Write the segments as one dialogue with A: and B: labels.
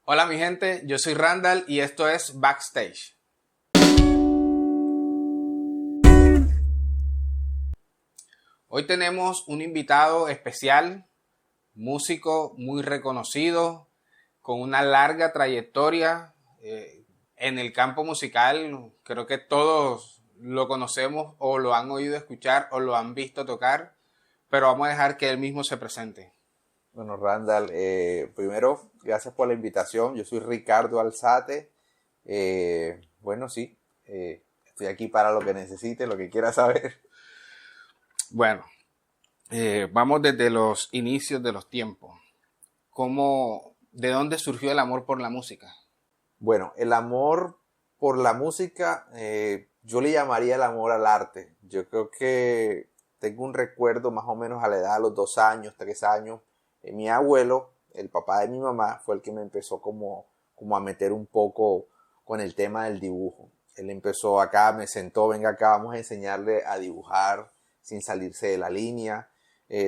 A: Hola mi gente, yo soy Randall y esto es Backstage. Hoy tenemos un invitado especial, músico muy reconocido, con una larga trayectoria en el campo musical. Creo que todos lo conocemos o lo han oído escuchar o lo han visto tocar, pero vamos a dejar que él mismo se presente.
B: Bueno, Randall, primero, gracias por la invitación. Yo soy Ricardo Alzate. Bueno, sí, estoy aquí para lo que necesite, lo que quiera saber.
A: Bueno, vamos desde los inicios de los tiempos. ¿De dónde surgió el amor por la música?
B: Bueno, el amor por la música, yo le llamaría el amor al arte. Yo creo que tengo un recuerdo más o menos a la edad de los 2 años, 3 años. Mi abuelo, el papá de mi mamá, fue el que me empezó como a meter un poco con el tema del dibujo. Él empezó acá, me sentó, venga acá, vamos a enseñarle a dibujar sin salirse de la línea.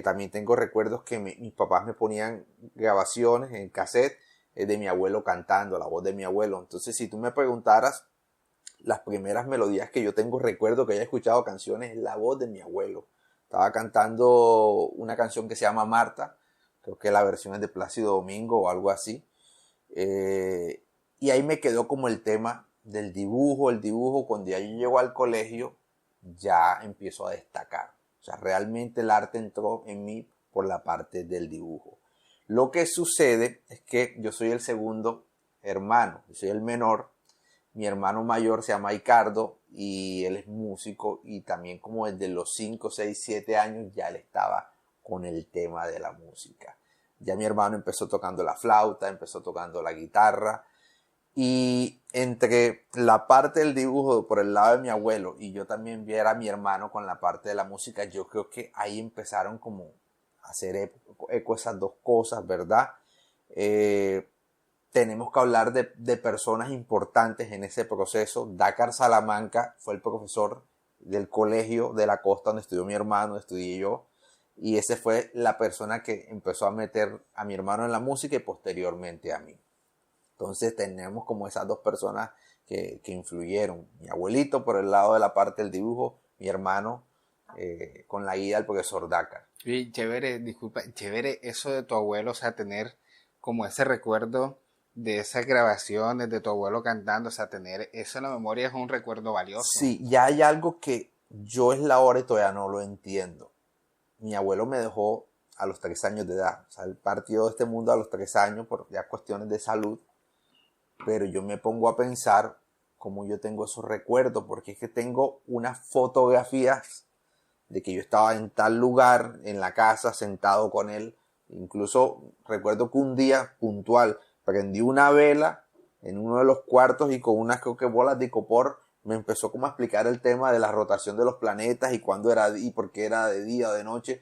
B: También tengo recuerdos que mis papás me ponían grabaciones en cassette de mi abuelo cantando, la voz de mi abuelo. Entonces, si tú me preguntaras, las primeras melodías que yo tengo recuerdo que haya escuchado canciones es la voz de mi abuelo. Estaba cantando una canción que se llama Marta, creo que la versión es de Plácido Domingo o algo así. Y ahí me quedó como el tema del dibujo. El dibujo, cuando ya yo llego al colegio, ya empiezo a destacar. O sea, realmente el arte entró en mí por la parte del dibujo. Lo que sucede es que yo soy el segundo hermano, yo soy el menor. Mi hermano mayor se llama Ricardo y él es músico, y también como desde los 5, 6, 7 años ya él estaba con el tema de la música. Ya mi hermano empezó tocando la flauta, empezó tocando la guitarra, y entre la parte del dibujo por el lado de mi abuelo y yo también viera a mi hermano con la parte de la música, yo creo que ahí empezaron como a hacer eco esas dos cosas, ¿verdad? Tenemos que hablar de personas importantes en ese proceso. Dakar Salamanca fue el profesor del colegio de la costa donde estudió mi hermano, estudié yo, y ese fue la persona que empezó a meter a mi hermano en la música y posteriormente a mí. Entonces tenemos como esas dos personas que influyeron. Mi abuelito por el lado de la parte del dibujo, mi hermano con la guía del profesor Dakar.
A: Sí, chévere, disculpa, chévere eso de tu abuelo, o sea, tener como ese recuerdo de esas grabaciones de tu abuelo cantando, o sea, tener eso en la memoria es un recuerdo valioso.
B: Sí, ya hay algo que yo es la hora y todavía no lo entiendo. Mi abuelo me dejó a los 3 años de edad. O sea, él partió de este mundo a los 3 años por ya cuestiones de salud. Pero yo me pongo a pensar cómo yo tengo esos recuerdos, porque es que tengo unas fotografías de que yo estaba en tal lugar, en la casa, sentado con él. Incluso recuerdo que un día puntual prendí una vela en uno de los cuartos y con unas, creo que, bolas de icopor me empezó como a explicar el tema de la rotación de los planetas y cuándo era y por qué era de día o de noche.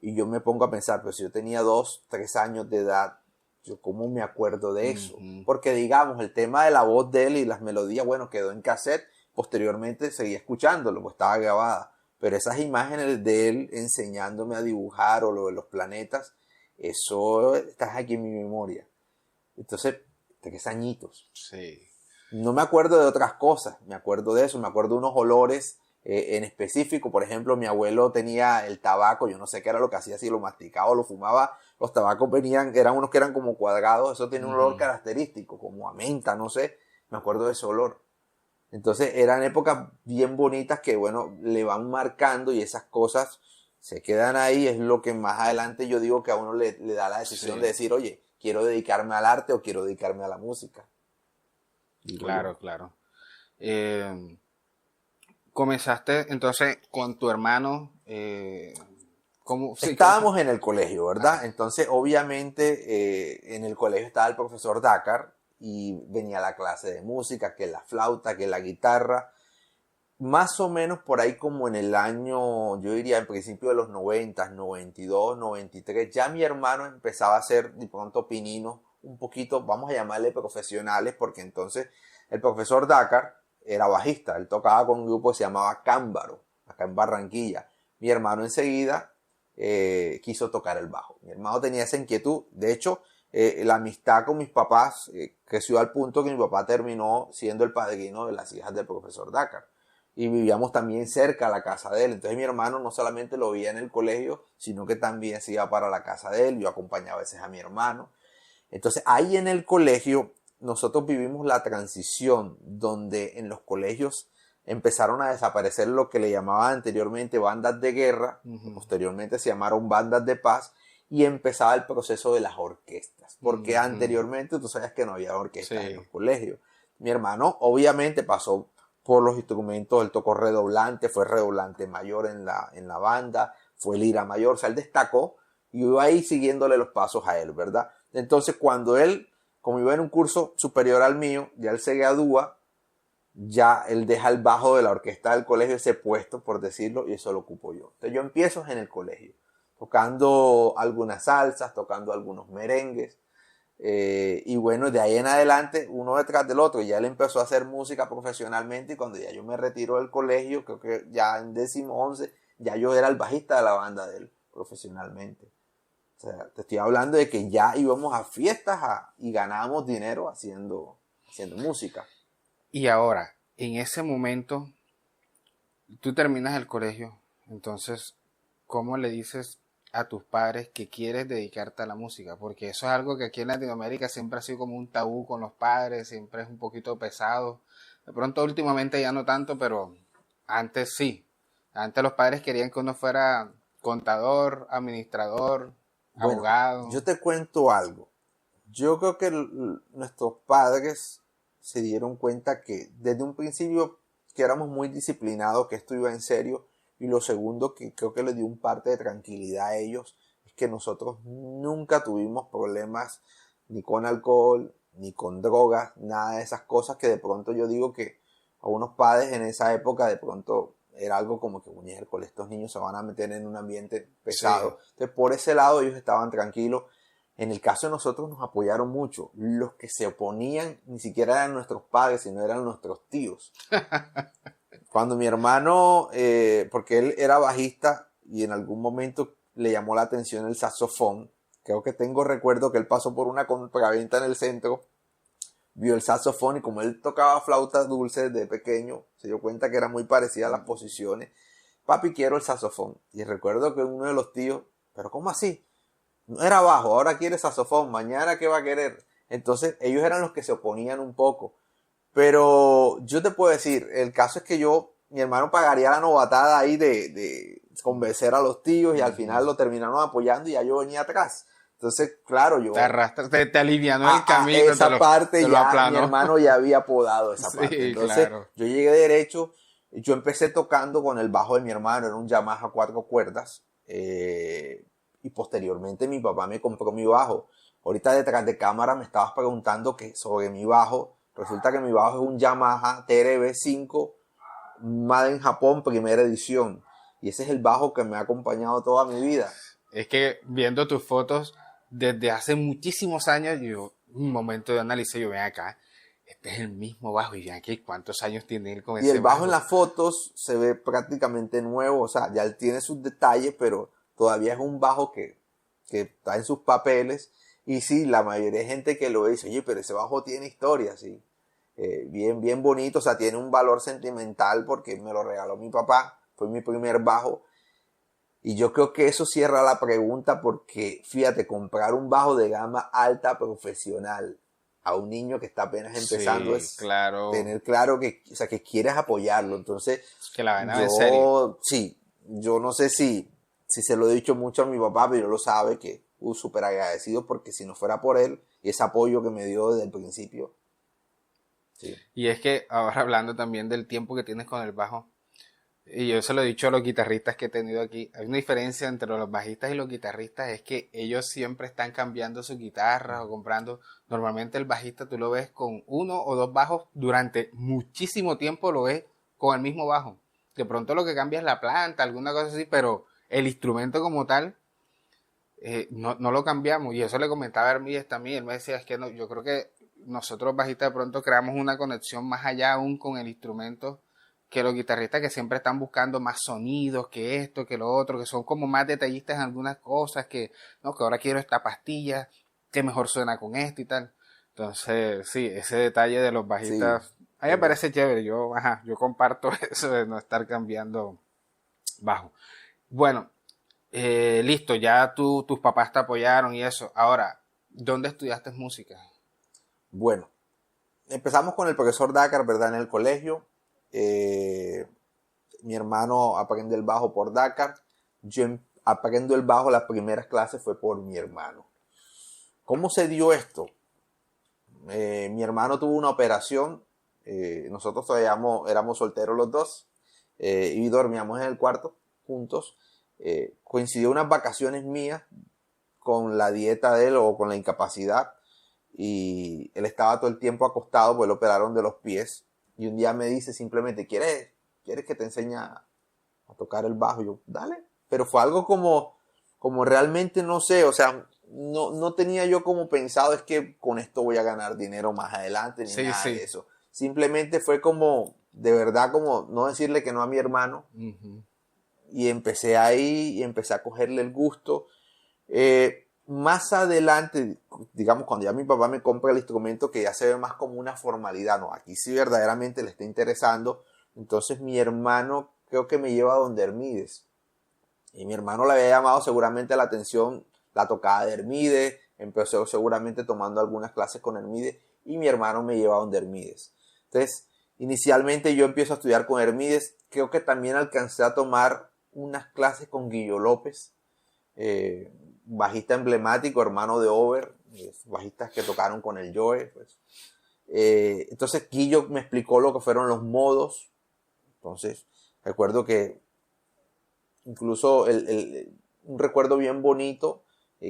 B: Y yo me pongo a pensar, pues si yo tenía 2, 3 años de edad, yo cómo me acuerdo de eso. Porque digamos, el tema de la voz de él y las melodías, bueno, quedó en cassette, posteriormente seguía escuchándolo, pues estaba grabada. Pero esas imágenes de él enseñándome a dibujar o lo de los planetas, eso está aquí en mi memoria. Entonces, 3 añitos.
A: Sí.
B: No me acuerdo de otras cosas, me acuerdo de eso, me acuerdo de unos olores en específico. Por ejemplo, mi abuelo tenía el tabaco, yo no sé qué era lo que hacía, si lo masticaba o lo fumaba. Los tabacos eran unos que eran como cuadrados, eso tiene un olor característico, como a menta, no sé, me acuerdo de ese olor. Entonces eran épocas bien bonitas que, bueno, le van marcando y esas cosas se quedan ahí. Es lo que más adelante yo digo que a uno le da la decisión de decir, oye, quiero dedicarme al arte o quiero dedicarme a la música.
A: Claro, claro. Comenzaste entonces con tu hermano, ¿cómo? Sí,
B: Estábamos en el colegio, ¿verdad? Entonces, obviamente, en el colegio estaba el profesor Dakar y venía la clase de música, que la flauta, que la guitarra. Más o menos por ahí como en el año, yo diría en principio de los 90, 92, 93, ya mi hermano empezaba a ser de pronto pininos, un poquito, vamos a llamarle profesionales, porque entonces el profesor Dakar era bajista, él tocaba con un grupo que se llamaba Cámbaro, acá en Barranquilla. Mi hermano enseguida quiso tocar el bajo. Mi hermano tenía esa inquietud, de hecho, la amistad con mis papás creció al punto que mi papá terminó siendo el padrino de las hijas del profesor Dakar. Y vivíamos también cerca a la casa de él. Entonces mi hermano no solamente lo veía en el colegio, sino que también se iba para la casa de él. Yo acompañaba a veces a mi hermano. Entonces ahí en el colegio nosotros vivimos la transición donde en los colegios empezaron a desaparecer lo que le llamaban anteriormente bandas de guerra, posteriormente se llamaron bandas de paz, y empezaba el proceso de las orquestas, porque anteriormente tú sabías que no había orquestas en los colegios. Mi hermano obviamente pasó por los instrumentos, él tocó redoblante, fue redoblante mayor en la banda, fue lira mayor, o sea, él destacó y yo iba ahí siguiéndole los pasos a él, ¿verdad? Entonces cuando él, como iba en un curso superior al mío, ya él se gradúa, ya él deja el bajo de la orquesta del colegio, ese puesto, por decirlo, y eso lo ocupo yo. Entonces yo empiezo en el colegio, tocando algunas salsas, tocando algunos merengues, y bueno, de ahí en adelante, uno detrás del otro, ya él empezó a hacer música profesionalmente, y cuando ya yo me retiro del colegio, creo que ya en 10º, 11º, ya yo era el bajista de la banda de él, profesionalmente. O sea, te estoy hablando de que ya íbamos a fiestas y ganábamos dinero haciendo música.
A: Y ahora, en ese momento, tú terminas el colegio, entonces, ¿cómo le dices a tus padres que quieres dedicarte a la música? Porque eso es algo que aquí en Latinoamérica siempre ha sido como un tabú con los padres, siempre es un poquito pesado. De pronto últimamente ya no tanto, pero antes sí. Antes los padres querían que uno fuera contador, administrador,
B: Bueno,
A: abogado.
B: yo te cuento algo. Yo creo que nuestros padres se dieron cuenta que desde un principio que éramos muy disciplinados, que esto iba en serio, y lo segundo que creo que les dio un parte de tranquilidad a ellos es que nosotros nunca tuvimos problemas ni con alcohol, ni con drogas, nada de esas cosas que de pronto yo digo que a unos padres en esa época de pronto era algo como que miércoles, estos niños se van a meter en un ambiente pesado. Sí. Entonces por ese lado ellos estaban tranquilos. En el caso de nosotros nos apoyaron mucho. Los que se oponían ni siquiera eran nuestros padres, sino eran nuestros tíos. Cuando mi hermano, porque él era bajista y en algún momento le llamó la atención el saxofón, creo que tengo recuerdo que él pasó por una compraventa en el centro, vio el saxofón y como él tocaba flautas dulces desde pequeño, se dio cuenta que era muy parecida a las posiciones. Papi, quiero el saxofón. Y recuerdo que uno de los tíos, ¿pero cómo así? No era bajo, ahora quiere saxofón, mañana ¿qué va a querer? Entonces ellos eran los que se oponían un poco. Pero yo te puedo decir, el caso es que mi hermano pagaría la novatada ahí de convencer a los tíos y al final lo terminaron apoyando y ya yo venía atrás. Entonces, claro, yo...
A: Te arrastras, te alivianó el camino.
B: Esa parte ya, mi hermano ya había podado esa parte. Entonces, claro, yo llegué derecho, yo empecé tocando con el bajo de mi hermano, era un Yamaha 4 cuerdas, y posteriormente mi papá me compró mi bajo. Ahorita detrás de cámara me estabas preguntando sobre mi bajo. Resulta que mi bajo es un Yamaha TRB5 Made in Japón, primera edición. Y ese es el bajo que me ha acompañado toda mi vida.
A: Es que viendo tus fotos desde hace muchísimos años, yo un momento de análisis, yo ven acá, este es el mismo bajo y ven aquí cuántos años tiene él con ese bajo.
B: Y el bajo en las fotos se ve prácticamente nuevo, o sea, ya él tiene sus detalles, pero todavía es un bajo que está en sus papeles. Y sí, la mayoría de gente que lo dice, oye, pero ese bajo tiene historia, sí. Bien bonito, o sea, tiene un valor sentimental porque me lo regaló mi papá, fue mi primer bajo. Y yo creo que eso cierra la pregunta porque, fíjate, comprar un bajo de gama alta profesional a un niño que está apenas empezando, sí, es claro, tener claro que, o sea, que quieres apoyarlo. Entonces,
A: que la vaina en serio.
B: Sí, yo no sé si se lo he dicho mucho a mi papá, pero él lo sabe que súper agradecido porque si no fuera por él y ese apoyo que me dio desde el principio.
A: Sí. Y es que ahora hablando también del tiempo que tienes con el bajo, y yo se lo he dicho a los guitarristas que he tenido aquí, hay una diferencia entre los bajistas y los guitarristas, es que ellos siempre están cambiando sus guitarras o comprando. Normalmente el bajista tú lo ves con 1 o 2 bajos durante muchísimo tiempo, lo ves con el mismo bajo. De pronto lo que cambia es la planta, alguna cosa así, pero el instrumento como tal no lo cambiamos. Y eso le comentaba a Hermídez también, él me decía, es que no, yo creo que nosotros bajistas de pronto creamos una conexión más allá aún con el instrumento que los guitarristas que siempre están buscando más sonidos, que esto, que lo otro, que son como más detallistas en algunas cosas, que no, que ahora quiero esta pastilla, qué mejor suena con este y tal. Entonces, sí, ese detalle de los bajistas,
B: Sí,
A: a mí me parece chévere. Yo comparto eso de no estar cambiando bajo. Bueno, listo, ya tus papás te apoyaron y eso. Ahora, ¿dónde estudiaste música?
B: bueno, empezamos con el profesor Dakar, ¿verdad? En el colegio. Mi hermano aprende el bajo por Dakar. Aprendo el bajo, las primeras clases fue por mi hermano. ¿Cómo se dio esto? Mi hermano tuvo una operación. Nosotros todavía éramos solteros los dos. Y dormíamos en el cuarto juntos. Coincidió unas vacaciones mías con la dieta de él o con la incapacidad. Y él estaba todo el tiempo acostado, pues lo operaron de los pies. Y un día me dice simplemente, ¿quieres que te enseñe a tocar el bajo? Y yo, dale. Pero fue algo como realmente no sé, o sea, no tenía yo como pensado es que con esto voy a ganar dinero más adelante ni
A: Sí,
B: nada
A: sí.
B: de eso. Simplemente fue como, de verdad, como no decirle que no a mi hermano.
A: Uh-huh.
B: Y empecé ahí y empecé a cogerle el gusto. Más adelante, digamos, cuando ya mi papá me compra el instrumento, que ya se ve más como una formalidad, no, aquí sí verdaderamente le está interesando. Entonces mi hermano creo que me lleva a donde Hermídez. Y mi hermano le había llamado seguramente la atención la tocada de Hermídez, empezó seguramente tomando algunas clases con Hermídez y mi hermano me lleva a donde Hermídez. Entonces, inicialmente yo empiezo a estudiar con Hermídez, creo que también alcancé a tomar unas clases con Guillo López, bajista emblemático, hermano de Over, bajistas que tocaron con el Joe. Pues. Entonces Guillo me explicó lo que fueron los modos. Entonces recuerdo que incluso un recuerdo bien bonito,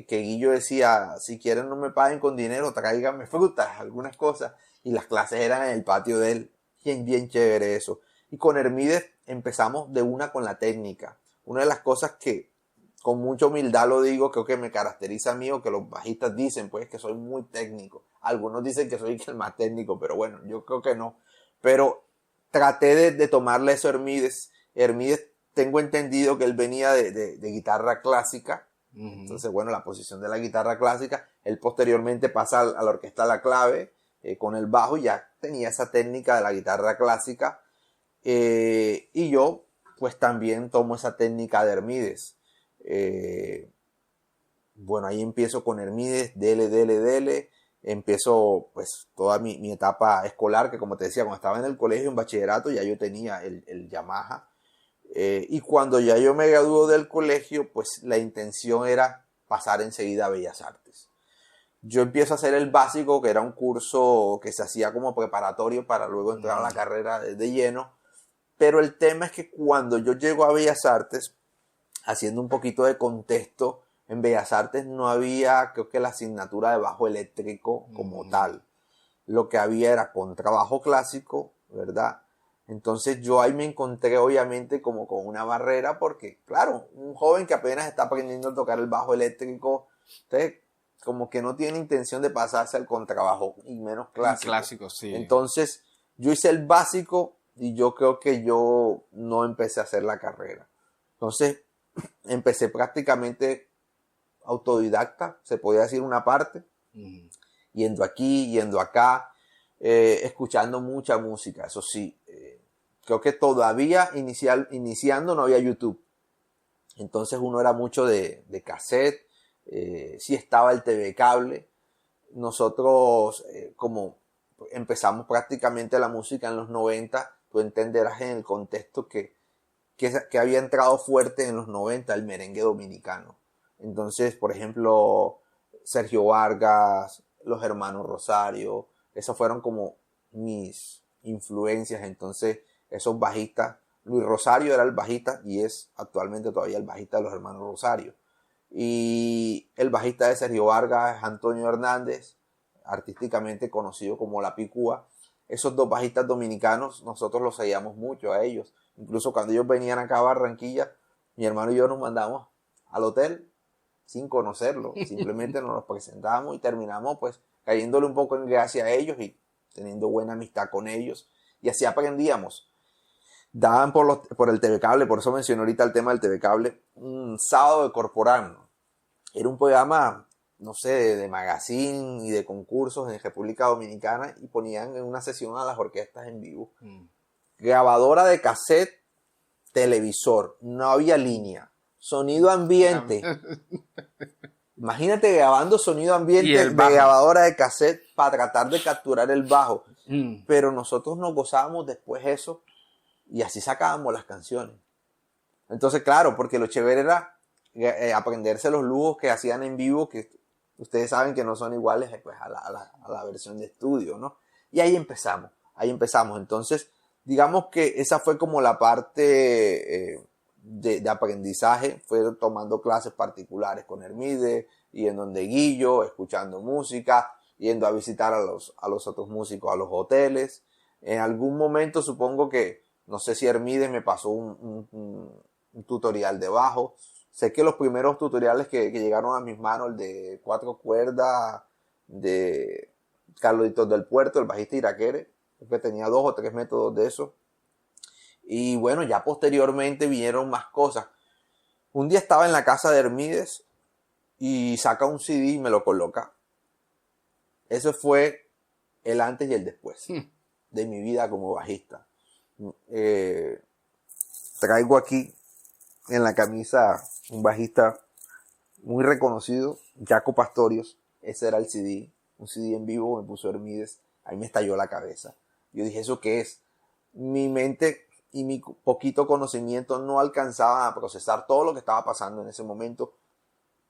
B: que Guillo decía, si quieren no me paguen con dinero, tráiganme frutas, algunas cosas. Y las clases eran en el patio de él. Bien, bien chévere eso. Y con Hermídez empezamos de una con la técnica. Una de las cosas que con mucha humildad lo digo, creo que me caracteriza a mí o que los bajistas dicen, pues que soy muy técnico. Algunos dicen que soy el más técnico, pero bueno, yo creo que no. Pero traté de tomarle eso a Hermídez. Hermídez, tengo entendido que él venía de guitarra clásica. Uh-huh. Entonces, bueno, la posición de la guitarra clásica. Él posteriormente pasa a la orquesta La Clave con el bajo y ya tenía esa técnica de la guitarra clásica. Y yo, pues también tomo esa técnica de Hermídez. Bueno, ahí empiezo con Hermídez, dele. Empiezo pues toda mi etapa escolar, que como te decía, cuando estaba en el colegio, en bachillerato, ya yo tenía el Yamaha. Y cuando ya yo me graduó del colegio, pues la intención era pasar enseguida a Bellas Artes. Yo empiezo a hacer el básico, que era un curso que se hacía como preparatorio para luego entrar a la carrera de lleno. Pero el tema es que cuando yo llego a Bellas Artes, haciendo un poquito de contexto, en Bellas Artes no había, creo que la asignatura de bajo eléctrico como tal. Lo que había era contrabajo clásico, ¿verdad? Entonces yo ahí me encontré obviamente como con una barrera porque, claro, un joven que apenas está aprendiendo a tocar el bajo eléctrico, entonces como que no tiene intención de pasarse al contrabajo y menos clásico.
A: Clásico, sí.
B: Entonces yo hice el básico y yo creo que yo no empecé a hacer la carrera. Entonces empecé prácticamente autodidacta, se podía decir una parte, yendo aquí, yendo acá, escuchando mucha música, eso sí. Creo que todavía iniciando no había YouTube. Entonces uno era mucho de cassette, sí estaba el TV cable. Nosotros como empezamos prácticamente la música en los 90, tú entenderás en el contexto que había entrado fuerte en los 90 el merengue dominicano. Entonces, por ejemplo, Sergio Vargas, los hermanos Rosario, esos fueron como mis influencias. Entonces, esos bajistas, Luis Rosario era el bajista y es actualmente todavía el bajista de los hermanos Rosario. Y el bajista de Sergio Vargas es Antonio Hernández, artísticamente conocido como La Picúa. Esos dos bajistas dominicanos, nosotros los seguíamos mucho a ellos. Incluso cuando ellos venían acá a Barranquilla, mi hermano y yo nos mandamos al hotel sin conocerlo. Simplemente nos los presentamos y terminamos pues cayéndole un poco en gracia a ellos y teniendo buena amistad con ellos. Y así aprendíamos. Daban por el TV Cable, por eso mencioné ahorita el tema del TV Cable, un sábado de Corporán. Era un programa no sé, de magazine y de concursos en República Dominicana y ponían en una sesión a las orquestas en vivo. Grabadora de cassette, televisor, no había línea, sonido ambiente. Imagínate grabando sonido ambiente de grabadora de cassette para tratar de capturar el bajo. Pero nosotros nos gozábamos después eso y así sacábamos las canciones. Entonces, claro, porque lo chévere era aprenderse los lujos que hacían en vivo, que ustedes saben que no son iguales pues, a la versión de estudio, ¿no? Y ahí empezamos. Entonces, digamos que esa fue como la parte de aprendizaje, fue tomando clases particulares con Hermídez, yendo donde Guillo, escuchando música, yendo a visitar a los otros músicos a los hoteles. En algún momento supongo que, no sé si Hermídez me pasó un tutorial de bajo. Sé que los primeros tutoriales que llegaron a mis manos, el de 4 cuerdas de Carlitos del Puerto, el bajista Iraquere, que tenía 2 o 3 métodos de eso. Y bueno, ya posteriormente vinieron más cosas. Un día estaba en la casa de Hermídez y saca un CD y me lo coloca. Eso fue el antes y el después de mi vida como bajista. Traigo aquí en la camisa un bajista muy reconocido, Jaco Pastorius. Ese era el CD, un CD en vivo, me puso Hermídez. Ahí me estalló la cabeza. Yo dije, ¿eso qué es? Mi mente y mi poquito conocimiento no alcanzaban a procesar todo lo que estaba pasando en ese momento,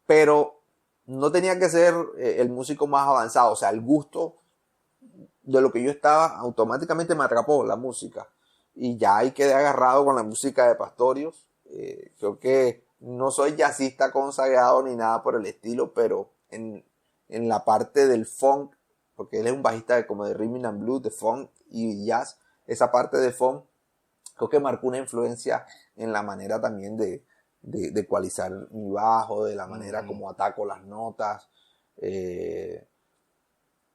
B: pero no tenía que ser el músico más avanzado, o sea, el gusto de lo que yo estaba automáticamente me atrapó la música y ya ahí quedé agarrado con la música de Pastorius. Creo que no soy jazzista consagrado ni nada por el estilo, pero en la parte del funk, porque él es un bajista como de rhythm and blues, de funk y jazz, esa parte de funk creo que marcó una influencia en la manera también de ecualizar mi bajo, de la manera como ataco las notas.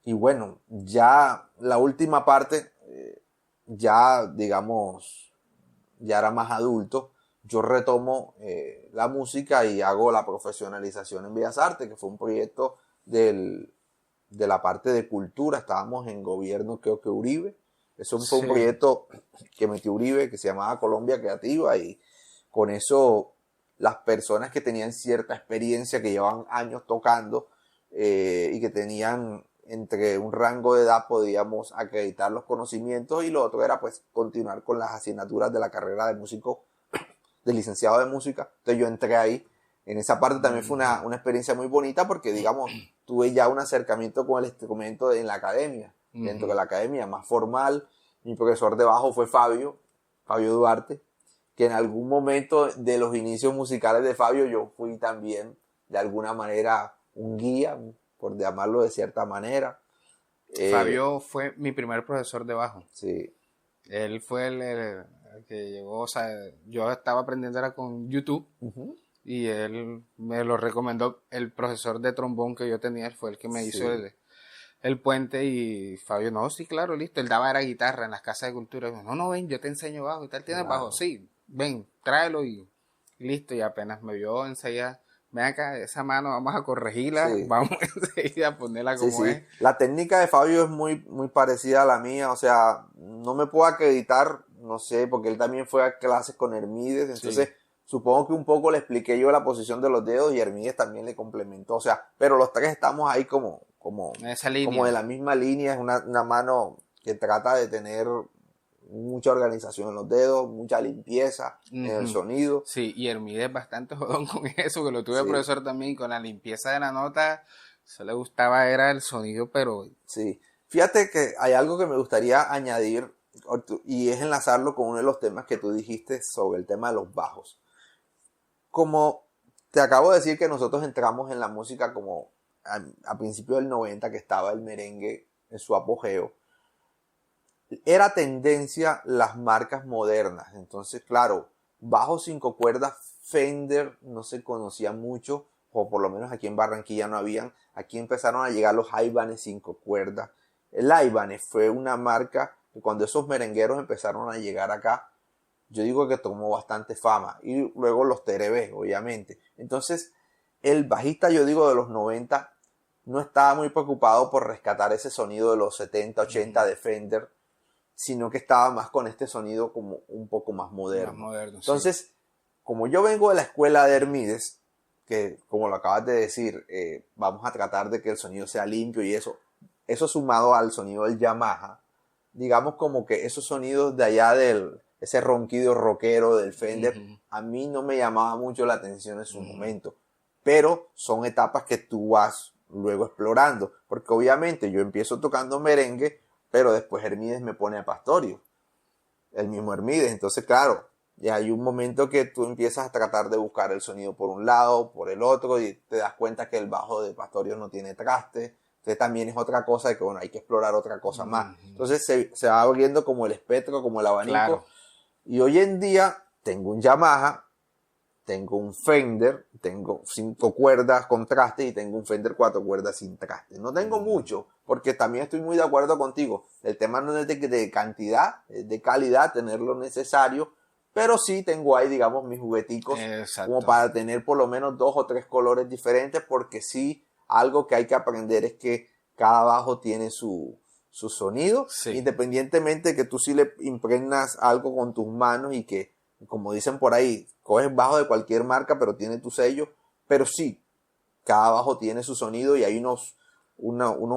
B: Y bueno, ya la última parte, ya digamos, ya era más adulto, yo retomo la música y hago la profesionalización en Bellas Artes, que fue un proyecto de la parte de cultura. Estábamos en gobierno, creo que Uribe. Eso fue un proyecto que metió Uribe, que se llamaba Colombia Creativa, y con eso las personas que tenían cierta experiencia, que llevaban años tocando y que tenían entre un rango de edad, podíamos acreditar los conocimientos, y lo otro era pues continuar con las asignaturas de la carrera de músico, de licenciado de música. Entonces yo entré ahí. En esa parte también fue una experiencia muy bonita porque, digamos, tuve ya un acercamiento con el instrumento en la academia, dentro de la academia más formal. Mi profesor de bajo fue Fabio Duarte, que en algún momento de los inicios musicales de Fabio yo fui también de alguna manera un guía, por llamarlo de cierta manera.
A: Fabio fue mi primer profesor de bajo.
B: Sí.
A: Él fue el que llegó, o sea, yo estaba aprendiendo era con YouTube. Y él me lo recomendó. El profesor de trombón que yo tenía, él fue el que me hizo el puente. Y Fabio, no, sí, claro, listo. Él daba era guitarra en las casas de cultura. Y no, ven, yo te enseño bajo y tal. ¿Tienes bajo? Sí, ven, tráelo y listo. Y apenas me vio enseguida, ven acá, esa mano vamos a corregirla, vamos enseguida a ponerla como es.
B: La técnica de Fabio es muy, muy parecida a la mía. O sea, no me puedo acreditar, no sé, porque él también fue a clases con Hermídez. Entonces, supongo que un poco le expliqué yo la posición de los dedos y Hermídez también le complementó. O sea, pero los tres estamos ahí como de la misma línea. Es una mano que trata de tener mucha organización en los dedos, mucha limpieza en el sonido.
A: Sí, y Hermídez es bastante jodón con eso, que lo tuve profesor también, con la limpieza de la nota. Eso le gustaba, era el sonido, pero...
B: Sí, fíjate que hay algo que me gustaría añadir y es enlazarlo con uno de los temas que tú dijiste sobre el tema de los bajos. Como te acabo de decir que nosotros entramos en la música como a principios del 90, que estaba el merengue en su apogeo, era tendencia las marcas modernas. Entonces, claro, bajos 5 cuerdas Fender no se conocía mucho, o por lo menos aquí en Barranquilla no habían. Aquí empezaron a llegar los Ibanez 5 cuerdas. El Ibanez fue una marca que cuando esos merengueros empezaron a llegar acá, yo digo que tomó bastante fama. Y luego los Terebé, obviamente. Entonces, el bajista, yo digo, de los 90 no estaba muy preocupado por rescatar ese sonido de los 70, 80 de Fender, sino que estaba más con este sonido como un poco más moderno.
A: Más moderno,
B: Entonces,
A: sí.
B: como yo vengo de la escuela de Hermídez, que como lo acabas de decir, vamos a tratar de que el sonido sea limpio y eso sumado al sonido del Yamaha, digamos como que esos sonidos de allá ese ronquido rockero del Fender, a mí no me llamaba mucho la atención en su momento, pero son etapas que tú vas luego explorando, porque obviamente yo empiezo tocando merengue, pero después Hermídez me pone a Pastorio, el mismo Hermídez, entonces claro, ya hay un momento que tú empiezas a tratar de buscar el sonido por un lado, por el otro, y te das cuenta que el bajo de Pastorio no tiene traste. Entonces también es otra cosa de que, bueno, hay que explorar otra cosa más. Entonces se va abriendo como el espectro, como el abanico.
A: Claro.
B: Y hoy en día tengo un Yamaha, tengo un Fender, tengo 5 cuerdas con traste y tengo un Fender 4 cuerdas sin traste. No tengo mucho, porque también estoy muy de acuerdo contigo. El tema no es de cantidad, es de calidad, tener lo necesario. Pero sí tengo ahí, digamos, mis jugueticos.
A: Exacto.
B: Como para tener por lo menos 2 o 3 colores diferentes, porque sí, algo que hay que aprender es que cada bajo tiene su sonido,
A: Sí.
B: independientemente que tú sí le impregnas algo con tus manos y que, como dicen por ahí, coges bajo de cualquier marca, pero tiene tu sello, pero sí, cada bajo tiene su sonido y hay unos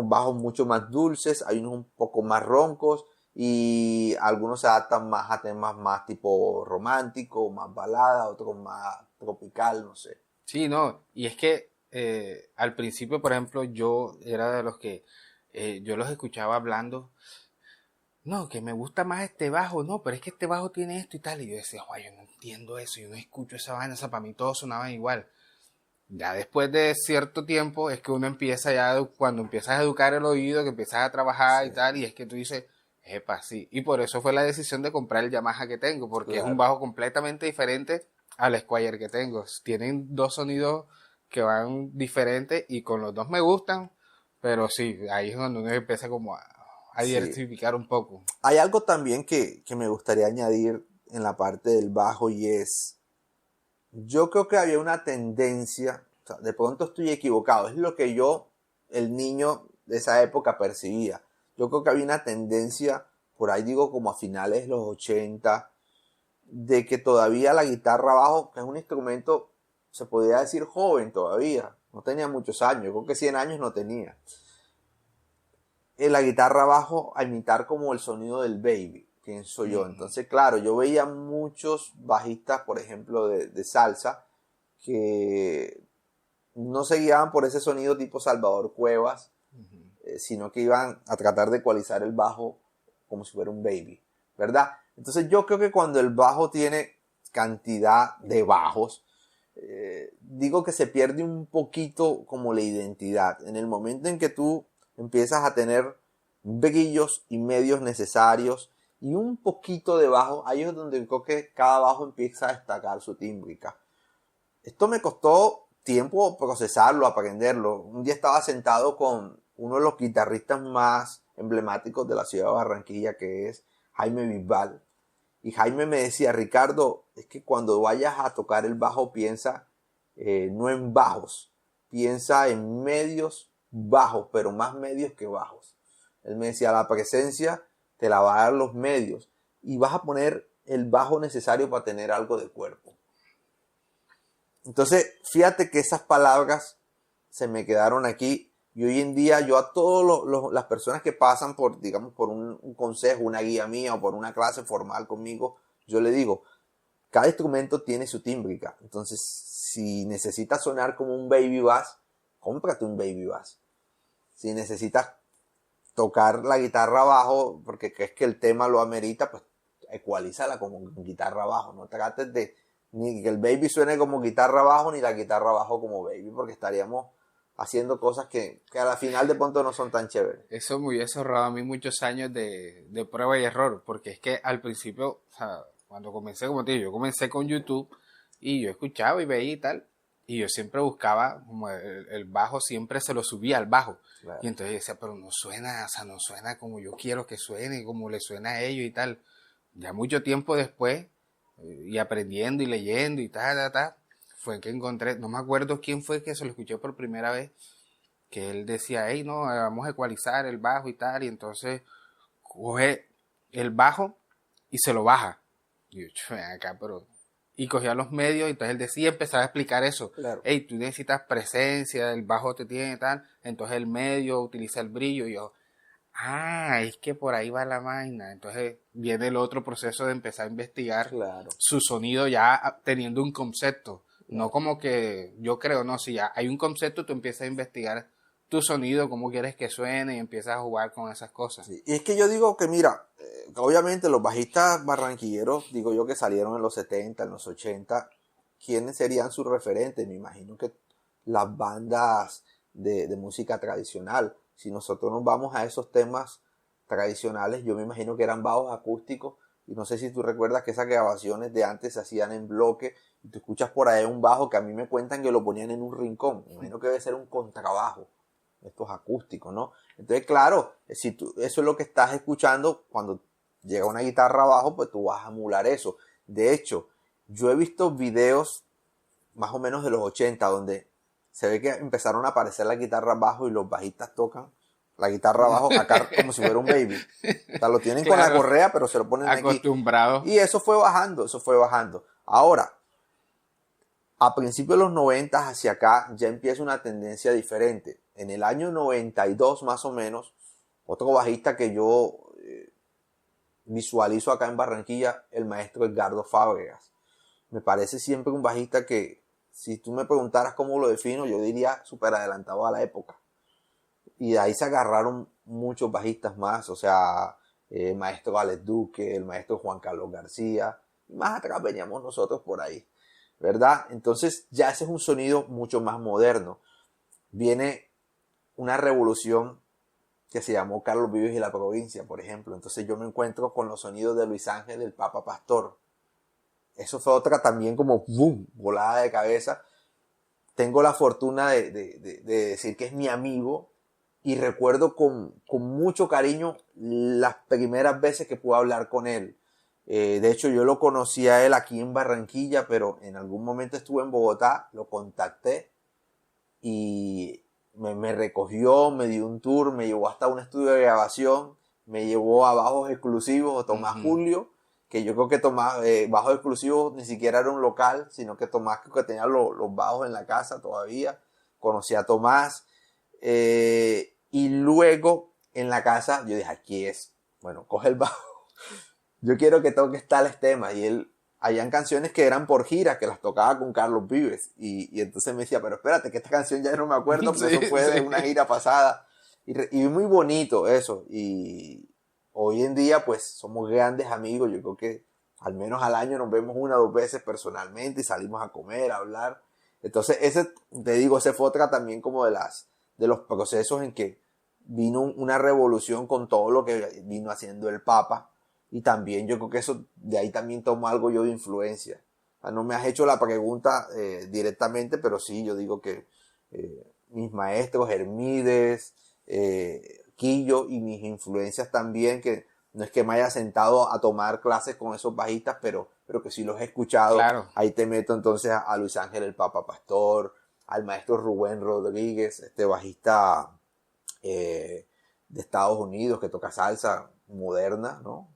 B: bajos mucho más dulces, hay unos un poco más roncos, y algunos se adaptan más a temas más tipo romántico, más balada, otros más tropical, no sé.
A: Sí, no, y es que al principio, por ejemplo, yo era de los que yo los escuchaba hablando, no, que me gusta más este bajo, no, pero es que este bajo tiene esto y tal, y yo decía, yo no entiendo eso, yo no escucho esa vaina, o sea, para mí todos sonaban igual. Ya después de cierto tiempo es que uno empieza ya, cuando empiezas a educar el oído, que empiezas a trabajar
B: Sí,
A: y tal, y es que tú dices, epa, sí. Y por eso fue la decisión de comprar el Yamaha que tengo, porque es un
B: claro.
A: bajo completamente diferente al Squier que tengo. Tienen dos sonidos que van diferentes y con los dos me gustan, pero sí, ahí es donde uno empieza como a
B: Sí.
A: diversificar un poco.
B: Hay algo también que me gustaría añadir en la parte del bajo y es, yo creo que había una tendencia, o sea, de pronto estoy equivocado, es lo que yo, el niño de esa época, percibía. Yo creo que había una tendencia, por ahí digo como a finales de los 80, de que todavía la guitarra bajo, que es un instrumento, se podría decir joven todavía, no tenía muchos años, creo que 100 años no tenía. La guitarra bajo a imitar como el sonido del baby, pienso yo. Entonces, claro, yo veía muchos bajistas, por ejemplo, de salsa, que no se guiaban por ese sonido tipo Salvador Cuevas, sino que iban a tratar de ecualizar el bajo como si fuera un baby, ¿verdad? Entonces yo creo que cuando el bajo tiene cantidad de bajos, digo que se pierde un poquito como la identidad. En el momento en que tú empiezas a tener brillos y medios necesarios y un poquito de bajo, ahí es donde creo que cada bajo empieza a destacar su tímbrica. Esto me costó tiempo procesarlo, aprenderlo. Un día estaba sentado con uno de los guitarristas más emblemáticos de la ciudad de Barranquilla, que es Jaime Bisbal. Y Jaime me decía, Ricardo, es que cuando vayas a tocar el bajo piensa no en bajos, piensa en medios bajos, pero más medios que bajos. Él me decía, la presencia te la va a dar los medios y vas a poner el bajo necesario para tener algo de cuerpo. Entonces, fíjate que esas palabras se me quedaron aquí y hoy en día yo a todas las personas que pasan por, digamos, por un consejo, una guía mía o por una clase formal conmigo, yo le digo, cada instrumento tiene su tímbrica. Entonces, si necesitas sonar como un baby bass, cómprate un baby bass. Si necesitas tocar la guitarra bajo porque crees que el tema lo amerita, pues ecualízala como guitarra bajo. No trates de ni que el baby suene como guitarra bajo ni la guitarra bajo como baby, porque estaríamos haciendo cosas que a la final de pronto no son tan chéveres.
A: Eso me hubiese ahorrado a mí muchos años de prueba y error, porque es que al principio, o sea, cuando comencé, como te digo, yo comencé con YouTube y yo escuchaba y veía y tal, y yo siempre buscaba, como el bajo, siempre se lo subía al bajo.
B: Claro.
A: Y entonces yo decía, pero no suena, o sea, no suena como yo quiero que suene, como le suena a ellos y tal. Ya mucho tiempo después, y aprendiendo y leyendo y tal, fue que encontré, no me acuerdo quién fue que se lo escuché por primera vez, que él decía, hey, no, vamos a ecualizar el bajo y tal, y entonces coge el bajo y se lo baja. Y yo, ven acá, pero... Y cogía los medios, y entonces él decía, empezaba a explicar eso.
B: Claro.
A: Hey, tú necesitas presencia, el bajo te tiene tal, entonces el medio utiliza el brillo, y yo, es que por ahí va la vaina. Entonces viene el otro proceso de empezar a investigar
B: Claro.
A: su sonido ya teniendo un concepto.
B: Claro.
A: No como que, yo creo, no, si ya hay un concepto, tú empiezas a investigar tu sonido, cómo quieres que suene, y empiezas a jugar con esas cosas.
B: Sí. Y es que yo digo que, mira, obviamente los bajistas barranquilleros, digo yo que salieron en los 70, en los 80, ¿quiénes serían sus referentes? Me imagino que las bandas de música tradicional. Si nosotros nos vamos a esos temas tradicionales, yo me imagino que eran bajos acústicos, y no sé si tú recuerdas que esas grabaciones de antes se hacían en bloque, y tú escuchas por ahí un bajo que a mí me cuentan que lo ponían en un rincón. Me imagino que debe ser un contrabajo, estos acústicos, ¿no? Entonces, claro, si tú, eso es lo que estás escuchando, cuando llega una guitarra abajo, pues tú vas a emular eso. De hecho, yo he visto videos más o menos de los 80, donde se ve que empezaron a aparecer las guitarras bajo y los bajistas tocan la guitarra abajo acá como si fuera un baby. O sea, lo tienen
A: Claro,
B: con la correa, pero se lo ponen
A: acostumbrado.
B: aquí. Y eso fue bajando, eso fue bajando. Ahora, a principios de los 90 hacia acá ya empieza una tendencia diferente. En el año 92 más o menos, otro bajista que yo visualizo acá en Barranquilla, el maestro Edgardo Fábregas. Me parece siempre un bajista que, si tú me preguntaras cómo lo defino, yo diría súper adelantado a la época. Y de ahí se agarraron muchos bajistas más, o sea, el maestro Alex Duque, el maestro Juan Carlos García, y más atrás veníamos nosotros por ahí, ¿verdad? Entonces ya ese es un sonido mucho más moderno. Viene una revolución que se llamó Carlos Vives y la provincia, por ejemplo. Entonces yo me encuentro con los sonidos de Luis Ángel, del Papa Pastor. Eso fue otra también como boom, volada de cabeza. Tengo la fortuna de decir que es mi amigo, y recuerdo con mucho cariño las primeras veces que pude hablar con él. De hecho, yo lo conocí a él aquí en Barranquilla, pero en algún momento estuve en Bogotá, lo contacté y me recogió, me dio un tour, me llevó hasta un estudio de grabación, me llevó a bajos exclusivos, Tomás Julio, que yo creo que Tomás, bajos exclusivos ni siquiera era un local, sino que Tomás creo que tenía los bajos en la casa todavía. Conocí a Tomás, y luego en la casa yo dije, aquí es, bueno, coge el bajo, yo quiero que toques tales temas. Y él, habían canciones que eran por gira, que las tocaba con Carlos Vives, y entonces me decía, pero espérate, que esta canción ya no me acuerdo, porque
A: Sí,
B: eso fue de
A: sí.
B: una gira pasada, y muy bonito eso. Y hoy en día pues somos grandes amigos, yo creo que al menos al año nos vemos 1 o 2 veces personalmente, y salimos a comer, a hablar. Entonces ese, te digo, ese fue otra también como de los procesos en que vino una revolución con todo lo que vino haciendo el Papa. Y también yo creo que eso, de ahí también tomo algo yo de influencia. O sea, no me has hecho la pregunta directamente, pero sí, yo digo que mis maestros, Hermídez, Quillo, y mis influencias también, que no es que me haya sentado a tomar clases con esos bajistas, pero que sí los he escuchado.
A: Claro.
B: Ahí te meto entonces a Luis Ángel el Papa Pastor, al maestro Rubén Rodríguez, este bajista de Estados Unidos que toca salsa moderna, ¿no?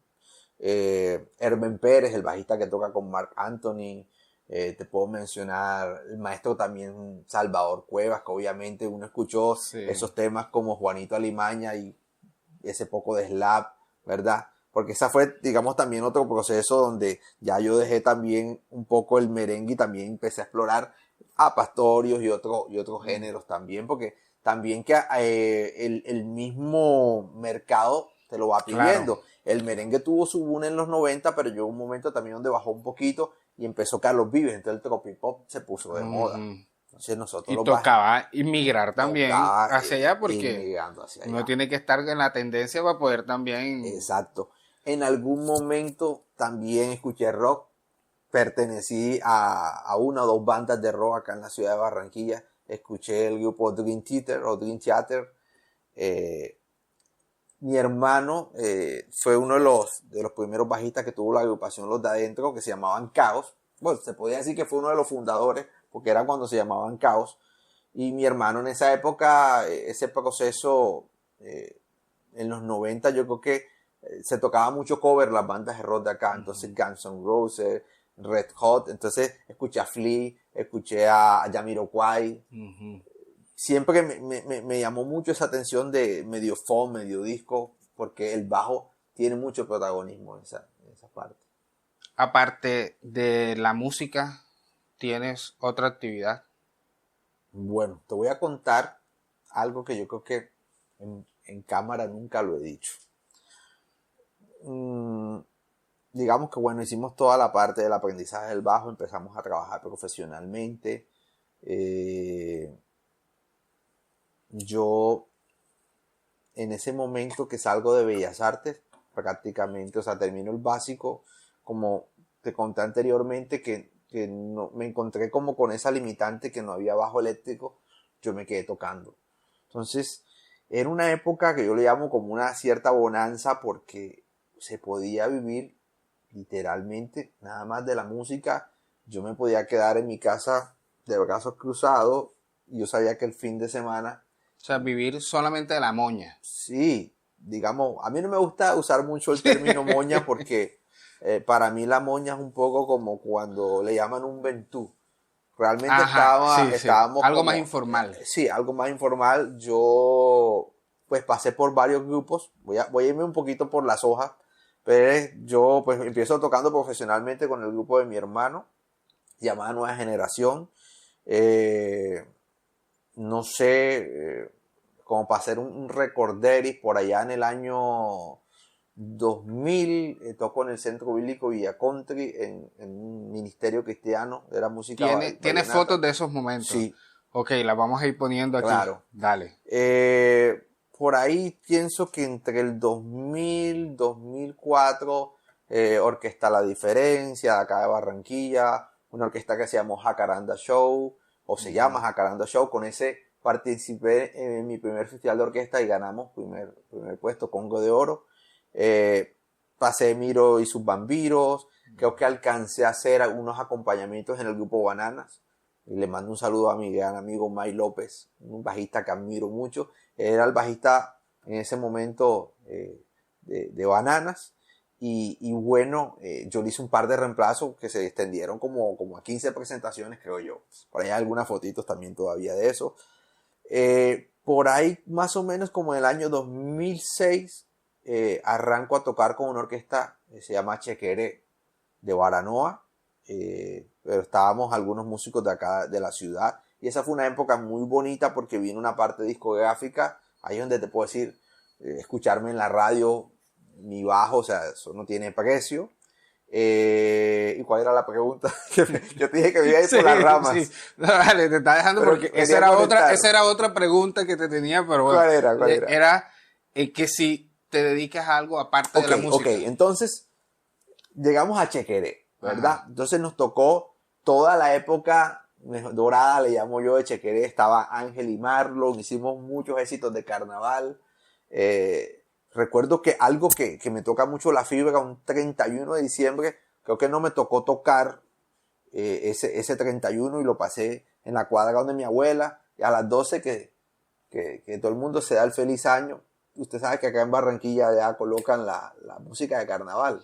B: Hermen Pérez, el bajista que toca con Marc Anthony. Te puedo mencionar el maestro también Salvador Cuevas, que obviamente uno escuchó esos temas como Juanito Alimaña y ese poco de slap, ¿verdad? Porque esa fue, digamos, también otro proceso donde ya yo dejé también un poco el merengue y también empecé a explorar a pastorios y otros géneros también, porque también que el mismo mercado te lo va pidiendo. Claro. El merengue tuvo su boom en los 90, pero llegó un momento también donde bajó un poquito y empezó Carlos Vives, entonces el tropipop se puso de moda. Entonces nosotros
A: y tocaba inmigrar también hacia allá, porque
B: hacia allá.
A: Uno tiene que estar en la tendencia para poder también...
B: Exacto. En algún momento también escuché rock, pertenecí a 1 o 2 bandas de rock acá en la ciudad de Barranquilla. Escuché el grupo Dream Theater o Dream Theater. Mi hermano fue uno de los primeros bajistas que tuvo la agrupación Los de Adentro, que se llamaban Caos. Bueno, se podía decir que fue uno de los fundadores, porque era cuando se llamaban Caos. Y mi hermano en esa época, ese proceso, en los 90 yo creo que se tocaba mucho cover las bandas de rock de acá, entonces Guns N' Roses, Red Hot, entonces escuché a Flea, escuché a Jamiroquai. Siempre me llamó mucho esa atención de medio folk, medio disco, porque el bajo tiene mucho protagonismo en esa parte.
A: Aparte de la música, ¿tienes otra actividad?
B: Bueno, te voy a contar algo que yo creo que en cámara nunca lo he dicho. Digamos que bueno, hicimos toda la parte del aprendizaje del bajo, empezamos a trabajar profesionalmente. Yo en ese momento que salgo de Bellas Artes, prácticamente, o sea, termino el básico, como te conté anteriormente, que no, me encontré como con esa limitante que no había bajo eléctrico, yo me quedé tocando. Entonces, era una época que yo le llamo como una cierta bonanza porque se podía vivir literalmente nada más de la música. Yo me podía quedar en mi casa de brazos cruzados y yo sabía que el fin de semana...
A: O sea, vivir solamente de la moña.
B: Sí, digamos, a mí no me gusta usar mucho el término moña porque para mí la moña es un poco como cuando le llaman un ventú. Realmente
A: Ajá, sí, sí.
B: estábamos
A: Algo
B: como...
A: más informal.
B: Sí, algo más informal. Yo pues pasé por varios grupos. Voy a irme un poquito por las hojas. Pero yo pues empiezo tocando profesionalmente con el grupo de mi hermano, llamada Nueva Generación. No sé, como para hacer un recorderis, por allá en el año 2000, tocó en el Centro Bíblico Villa Country, en un ministerio cristiano, era música
A: ¿Tiene fotos de esos momentos?
B: Sí.
A: Ok, las vamos a ir poniendo aquí.
B: Claro.
A: Dale.
B: Por ahí pienso que entre el 2000, 2004, Orquesta La Diferencia, de acá de Barranquilla, una orquesta que se llamó Jacaranda Show, o se llama Jacaranda Show, con ese participé en mi primer festival de orquesta y ganamos primer puesto, Congo de Oro. Pasé Miro y sus Bambiros, creo que alcancé a hacer algunos acompañamientos en el grupo Bananas. Y le mando un saludo a mi gran amigo May López, un bajista que admiro mucho. Era el bajista en ese momento de Bananas. Y bueno, yo le hice un par de reemplazos que se extendieron como a 15 presentaciones, creo yo. Por ahí hay algunas fotitos también todavía de eso. Por ahí, más o menos como en el año 2006, arranco a tocar con una orquesta que se llama Chequeré, de Baranoa. Pero estábamos algunos músicos de acá de la ciudad y esa fue una época muy bonita porque vino una parte discográfica, ahí donde te puedo decir, escucharme en la radio, mi bajo, o sea, eso no tiene precio. ¿Y cuál era la pregunta? Yo te dije que me iba a ir por las ramas.
A: Sí. No, dale, te está dejando
B: Pero
A: porque esa era otra pregunta que te tenía, pero bueno.
B: ¿Cuál era?
A: Era que si te dedicas a algo aparte de la música.
B: Ok, entonces llegamos a Chequeré, ¿verdad? Ajá. Entonces nos tocó toda la época dorada, le llamo yo, de Chequeré. Estaba Ángel y Marlon, hicimos muchos éxitos de carnaval. Recuerdo que algo que me toca mucho la fibra, un 31 de diciembre, creo que no me tocó tocar ese 31 y lo pasé en la cuadra donde mi abuela, y a las 12 que todo el mundo se da el feliz año. Usted sabe que acá en Barranquilla ya colocan la música de carnaval.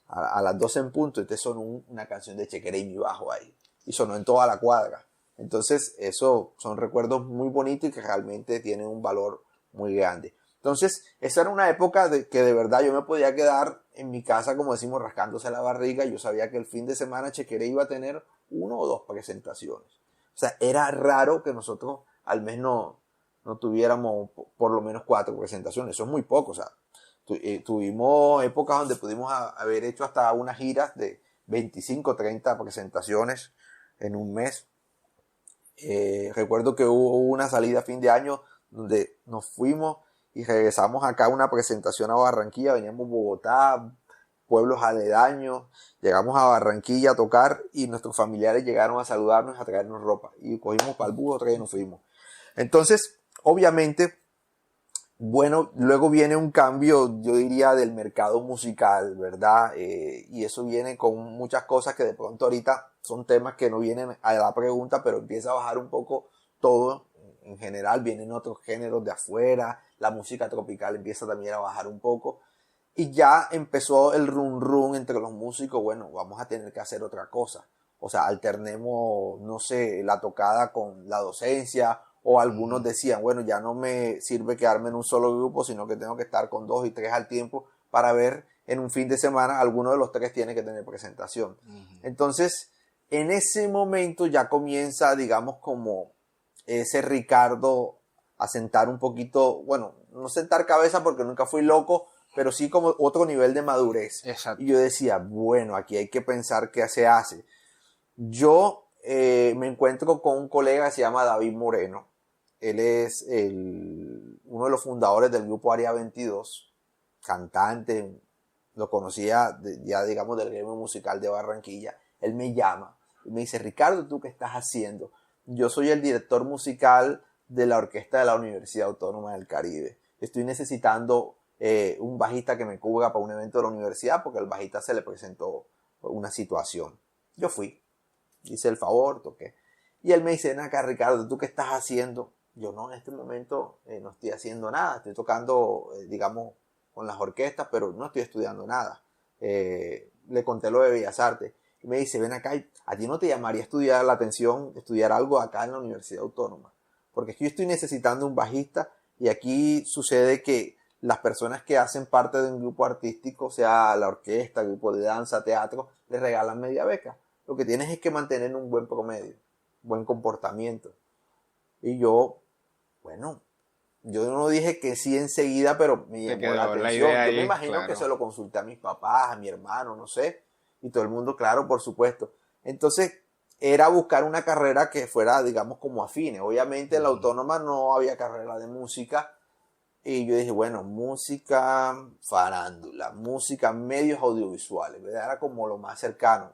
B: A las 12 en punto, entonces sonó una canción de Chequeré y mi bajo ahí. Y sonó en toda la cuadra. Entonces, eso son recuerdos muy bonitos y que realmente tienen un valor muy grande. Entonces, esa era una época que de verdad yo me podía quedar en mi casa, como decimos, rascándose la barriga. Yo sabía que el fin de semana Chequeré iba a tener 1 o 2 presentaciones. O sea, era raro que nosotros al mes no tuviéramos por lo menos 4 presentaciones. Eso es muy poco, o sea. Tuvimos épocas donde pudimos haber hecho hasta unas giras de 25, 30 presentaciones en un mes. Recuerdo que hubo una salida a fin de año donde nos fuimos y regresamos acá a una presentación a Barranquilla. Veníamos a Bogotá, pueblos aledaños, llegamos a Barranquilla a tocar y nuestros familiares llegaron a saludarnos, a traernos ropa. Y cogimos para el bus otra vez y nos fuimos. Entonces, obviamente, bueno, luego viene un cambio, yo diría, del mercado musical, ¿verdad? Y eso viene con muchas cosas que de pronto ahorita son temas que no vienen a la pregunta, pero empieza a bajar un poco todo en general, vienen otros géneros de afuera, la música tropical empieza también a bajar un poco. Y ya empezó el run run entre los músicos, bueno, vamos a tener que hacer otra cosa. O sea, alternemos, no sé, la tocada con la docencia, o algunos decían, bueno, ya no me sirve quedarme en un solo grupo, sino que tengo que estar con 2 y 3 al tiempo para ver en un fin de semana, alguno de los 3 tiene que tener presentación. Entonces, en ese momento ya comienza, digamos, como ese Ricardo a sentar un poquito, bueno, no sentar cabeza porque nunca fui loco, pero sí como otro nivel de madurez.
A: Exacto.
B: Y yo decía, bueno, aquí hay que pensar qué se hace. Yo me encuentro con un colega que se llama David Moreno. Él es uno de los fundadores del grupo Área 22, cantante, lo conocía ya digamos del gremio musical de Barranquilla. Él me llama y me dice, Ricardo, ¿tú qué estás haciendo? Yo soy el director musical de la orquesta de la Universidad Autónoma del Caribe. Estoy necesitando un bajista que me cubra para un evento de la universidad porque al bajista se le presentó una situación. Yo fui, hice el favor, toqué. Y él me dice, ven acá, Ricardo, ¿tú qué estás haciendo? Yo no, en este momento no estoy haciendo nada. Estoy tocando, digamos, con las orquestas, pero no estoy estudiando nada. Le conté lo de Bellas Artes. Y me dice, ven acá, ¿a ti no te llamaría estudiar la atención, estudiar algo acá en la Universidad Autónoma? Porque yo estoy necesitando un bajista y aquí sucede que las personas que hacen parte de un grupo artístico, sea la orquesta, grupo de danza, teatro, les regalan media beca. Lo que tienes es que mantener un buen promedio, buen comportamiento. Y yo, bueno, yo no dije que sí enseguida, pero me llamó la atención. Yo me imagino claro, que se lo consulté a mis papás, a mi hermano, no sé, y todo el mundo, claro, por supuesto. Entonces, era buscar una carrera que fuera, digamos, como afine. Obviamente en la autónoma no había carrera de música, y yo dije, bueno, música farándula, música medios audiovisuales, ¿verdad? Era como lo más cercano.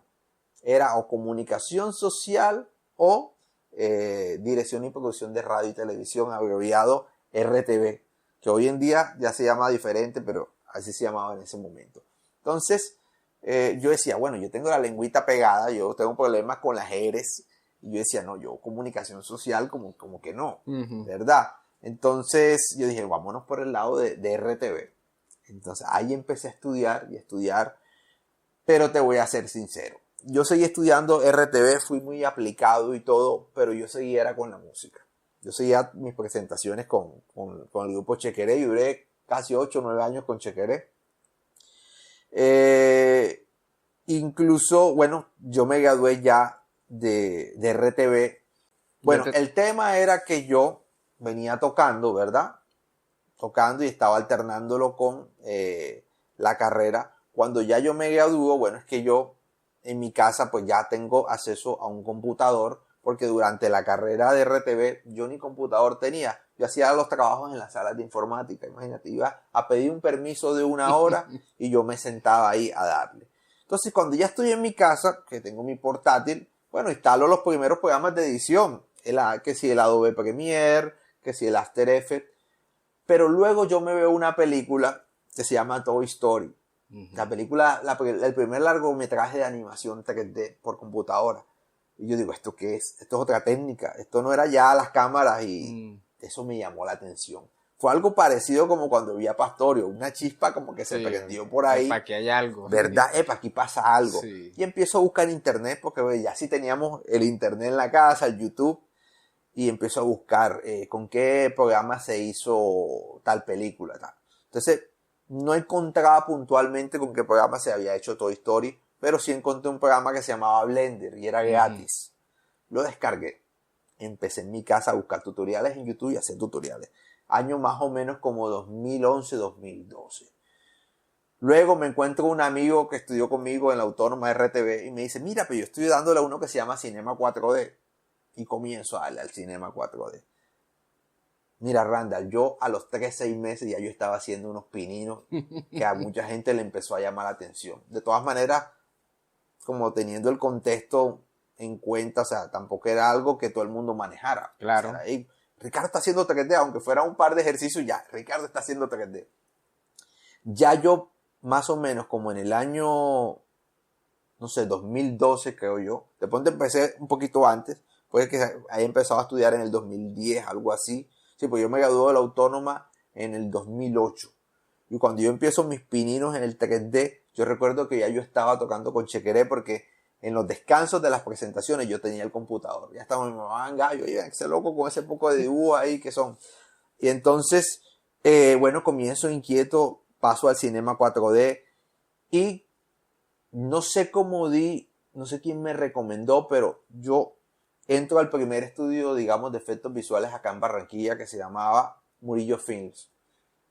B: Era o comunicación social o dirección y producción de radio y televisión, abreviado RTV, que hoy en día ya se llama diferente, pero así se llamaba en ese momento. Entonces, yo decía, bueno, yo tengo la lengüita pegada, yo tengo problemas con las eres, y yo decía, no, yo comunicación social como que no, ¿verdad? Entonces yo dije, vámonos por el lado de RTV. Entonces ahí empecé a estudiar, pero te voy a ser sincero. Yo seguí estudiando RTV, fui muy aplicado y todo, pero yo seguía con la música. Yo seguía mis presentaciones con el grupo Chequeré, y duré casi 8 o 9 años con Chequeré. Incluso, bueno, yo me gradué ya de RTV. Bueno, el tema era que yo venía tocando, ¿verdad? Tocando y estaba alternándolo con la carrera. Cuando ya yo me graduó, bueno, es que yo en mi casa pues ya tengo acceso a un computador, porque durante la carrera de RTV yo ni computador tenía. Yo hacía los trabajos en las salas de informática, imagínate, iba a pedir un permiso de 1 hora y yo me sentaba ahí a darle. Entonces cuando ya estoy en mi casa, que tengo mi portátil, bueno, instalo los primeros programas de edición, que si el Adobe Premiere, que si el After Effects, pero luego yo me veo una película que se llama Toy Story. La película, el primer largometraje de animación 3D por computadora. Y yo digo, ¿esto qué es? Esto es otra técnica. Esto no era ya las cámaras y eso me llamó la atención. Fue algo parecido como cuando vi a Pastorio, una chispa como que se prendió por ahí.
A: Para que haya algo.
B: ¿Verdad? Aquí pasa algo. Sí. Y empiezo a buscar internet porque ya sí teníamos el internet en la casa, el YouTube. Y empiezo a buscar con qué programa se hizo tal película. Tal. Entonces, no encontraba puntualmente con qué programa se había hecho Toy Story, pero sí encontré un programa que se llamaba Blender y era gratis. Lo descargué. Empecé en mi casa a buscar tutoriales en YouTube y hacer tutoriales. Año más o menos como 2011-2012. Luego me encuentro un amigo que estudió conmigo en la Autónoma RTV y me dice, mira, pero yo estoy dándole a uno que se llama Cinema 4D. Y comienzo a darle al Cinema 4D. Mira, Randall, yo a los 3-6 meses ya yo estaba haciendo unos pininos que a mucha gente le empezó a llamar la atención. De todas maneras, como teniendo el contexto en cuenta, o sea, tampoco era algo que todo el mundo manejara.
A: Claro.
B: O sea, hey, Ricardo está haciendo 3D, aunque fuera un par de ejercicios, ya, Ricardo está haciendo 3D. Ya yo, más o menos como en el año, no sé, 2012 creo yo, de pronto empecé un poquito antes, puede que haya empezado a estudiar en el 2010, algo así. Sí, pues yo me gradué de la Autónoma en el 2008. Y cuando yo empiezo mis pininos en el 3D, yo recuerdo que ya yo estaba tocando con Chequeré porque en los descansos de las presentaciones yo tenía el computador. Ya estaba mi mamá en gallo, y ese loco con ese poco de dibujo ahí que son. Y entonces, bueno, comienzo inquieto, paso al cinema 4D y no sé cómo no sé quién me recomendó, pero yo entro al primer estudio, digamos, de efectos visuales acá en Barranquilla que se llamaba Murillo Films.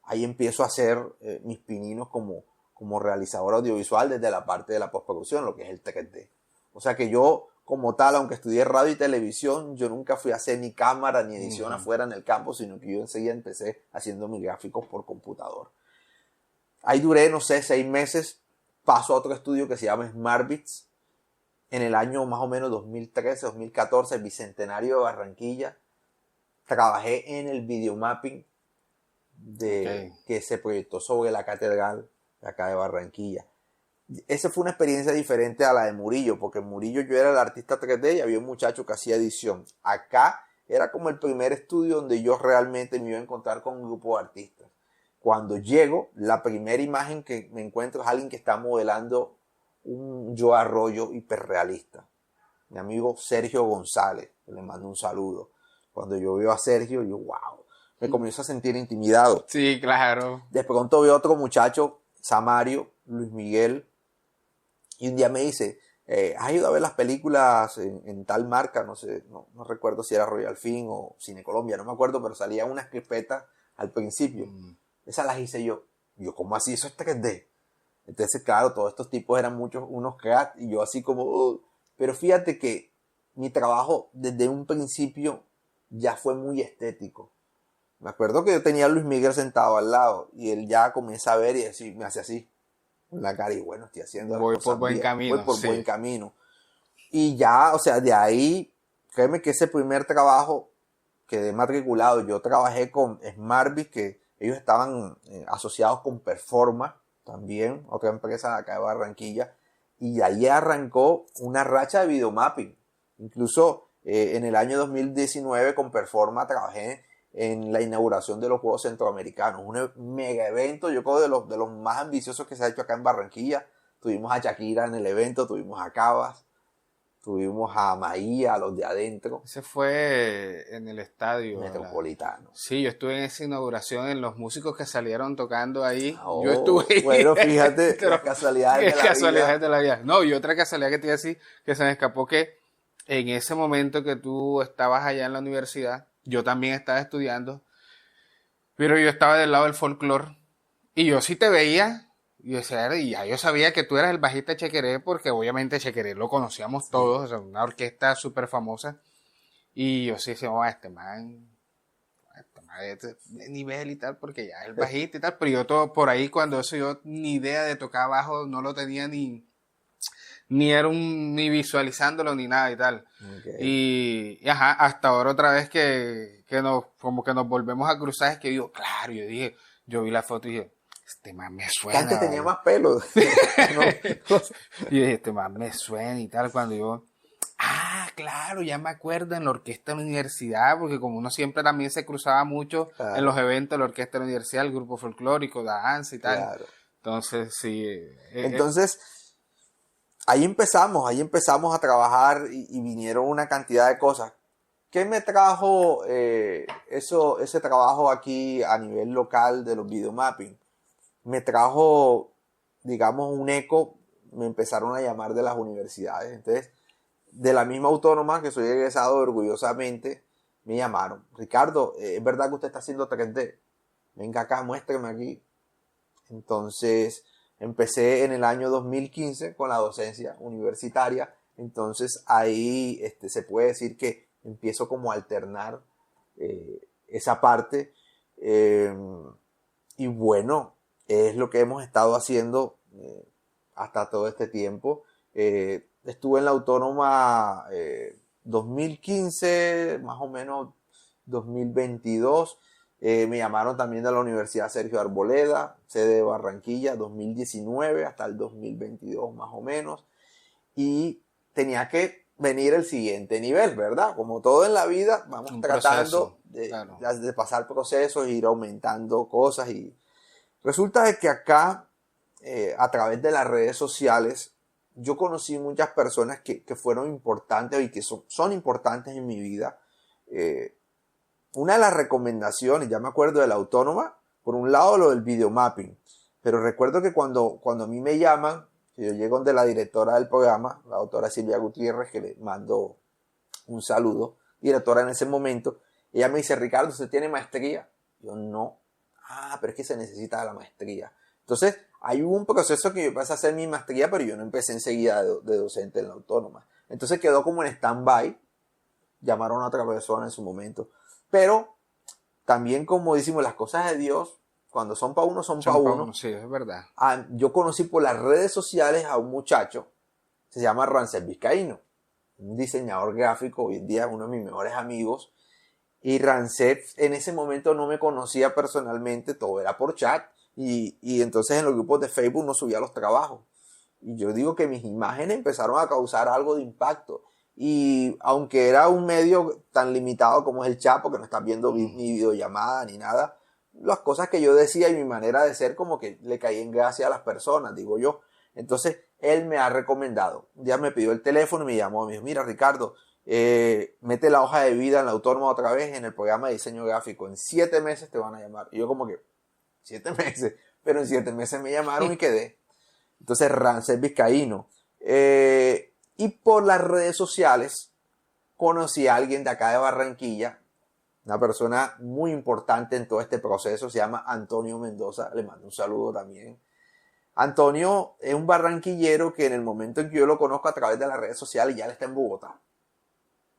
B: Ahí empiezo a hacer mis pininos como realizador audiovisual desde la parte de la postproducción, lo que es el 3D. O sea que yo, como tal, aunque estudié radio y televisión, yo nunca fui a hacer ni cámara ni edición afuera en el campo, sino que yo enseguida empecé haciendo mis gráficos por computador. Ahí duré, no sé, 6 meses. Paso a otro estudio que se llama SmartBeats. En el año más o menos 2013, 2014, el bicentenario de Barranquilla. Trabajé en el videomapping que se proyectó sobre la catedral de acá de Barranquilla. Esa fue una experiencia diferente a la de Murillo, porque en Murillo yo era el artista 3D y había un muchacho que hacía edición. Acá era como el primer estudio donde yo realmente me iba a encontrar con un grupo de artistas. Cuando llego, la primera imagen que me encuentro es alguien que está modelando un Yo Arroyo hiperrealista. Mi amigo Sergio González, le mando un saludo. Cuando yo veo a Sergio, yo, wow, me comienzo a sentir intimidado.
A: Sí, claro.
B: De pronto veo a otro muchacho, Samario, Luis Miguel, y un día me dice, ¿has ido a ver las películas en tal marca? No sé, no recuerdo si era Royal Film o Cine Colombia, no me acuerdo, pero salían unas crispetas al principio. Esas las hice yo. Yo, ¿cómo así? Eso es 3D. Entonces, claro, todos estos tipos eran unos cracks, y yo así como... Pero fíjate que mi trabajo desde un principio ya fue muy estético. Me acuerdo que yo tenía a Luis Miguel sentado al lado y él ya comienza a ver y así, me hace así con la cara y bueno, estoy haciendo
A: Voy
B: las cosas
A: por buen
B: bien.
A: camino.
B: Voy por buen camino. Y ya, o sea, de ahí, créeme que ese primer trabajo quedé matriculado. Yo trabajé con SmartBeats, que ellos estaban asociados con Performa, también, otra empresa de acá de Barranquilla, y de ahí arrancó una racha de videomapping. Incluso en el año 2019 con Performa trabajé en la inauguración de los Juegos Centroamericanos, un mega evento, yo creo de los más ambiciosos que se ha hecho acá en Barranquilla. Tuvimos a Shakira en el evento, tuvimos a Cabas, tuvimos a Maía, a los de adentro.
A: Ese fue en el estadio
B: Metropolitano.
A: Sí, yo estuve en esa inauguración, en los músicos que salieron tocando ahí.
B: Oh,
A: yo estuve.
B: Bueno, fíjate, las casualidades
A: de la vida. No, y otra casualidad que te iba a decir, que se me escapó, que en ese momento que tú estabas allá en la universidad, yo también estaba estudiando, pero yo estaba del lado del folclore, y yo sí te veía. Y ya yo sabía que tú eras el bajista de Chequeré, porque obviamente Chequeré lo conocíamos todos, o sea, una orquesta súper famosa. Y yo sí decía, este man de nivel y tal, porque ya es el bajista y tal, pero yo todo por ahí, cuando eso yo ni idea de tocar bajo, no lo tenía ni visualizándolo ni nada y tal. Y ajá, hasta ahora otra vez que como que nos volvemos a cruzar, es que digo, claro, yo vi la foto y dije, este man me suena.
B: Antes tenía más pelo.
A: Y dije, este man me suena y tal, cuando yo, claro, ya me acuerdo, en la orquesta de la universidad, porque como uno siempre también se cruzaba mucho en los eventos de la orquesta de la universidad, el grupo folclórico, la danza y tal. Claro. Entonces, sí.
B: Entonces, ahí empezamos a trabajar y vinieron una cantidad de cosas. ¿Qué me trajo ese trabajo aquí a nivel local de los videomapping? Me trajo, digamos, un eco, me empezaron a llamar de las universidades. Entonces, de la misma Autónoma, que soy egresado orgullosamente, me llamaron. Ricardo, ¿es verdad que usted está haciendo 3D? Venga acá, muéstrame aquí. Entonces, empecé en el año 2015 con la docencia universitaria. Entonces, ahí se puede decir que empiezo como a alternar esa parte. Y bueno, es lo que hemos estado haciendo hasta todo este tiempo. Estuve en la Autónoma 2015, más o menos 2022. Me llamaron también de la Universidad Sergio Arboleda, sede de Barranquilla, 2019 hasta el 2022 más o menos. Y tenía que venir el siguiente nivel, ¿verdad? Como todo en la vida, vamos
A: Un
B: tratando
A: proceso, claro.
B: de pasar procesos, ir aumentando cosas y resulta de que acá, a través de las redes sociales, yo conocí muchas personas que fueron importantes y que son importantes en mi vida. Una de las recomendaciones, ya me acuerdo de la autónoma, por un lado lo del videomapping, pero recuerdo que cuando a mí me llaman, yo llego donde la directora del programa, la doctora Silvia Gutiérrez, que le mando un saludo, directora en ese momento, ella me dice, Ricardo, ¿usted tiene maestría? Yo no. Ah, pero es que se necesita la maestría. Entonces, hay un proceso que yo empecé a hacer mi maestría, pero yo no empecé enseguida de docente en la autónoma. Entonces quedó como en stand-by, llamaron a otra persona en su momento. Pero también, como decimos, las cosas de Dios, cuando son para uno, son para uno.
A: Sí, es verdad.
B: Yo conocí por las redes sociales a un muchacho, se llama Rancel Vizcaíno, un diseñador gráfico, hoy en día uno de mis mejores amigos. Y Rancel en ese momento no me conocía personalmente, todo era por chat. Y entonces en los grupos de Facebook no subía los trabajos. Y yo digo que mis imágenes empezaron a causar algo de impacto. Y aunque era un medio tan limitado como es el chat, porque no estás viendo ni videollamada ni nada, las cosas que yo decía y mi manera de ser como que le caí en gracia a las personas, digo yo. Entonces él me ha recomendado. Un día me pidió el teléfono y me llamó, me dijo, mira Ricardo, mete la hoja de vida en la autónoma otra vez en el programa de diseño gráfico. En 7 meses te van a llamar. Y yo como que, 7 meses. Pero en 7 meses me llamaron y quedé. Entonces Rancel Vizcaíno. Y por las redes sociales conocí a alguien de acá de Barranquilla, una persona muy importante en todo este proceso, se llama Antonio Mendoza, le mando un saludo también. Antonio es un barranquillero que en el momento en que yo lo conozco a través de las redes sociales ya él está en Bogotá.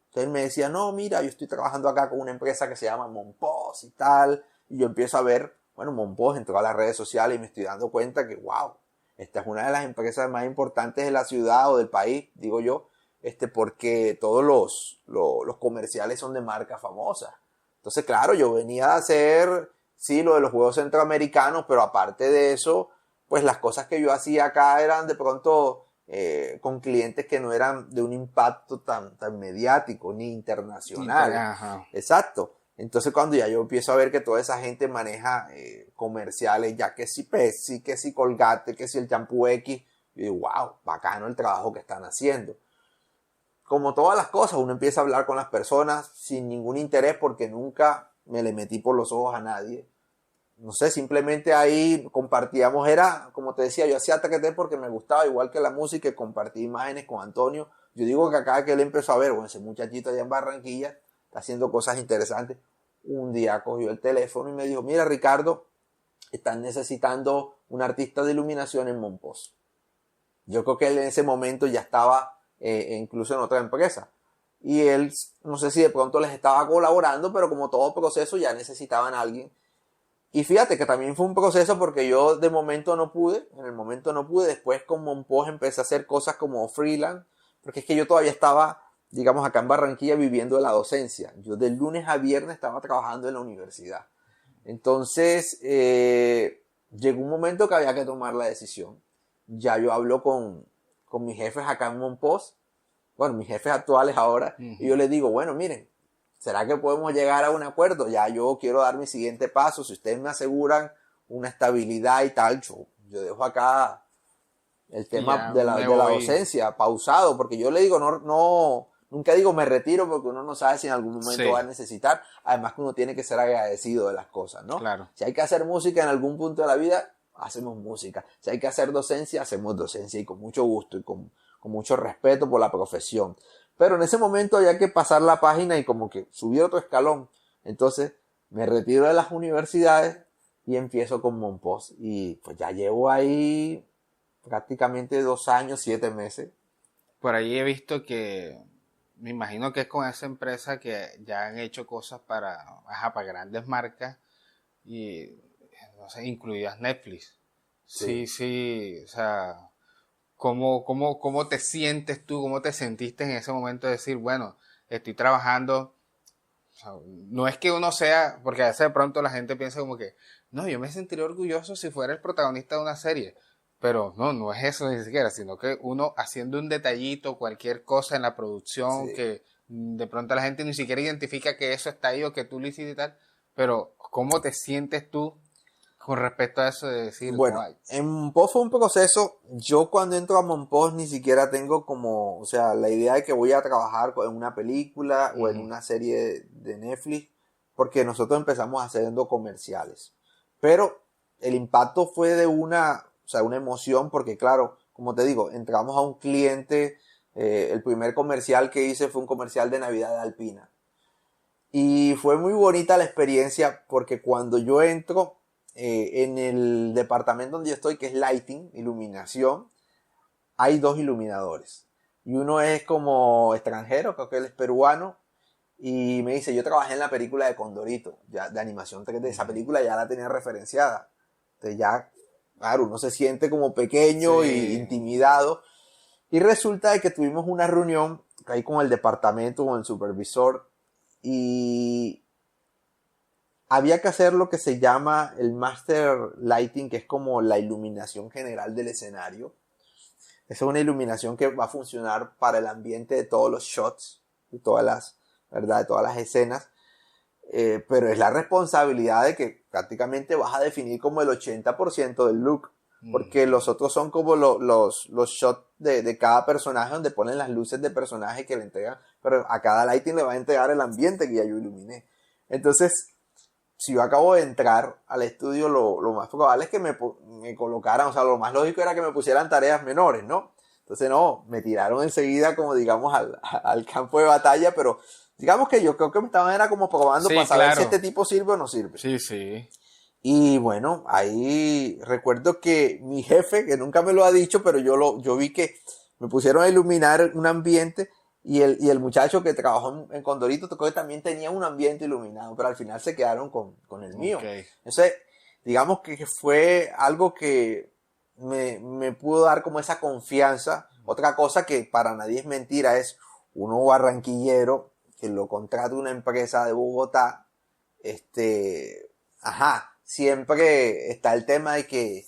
B: Entonces me decía, no, mira, yo estoy trabajando acá con una empresa que se llama Monpós y tal, y yo empiezo a ver, bueno, Monpós en todas las redes sociales y me estoy dando cuenta que, wow, esta es una de las empresas más importantes de la ciudad o del país, digo yo, porque todos los comerciales son de marcas famosas. Entonces, claro, yo venía a hacer, sí, lo de los Juegos Centroamericanos, pero aparte de eso, pues las cosas que yo hacía acá eran de pronto con clientes que no eran de un impacto tan mediático ni internacional.
A: Ajá.
B: Exacto. Entonces cuando ya yo empiezo a ver que toda esa gente maneja comerciales, ya que si Pepsi, que si Colgate, que si el champú X, yo digo, wow, bacano el trabajo que están haciendo. Como todas las cosas, uno empieza a hablar con las personas sin ningún interés porque nunca me le metí por los ojos a nadie. No sé, simplemente ahí compartíamos, era, como te decía, yo hacía traquete porque me gustaba, igual que la música, y compartí imágenes con Antonio. Yo digo que acá que él empezó a ver, bueno, ese muchachito allá en Barranquilla está haciendo cosas interesantes. Un día cogió el teléfono y me dijo, mira Ricardo, están necesitando un artista de iluminación en Monpós. Yo creo que él en ese momento ya estaba incluso en otra empresa. Y él, no sé si de pronto les estaba colaborando, pero como todo proceso ya necesitaban a alguien. Y fíjate que también fue un proceso porque yo de momento no pude, en el momento no pude, después con Monpós empecé a hacer cosas como freelance, porque es que yo todavía estaba, digamos, acá en Barranquilla viviendo de la docencia. Yo de lunes a viernes estaba trabajando en la universidad. Entonces, llegó un momento que había que tomar la decisión. Ya yo hablo con mis jefes acá en Monpós, bueno, mis jefes actuales ahora, y yo les digo, bueno, miren, ¿será que podemos llegar a un acuerdo? Ya yo quiero dar mi siguiente paso. Si ustedes me aseguran una estabilidad y tal, yo dejo acá el tema de la docencia pausado, porque yo le digo, nunca digo me retiro porque uno no sabe si en algún momento va a necesitar. Además que uno tiene que ser agradecido de las cosas, ¿no?
A: Claro.
B: Si hay que hacer música en algún punto de la vida, hacemos música. Si hay que hacer docencia, hacemos docencia y con mucho gusto y con mucho respeto por la profesión. Pero en ese momento había que pasar la página y como que subir otro escalón. Entonces me retiro de las universidades y empiezo con Monpós. Y pues ya llevo ahí prácticamente 2 años, 7 meses.
A: Por ahí he visto que, me imagino que es con esa empresa que ya han hecho cosas para grandes marcas y, no sé, incluidas Netflix. Sí, o sea, ¿cómo te sientes tú? ¿Cómo te sentiste en ese momento de decir, bueno, estoy trabajando? O sea, no es que uno sea, porque a veces de pronto la gente piensa como que, no, yo me sentiría orgulloso si fuera el protagonista de una serie, pero no es eso ni siquiera, sino que uno haciendo un detallito, cualquier cosa en la producción,
B: Sí.
A: que de pronto la gente ni siquiera identifica que eso está ahí o que tú lo hiciste y tal, pero ¿cómo te sientes tú con respecto a eso de decir,
B: Bueno,
A: "Ay,
B: en Monpós fue un proceso. Yo cuando entro a Monpós ni siquiera tengo como, o sea, la idea de que voy a trabajar en una película o en
A: ujú,
B: una serie de Netflix, porque nosotros empezamos haciendo comerciales. Pero el impacto fue de o sea, una emoción, porque claro, como te digo, entramos a un cliente, el primer comercial que hice fue un comercial de Navidad de Alpina. Y fue muy bonita la experiencia porque cuando yo entro en el departamento donde yo estoy, que es lighting, iluminación, hay dos iluminadores. Y uno es como extranjero, creo que él es peruano, y me dice, yo trabajé en la película de Condorito, ya, de animación 3D, esa
A: ujú".
B: película ya la tenía referenciada. Entonces ya, claro, uno se siente como pequeño y
A: Sí.
B: intimidado. Y resulta de que tuvimos una reunión ahí con el departamento, con el supervisor, y había que hacer lo que se llama el master lighting, que es como la iluminación general del escenario. Esa es una iluminación que va a funcionar para el ambiente de todos los shots, de todas las, ¿verdad? De todas las escenas. Pero es la responsabilidad de que prácticamente vas a definir como el 80% del look. Porque
A: Ujú.
B: los otros son como los shots de cada personaje donde ponen las luces de personaje que le entregan. Pero a cada lighting le va a entregar el ambiente que ya yo iluminé. Entonces, si yo acabo de entrar al estudio, lo más probable es que me colocaran, o sea, lo más lógico era que me pusieran tareas menores, ¿no? Entonces, no, me tiraron enseguida, como digamos, al campo de batalla, pero digamos que yo creo que me estaban era como probando para
A: Sí,
B: saber si este
A: claro.
B: tipo sirve o no sirve.
A: Sí, sí.
B: Y bueno, ahí recuerdo que mi jefe, que nunca me lo ha dicho, pero yo vi que me pusieron a iluminar un ambiente y el muchacho que trabajó en Condorito tocó que también tenía un ambiente iluminado, pero al final se quedaron con el
A: Ok.
B: mío. Entonces, digamos que fue algo que me pudo dar como esa confianza. Otra cosa que para nadie es mentira es uno barranquillero que lo contrata una empresa de Bogotá, ajá, siempre está el tema de que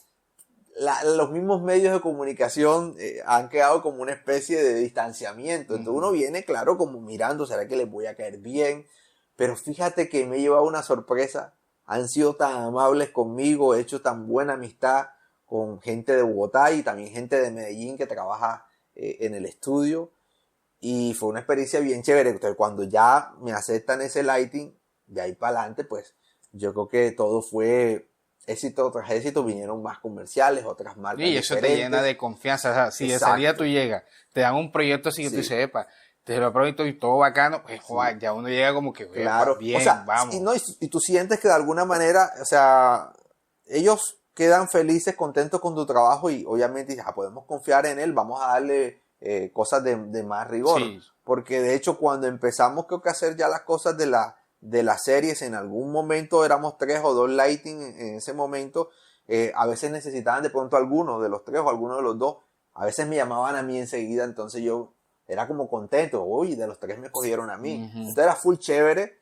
B: los mismos medios de comunicación han quedado como una especie de distanciamiento. Entonces uno
A: Ujú.
B: viene, claro, como mirando, ¿será que les voy a caer bien? Pero fíjate que me he llevado una sorpresa. Han sido tan amables conmigo, he hecho tan buena amistad con gente de Bogotá y también gente de Medellín que trabaja en el estudio. Y fue una experiencia bien chévere. Entonces, cuando ya me aceptan ese lighting, de ahí para adelante, pues yo creo que todo fue éxito tras éxito. Vinieron más comerciales, otras marcas
A: Y eso te llena
B: diferentes.
A: de confianza. O sea, si de salida tú
B: Exacto.
A: llegas, te dan un proyecto así que tú
B: Sí,
A: dices, epa, te lo aprovecho y todo bacano, pues
B: sí,
A: joder, ya uno llega como que, epa,
B: claro. O
A: bien,
B: sea, y,
A: vamos.
B: no, y tú sientes que de alguna manera, o sea, ellos quedan felices, contentos con tu trabajo y obviamente ya podemos confiar en él, vamos a darle cosas de más rigor.
A: Sí,
B: Porque de hecho cuando empezamos creo que a hacer ya las cosas de las series, en algún momento éramos 3 o 2 lighting en ese momento, a veces necesitaban de pronto alguno de los 3 o alguno de los 2, a veces me llamaban a mí enseguida, entonces yo era como contento, uy, de los 3 me cogieron a mí.
A: ujú,
B: Entonces era full chévere.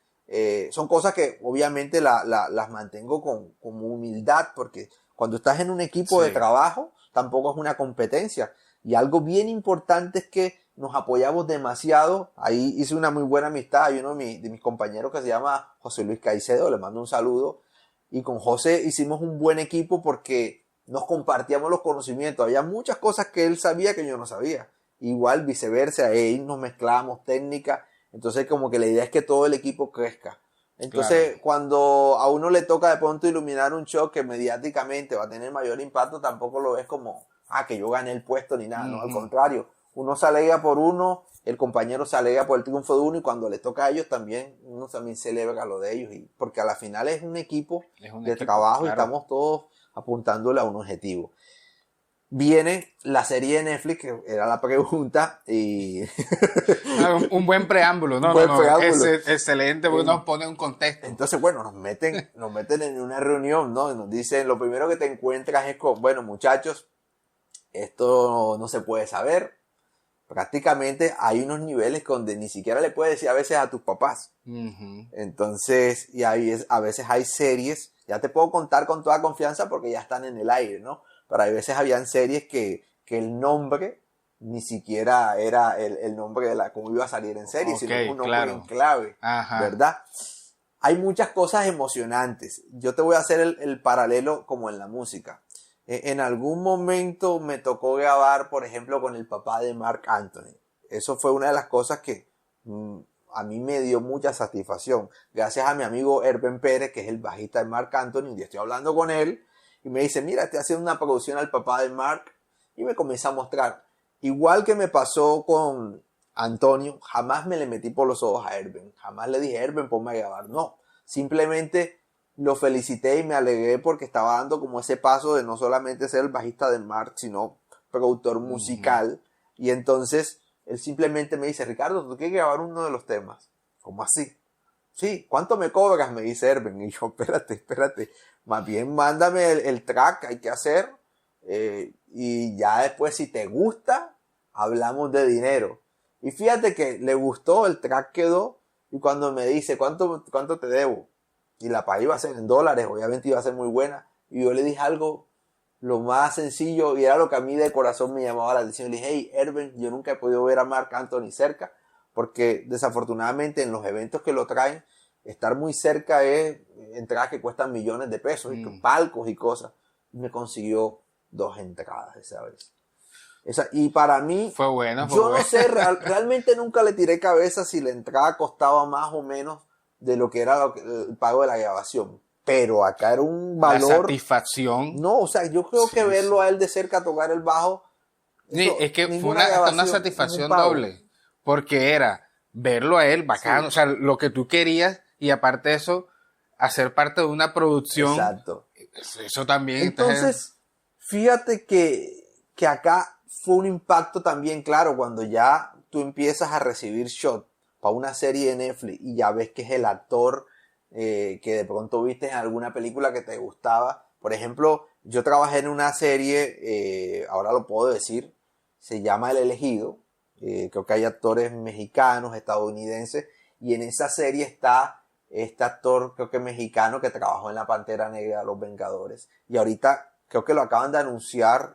B: Son cosas que obviamente las mantengo con humildad porque cuando estás en un equipo de
A: sí,
B: trabajo tampoco es una competencia. Y algo bien importante es que nos apoyamos demasiado. Ahí hice una muy buena amistad. Hay uno de mis compañeros que se llama José Luis Caicedo, le mando un saludo. Y con José hicimos un buen equipo porque nos compartíamos los conocimientos. Había muchas cosas que él sabía que yo no sabía. Igual viceversa, ahí nos mezclábamos técnicas. Entonces como que la idea es que todo el equipo crezca.
A: claro.
B: Entonces cuando a uno le toca de pronto iluminar un show que mediáticamente va a tener mayor impacto, tampoco lo ves como, que yo gané el puesto ni nada. No, al
A: Ujú.
B: contrario. Uno se alegra por uno, el compañero se alegra por el triunfo de uno y cuando le toca a ellos también, uno también celebra lo de ellos. Porque a la final es un equipo
A: Es un
B: de
A: equipo,
B: trabajo y
A: claro.
B: estamos todos apuntándole a un objetivo. Viene la serie de Netflix, que era la pregunta, y
A: Ah, un buen preámbulo,
B: un
A: no, no,
B: buen
A: no, es
B: preámbulo.
A: excelente porque nos pone un contexto.
B: Entonces, bueno, nos meten en una reunión, ¿no? Y nos dicen, lo primero que te encuentras es con, bueno, muchachos, esto no se puede saber. Prácticamente hay unos niveles donde ni siquiera le puedes decir a veces a tus papás.
A: Ujú.
B: Entonces, y ahí a veces hay series, ya te puedo contar con toda confianza porque ya están en el aire, ¿no? pero hay veces habían series que el nombre ni siquiera era el nombre de cómo iba a salir en serie, sino un nombre en clave, ¿verdad? Hay muchas cosas emocionantes. Yo te voy a hacer el paralelo como en la música. En algún momento me tocó grabar, por ejemplo, con el papá de Marc Anthony. Eso fue una de las cosas que a mí me dio mucha satisfacción. Gracias a mi amigo Erben Pérez, que es el bajista de Marc Anthony, y estoy hablando con él, y me dice, mira, estoy haciendo una producción al papá de Marc, y me comienza a mostrar. Igual que me pasó con Antonio, jamás me le metí por los ojos a Erben. Jamás le dije, Erben, ponme a grabar. No, simplemente lo felicité y me alegré porque estaba dando como ese paso de no solamente ser el bajista de Marc, sino productor musical. Y entonces él simplemente me dice, Ricardo, tú quieres grabar uno de los temas. ¿Cómo así? Sí, ¿cuánto me cobras? Me dice Erben. Y yo, espérate. Más bien mándame el track, hay que hacer. Y ya después, si te gusta, hablamos de dinero. Y fíjate que le gustó, el track quedó. Y cuando me dice, ¿cuánto te debo? Y la paga iba a ser en dólares, obviamente iba a ser muy buena. Y yo le dije algo, lo más sencillo, y era lo que a mí de corazón me llamaba la atención. Le dije, hey, Erben, yo nunca he podido ver a Marc Anthony cerca, porque desafortunadamente en los eventos que lo traen, estar muy cerca es entradas que cuestan millones de pesos, y palcos y cosas. Y me consiguió 2 entradas esa vez. Y para mí,
A: fue bueno.
B: No sé, realmente nunca le tiré cabeza si la entrada costaba más o menos de lo que era el pago de la grabación. Pero acá era un valor.
A: La satisfacción.
B: No, o sea, yo creo que verlo a él de cerca tocar el bajo.
A: Eso, es que fue una satisfacción doble. Porque era verlo a él bacano, o sea, lo que tú querías, y aparte de eso, hacer parte de una producción.
B: Exacto.
A: Eso también.
B: Entonces, fíjate que acá fue un impacto también, claro, cuando ya tú empiezas a recibir shot para una serie de Netflix y ya ves que es el actor que de pronto viste en alguna película que te gustaba. Por ejemplo, yo trabajé en una serie, ahora lo puedo decir, se llama El Elegido. Creo que hay actores mexicanos, estadounidenses, y en esa serie está este actor, creo que mexicano, que trabajó en La Pantera Negra de los Vengadores. Y ahorita creo que lo acaban de anunciar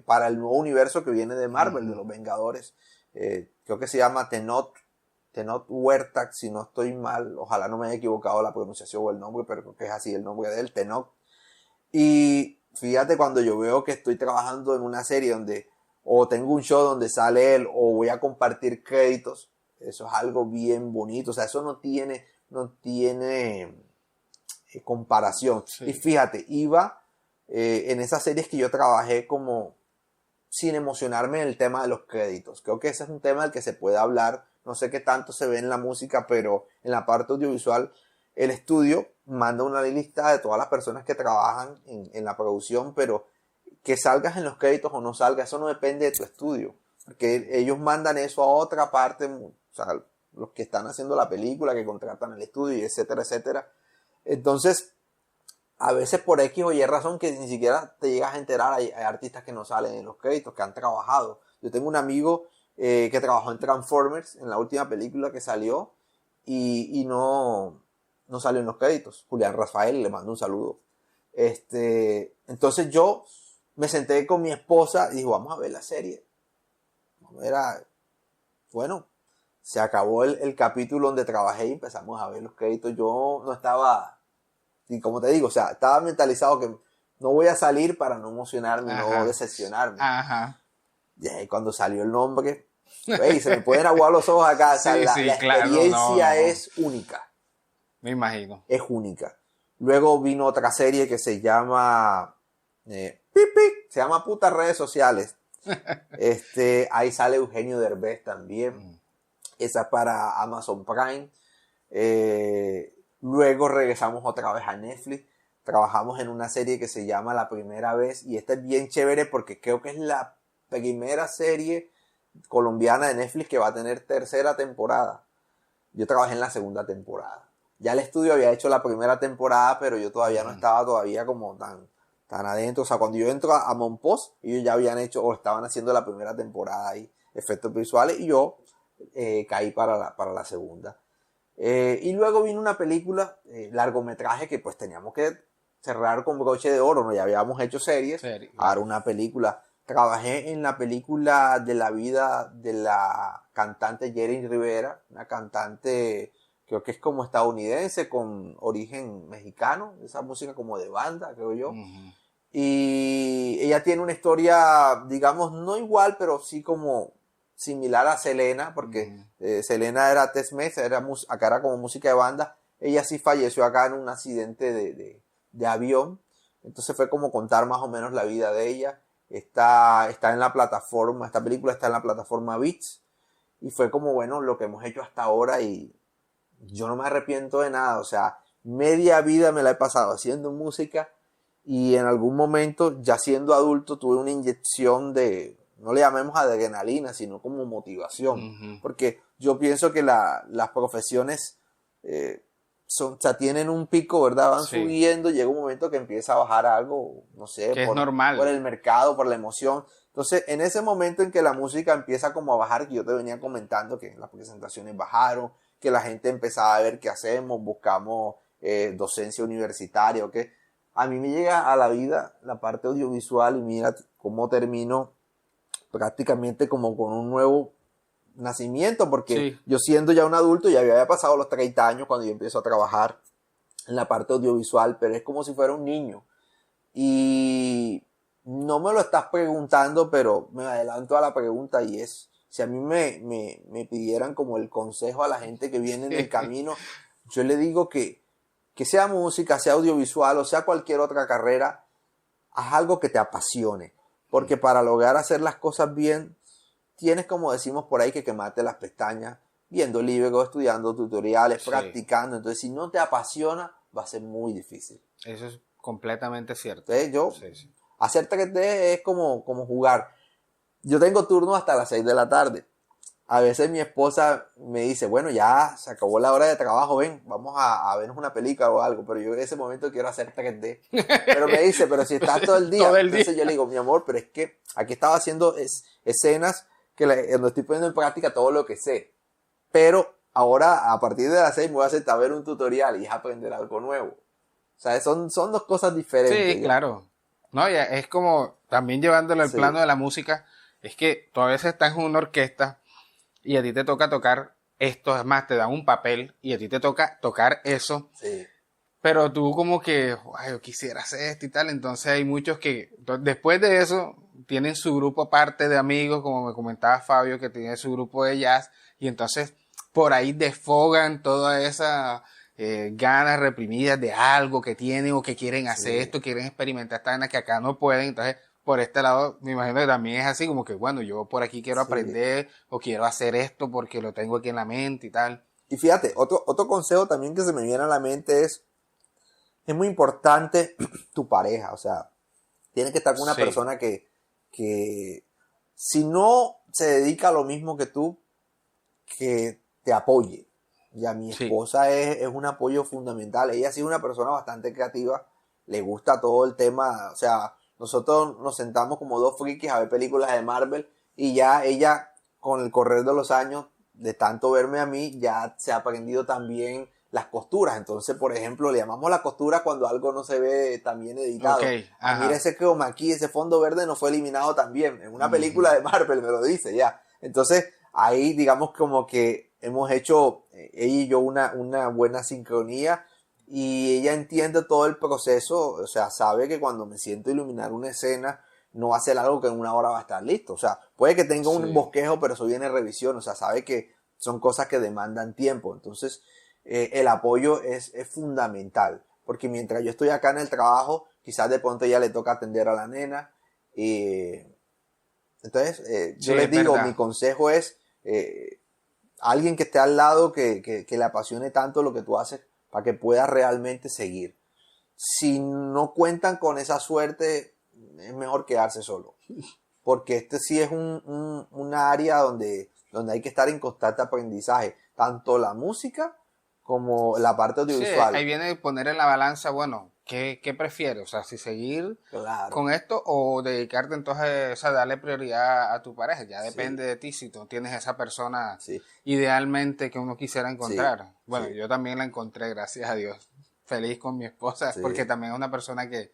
B: para el nuevo universo que viene de Marvel, de los Vengadores. Creo que se llama Tenoch Huerta, si no estoy mal. Ojalá no me haya equivocado la pronunciación o el nombre, pero creo que es así el nombre de él, Tenoch. Y fíjate, cuando yo veo que estoy trabajando en una serie donde o tengo un show donde sale él o voy a compartir créditos, eso es algo bien bonito. O sea, eso no tiene comparación. Sí. Y fíjate, iba en esas series que yo trabajé como sin emocionarme en el tema de los créditos. Creo que ese es un tema del que se puede hablar. No sé qué tanto se ve en la música, pero en la parte audiovisual el estudio manda una lista de todas las personas que trabajan en la producción, pero que salgas en los créditos o no salgas, eso no depende de tu estudio, porque ellos mandan eso a otra parte, o sea, los que están haciendo la película, que contratan el estudio, etcétera, etcétera. Entonces, a veces por X o Y razón que ni siquiera te llegas a enterar, hay artistas que no salen en los créditos, que han trabajado. Yo tengo un amigo que trabajó en Transformers, en la última película que salió, y no salió en los créditos. Julián Rafael, le mando un saludo. Entonces yo me senté con mi esposa y dijo, vamos a ver la serie. Bueno, se acabó el capítulo donde trabajé y empezamos a ver los créditos. Yo no estaba, y como te digo, o sea, estaba mentalizado que no voy a salir para no emocionarme, no decepcionarme.
A: Ajá.
B: Y ahí cuando salió el nombre, se me pueden aguar los ojos acá. O sea, la experiencia es única.
A: Me imagino.
B: Es única. Luego vino otra serie que se llama se llama Putas Redes Sociales. Ahí sale Eugenio Derbez también. Esa es para Amazon Prime. Luego regresamos otra vez a Netflix. Trabajamos en una serie que se llama La Primera Vez, y esta es bien chévere porque creo que es la primera serie colombiana de Netflix que va a tener tercera temporada. Yo trabajé en la segunda temporada. Ya el estudio había hecho la primera temporada, pero yo todavía no estaba como tan adentro. O sea, cuando yo entro a Monpós, ellos ya habían hecho o estaban haciendo la primera temporada ahí, efectos visuales, y yo caí para la segunda. Y luego vino una película, largometraje, que pues teníamos que cerrar con broche de oro, ¿no? Ya habíamos hecho series, ahora una película. Trabajé en la película de la vida de la cantante Jenny Rivera, una cantante, creo que es como estadounidense, con origen mexicano, esa música como de banda, creo yo.
A: Uh-huh.
B: Y ella tiene una historia, digamos, no igual, pero sí como similar a Selena, porque Selena era Tex-Mex, acá era como música de banda. Ella sí falleció acá en un accidente de avión. Entonces fue como contar más o menos la vida de ella. Está en la plataforma, esta película está en la plataforma ViX. Y fue como, bueno, lo que hemos hecho hasta ahora y yo no me arrepiento de nada. O sea, media vida me la he pasado haciendo música y en algún momento, ya siendo adulto, tuve una inyección de, no le llamemos adrenalina, sino como motivación.
A: Uh-huh.
B: Porque yo pienso que las profesiones o sea, tienen un pico, ¿verdad? Van subiendo, llega un momento que empieza a bajar algo, no sé,
A: que es normal.
B: Por el mercado, por la emoción. Entonces, en ese momento en que la música empieza como a bajar, que yo te venía comentando que las presentaciones bajaron, que la gente empezaba a ver qué hacemos, buscamos docencia universitaria, ¿ok? A mí me llega a la vida la parte audiovisual y mira cómo termino prácticamente como con un nuevo nacimiento, porque yo siendo ya un adulto ya había pasado los 30 años cuando yo empiezo a trabajar en la parte audiovisual, pero es como si fuera un niño. Y no me lo estás preguntando, pero me adelanto a la pregunta y es, si a mí me pidieran como el consejo a la gente que viene en el camino, yo le digo que sea música, sea audiovisual o sea cualquier otra carrera, haz algo que te apasione, porque para lograr hacer las cosas bien, tienes, como decimos por ahí, que quemarte las pestañas, viendo libros, estudiando tutoriales, practicando. Entonces, si no te apasiona, va a ser muy difícil.
A: Eso es completamente cierto.
B: Entonces, hacer 3D es como jugar. Yo tengo turno hasta las 6 de la tarde. A veces mi esposa me dice, bueno, ya se acabó la hora de trabajo, ven, vamos a vernos una película o algo, pero yo en ese momento quiero hacer 3D. Pero me dice, pero si estás todo el día. Entonces yo le digo, mi amor, pero es que aquí estaba haciendo escenas donde estoy poniendo en práctica todo lo que sé. Pero ahora, a partir de las 6, me voy a sentar a ver un tutorial y es aprender algo nuevo. O sea, son dos cosas diferentes.
A: Sí, claro. No, ya es como, también llevándolo al plano de la música, es que tú a veces estás en una orquesta y a ti te toca tocar esto, es más, te dan un papel y a ti te toca tocar eso, pero tú como que, yo quisiera hacer esto y tal, entonces hay muchos que después de eso tienen su grupo aparte de amigos, como me comentaba Fabio, que tiene su grupo de jazz, y entonces por ahí desfogan toda esa ganas reprimidas de algo que tienen o que quieren hacer esto, quieren experimentar esta gana que acá no pueden, entonces por este lado, me imagino que también es así, como que, bueno, yo por aquí quiero aprender o quiero hacer esto porque lo tengo aquí en la mente y tal.
B: Y fíjate, otro consejo también que se me viene a la mente es muy importante tu pareja, o sea, tienes que estar con una persona que si no se dedica a lo mismo que tú, que te apoye. Ya mi esposa es un apoyo fundamental, ella sí es una persona bastante creativa, le gusta todo el tema, o sea, nosotros nos sentamos como dos frikis a ver películas de Marvel y ya ella, con el correr de los años, de tanto verme a mí, ya se ha aprendido también las costuras. Entonces, por ejemplo, le llamamos la costura cuando algo no se ve tan bien editado. Mira ese chroma aquí, ese fondo verde no fue eliminado también. En una película de Marvel me lo dice ya. Entonces, ahí digamos como que hemos hecho, ella y yo, una buena sincronía. Y ella entiende todo el proceso, o sea, sabe que cuando me siento a iluminar una escena, no va a ser algo que en una hora va a estar listo. O sea, puede que tenga un bosquejo, pero eso viene revisión. O sea, sabe que son cosas que demandan tiempo. Entonces, el apoyo es fundamental. Porque mientras yo estoy acá en el trabajo, quizás de pronto ya le toca atender a la nena. Entonces, yo les digo, mi consejo es alguien que esté al lado, que le apasione tanto lo que tú haces, para que puedas realmente seguir. Si no cuentan con esa suerte, es mejor quedarse solo. Porque este sí es una área donde hay que estar en constante aprendizaje. Tanto la música como la parte audiovisual.
A: Sí, ahí viene poner en la balanza, bueno, ¿qué prefieres? O sea, si seguir con esto o dedicarte entonces, o sea, darle prioridad a tu pareja. Ya depende de ti si tú tienes esa persona idealmente que uno quisiera encontrar. Bueno, yo también la encontré, gracias a Dios. feliz con mi esposa,
B: Sí.
A: porque también es una persona que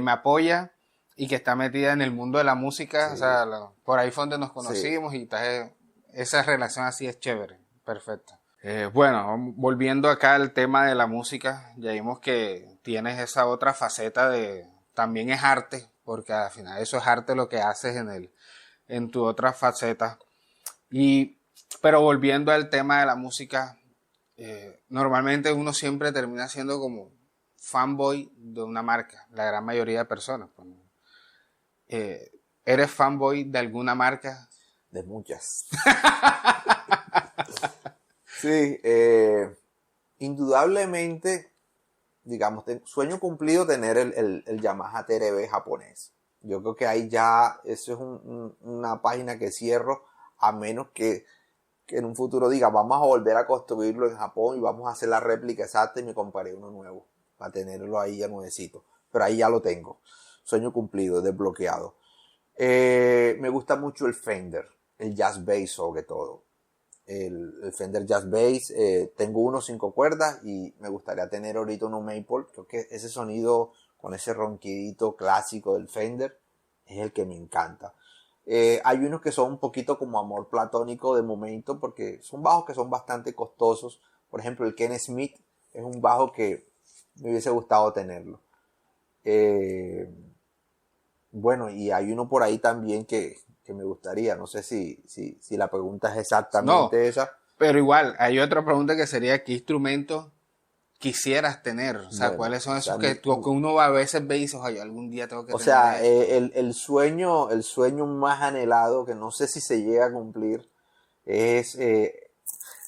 A: me apoya y que está metida en el mundo de la música.
B: Sí.
A: O sea, por ahí fue donde nos
B: Sí.
A: conocimos y esa relación así es chévere, perfecto. Bueno, volviendo acá al tema de la música, ya vimos que tienes esa otra faceta de, también es arte, porque al final eso es arte lo que haces en tu otra faceta. Pero volviendo al tema de la música, normalmente uno siempre termina siendo como fanboy de una marca, la gran mayoría de personas. Pues, ¿no? ¿Eres fanboy de alguna marca?
B: De muchas. Sí, indudablemente, digamos, sueño cumplido tener el Yamaha TRB japonés. Yo creo que ahí ya, eso es una página que cierro, a menos que en un futuro diga, vamos a volver a construirlo en Japón y vamos a hacer la réplica exacta y me compraré uno nuevo, para tenerlo ahí ya nuevecito. Pero ahí ya lo tengo. Sueño cumplido, desbloqueado. Me gusta mucho el Fender, el Jazz Bass sobre todo. El Fender Jazz Bass, tengo unos 5 cuerdas y me gustaría tener ahorita uno Maple. Creo que ese sonido con ese ronquidito clásico del Fender es el que me encanta. Hay unos que son un poquito como amor platónico de momento porque son bajos que son bastante costosos. Por ejemplo, el Ken Smith es un bajo que me hubiese gustado tenerlo. Bueno, y hay uno por ahí también que me gustaría. No sé si la pregunta es
A: No,
B: exactamente esa.
A: pero igual, hay otra pregunta que sería, ¿qué instrumento quisieras tener? O sea,
B: Bueno,
A: ¿cuáles son
B: o sea,
A: esos que uno a veces ve y dice, oye, algún día tengo que
B: o
A: tener
B: sea,
A: esto?
B: el sueño más anhelado, que no sé si se llega a cumplir, es,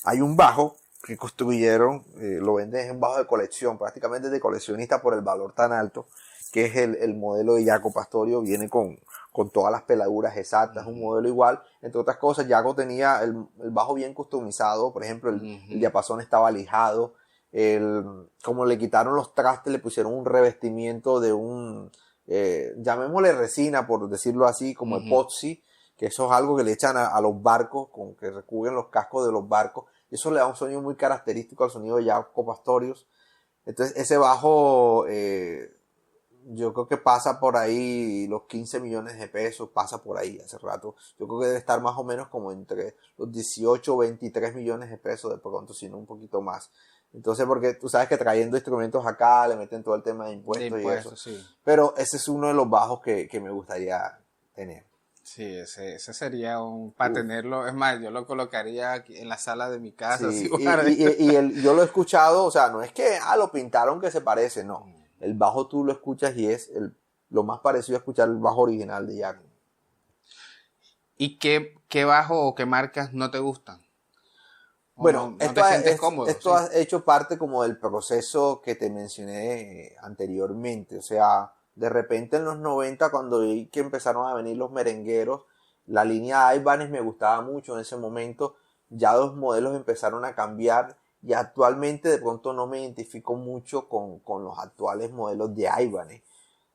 B: hay un bajo que construyeron, lo venden en bajo de colección, prácticamente de coleccionista por el valor tan alto, que es el modelo de Jaco Pastorio, viene con todas las peladuras exactas, un modelo igual. Entre otras cosas, Jaco tenía el bajo bien customizado, por ejemplo, el diapasón estaba lijado, como le quitaron los trastes, le pusieron un revestimiento de llamémosle resina, por decirlo así, como epoxi, que eso es algo que le echan a los barcos, con que recubren los cascos de los barcos, y eso le da un sonido muy característico al sonido de Jaco Pastorius. Entonces ese bajo, yo creo que pasa por ahí los 15 millones de pesos, pasa por ahí hace rato. Yo creo que debe estar más o menos como entre los 18 o 23 millones de pesos de pronto, si no un poquito más. Entonces, porque tú sabes que trayendo instrumentos acá le meten todo el tema de
A: De
B: impuestos y eso.
A: impuestos, sí.
B: Pero ese es uno de los bajos que me gustaría tener.
A: Sí, ese sería para
B: Uf.
A: tenerlo. Es más, yo lo colocaría aquí en la sala de mi casa, así
B: Sí,
A: guardé.
B: yo lo he escuchado, o sea, no es que lo pintaron que se parece, no. El bajo tú lo escuchas y es lo más parecido a escuchar el bajo original de Jaco.
A: ¿Y qué bajo o qué marcas no te gustan? ¿O
B: Bueno,
A: no te sientes cómodo?
B: esto
A: Sí.
B: ha hecho parte como del proceso que te mencioné anteriormente. O sea, de repente en los 90 cuando vi que empezaron a venir los merengueros, la línea de Ibanez me gustaba mucho en ese momento. Ya los modelos empezaron a cambiar y actualmente de pronto no me identifico mucho con los actuales modelos de Ibanez.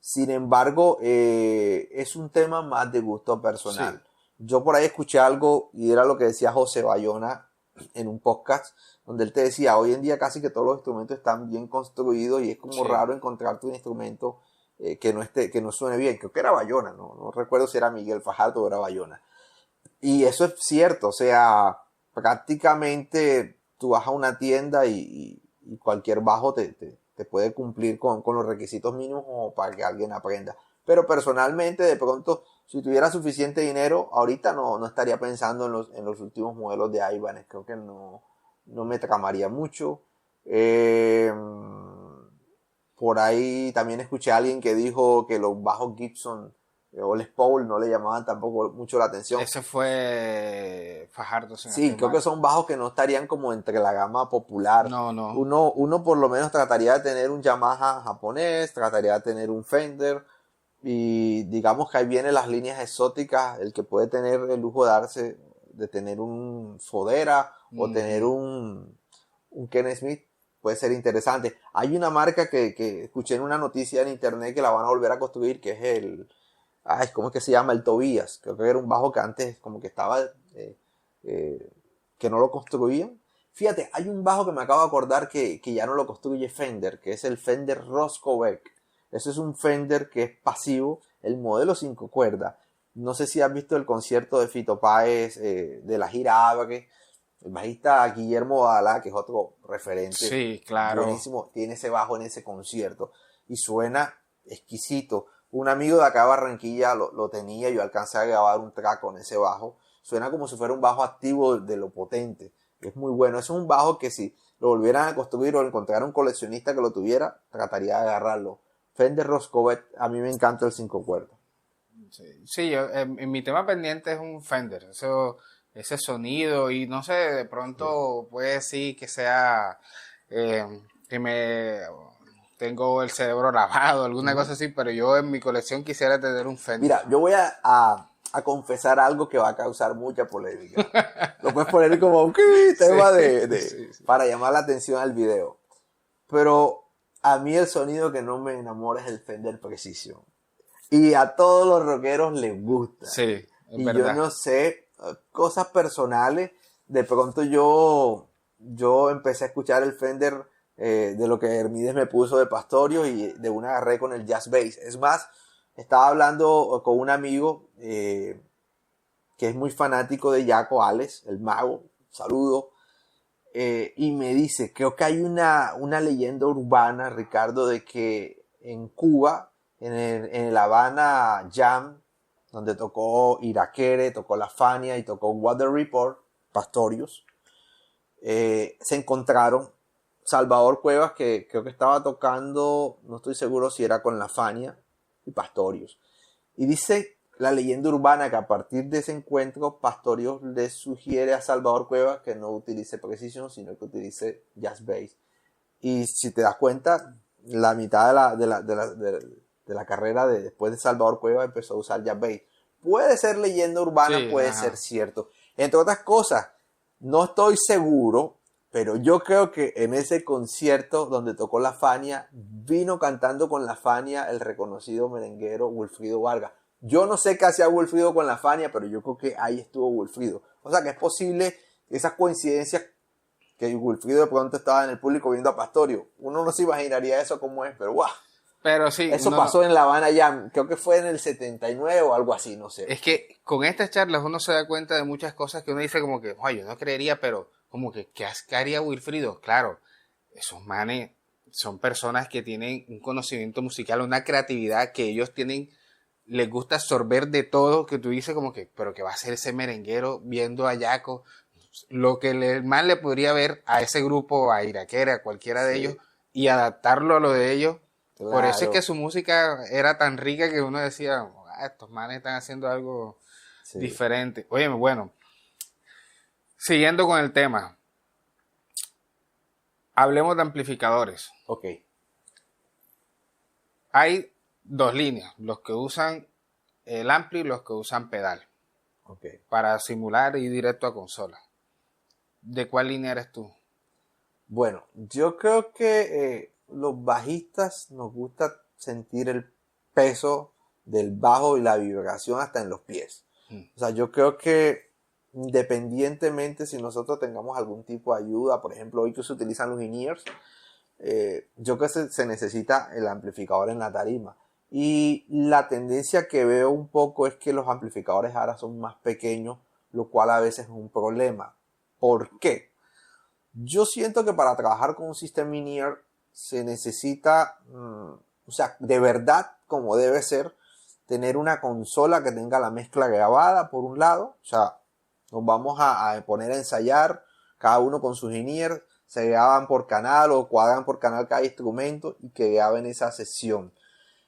B: Sin embargo, es un tema más de gusto
A: Sí.
B: personal. Yo por ahí escuché algo y era lo que decía José Bayona en un podcast donde él te decía, hoy en día casi que todos los instrumentos están bien construidos y es como
A: Sí.
B: raro encontrarte un instrumento que no suene bien. Creo que era Bayona, no recuerdo si era Miguel Fajardo o era Bayona. Y eso es cierto, o sea, prácticamente tú vas a una tienda y cualquier bajo te puede cumplir con los requisitos mínimos como para que alguien aprenda. Pero personalmente, de pronto, si tuviera suficiente dinero, ahorita no estaría pensando en los últimos modelos de Ibanez. Creo que no me tramaría mucho. Por ahí también escuché a alguien que dijo que los bajos Gibson o Les Paul no le llamaban tampoco mucho la atención.
A: Ese fue Fajardo, si no
B: Sí,
A: estoy
B: creo que
A: mal.
B: son bajos que no estarían como entre la gama popular.
A: No, no.
B: Uno por lo menos trataría de tener un Yamaha japonés, trataría de tener un Fender y digamos que ahí vienen las líneas exóticas, el que puede tener el lujo de darse, de tener un Fodera o tener un Ken Smith puede ser interesante. Hay una marca que escuché en una noticia en internet que la van a volver a construir, que es ¿cómo es que se llama? El Tobías. Creo que era un bajo que antes como que estaba, que no lo construían. Fíjate, hay un bajo que me acabo de acordar que ya no lo construye Fender, que es el Fender Roscoe. Eso es un Fender que es pasivo, el modelo 5 cuerdas. No sé si has visto el concierto de Fito Páez, de la gira Ábaque. El bajista Guillermo Badalá, que es otro referente,
A: Sí, claro.
B: buenísimo, tiene ese bajo en ese concierto y suena exquisito. Un amigo de acá de Barranquilla lo tenía, yo alcancé a grabar un track con ese bajo. Suena como si fuera un bajo activo de lo potente. Es muy bueno. Eso es un bajo que si lo volvieran a construir o encontraran un coleccionista que lo tuviera, trataría de agarrarlo. Fender Roscoe, a mí me encanta el 5 cuerdas.
A: Sí, yo, en mi tema pendiente es un Fender. Ese sonido y no sé, de pronto puede decir que sea que me tengo el cerebro lavado, alguna cosa así, pero yo en mi colección quisiera tener un Fender.
B: Mira, yo voy a confesar algo que va a causar mucha polémica. Lo puedes poner como un tema
A: sí.
B: para llamar la atención al video. Pero a mí el sonido que no me enamora es el Fender Precision. Y a todos los rockeros les gusta.
A: Sí, es
B: y
A: verdad.
B: yo no sé, cosas personales. De pronto yo empecé a escuchar el Fender de lo que Hermídez me puso de Pastorius y de una agarré con el Jazz Bass. Es más, estaba hablando con un amigo que es muy fanático de Jaco Alex, el mago, saludo, y me dice, creo que hay una leyenda urbana, Ricardo, de que en Cuba, en el Habana Jam, donde tocó Irakere, tocó La Fania y tocó Weather Report, Pastorius, se encontraron Salvador Cuevas, que creo que estaba tocando, no estoy seguro si era con La Fania y Pastorius. Y dice la leyenda urbana que a partir de ese encuentro Pastorius le sugiere a Salvador Cuevas que no utilice Precision, sino que utilice Jazz Bass. Y si te das cuenta, la mitad de la carrera después de Salvador Cuevas empezó a usar Jazz Bass. Puede ser leyenda urbana,
A: Sí,
B: puede ser cierto. Entre otras cosas, no estoy seguro, pero yo creo que en ese concierto donde tocó La Fania, vino cantando con La Fania el reconocido merenguero Wilfrido Vargas. Yo no sé qué hacía Wilfrido con La Fania, pero yo creo que ahí estuvo Wilfrido. O sea que es posible esas coincidencias que Wilfrido de pronto estaba en el público viendo a Pastorio. Uno no se imaginaría eso como es, pero ¡guau!
A: Pero sí,
B: Eso pasó en La Habana Jam, creo que fue en el 79 o algo así, no sé.
A: es que con estas charlas uno se da cuenta de muchas cosas que uno dice como que, yo no creería, pero como que, ¿qué haría Wilfrido? Claro, esos manes son personas que tienen un conocimiento musical, una creatividad que ellos tienen, les gusta absorber de todo, que tú dices como que, pero que va a ser ese merenguero viendo a Yaco, lo que más le podría ver a ese grupo, a Irakere, a cualquiera de ellos, y adaptarlo a lo de ellos.
B: Claro.
A: Por eso es que su música era tan rica que uno decía, estos manes están haciendo algo diferente. Oye, bueno, siguiendo con el tema, hablemos de amplificadores.
B: Ok.
A: Hay dos líneas, los que usan el ampli y los que usan pedal.
B: Okay.
A: Para simular y directo a consola. ¿De cuál línea eres tú?
B: Bueno, yo creo que los bajistas nos gusta sentir el peso del bajo y la vibración hasta en los pies. O sea, yo creo que independientemente si nosotros tengamos algún tipo de ayuda, por ejemplo, hoy que se utilizan los in-ears, yo creo que se necesita el amplificador en la tarima. Y la tendencia que veo un poco es que los amplificadores ahora son más pequeños, lo cual a veces es un problema. ¿Por qué? Yo siento que para trabajar con un sistema in-ear se necesita, o sea, de verdad, como debe ser, tener una consola que tenga la mezcla grabada por un lado. O sea, nos vamos a poner a ensayar, cada uno con sus in-ears, se graban por canal o cuadran por canal cada instrumento y que graben esa sesión.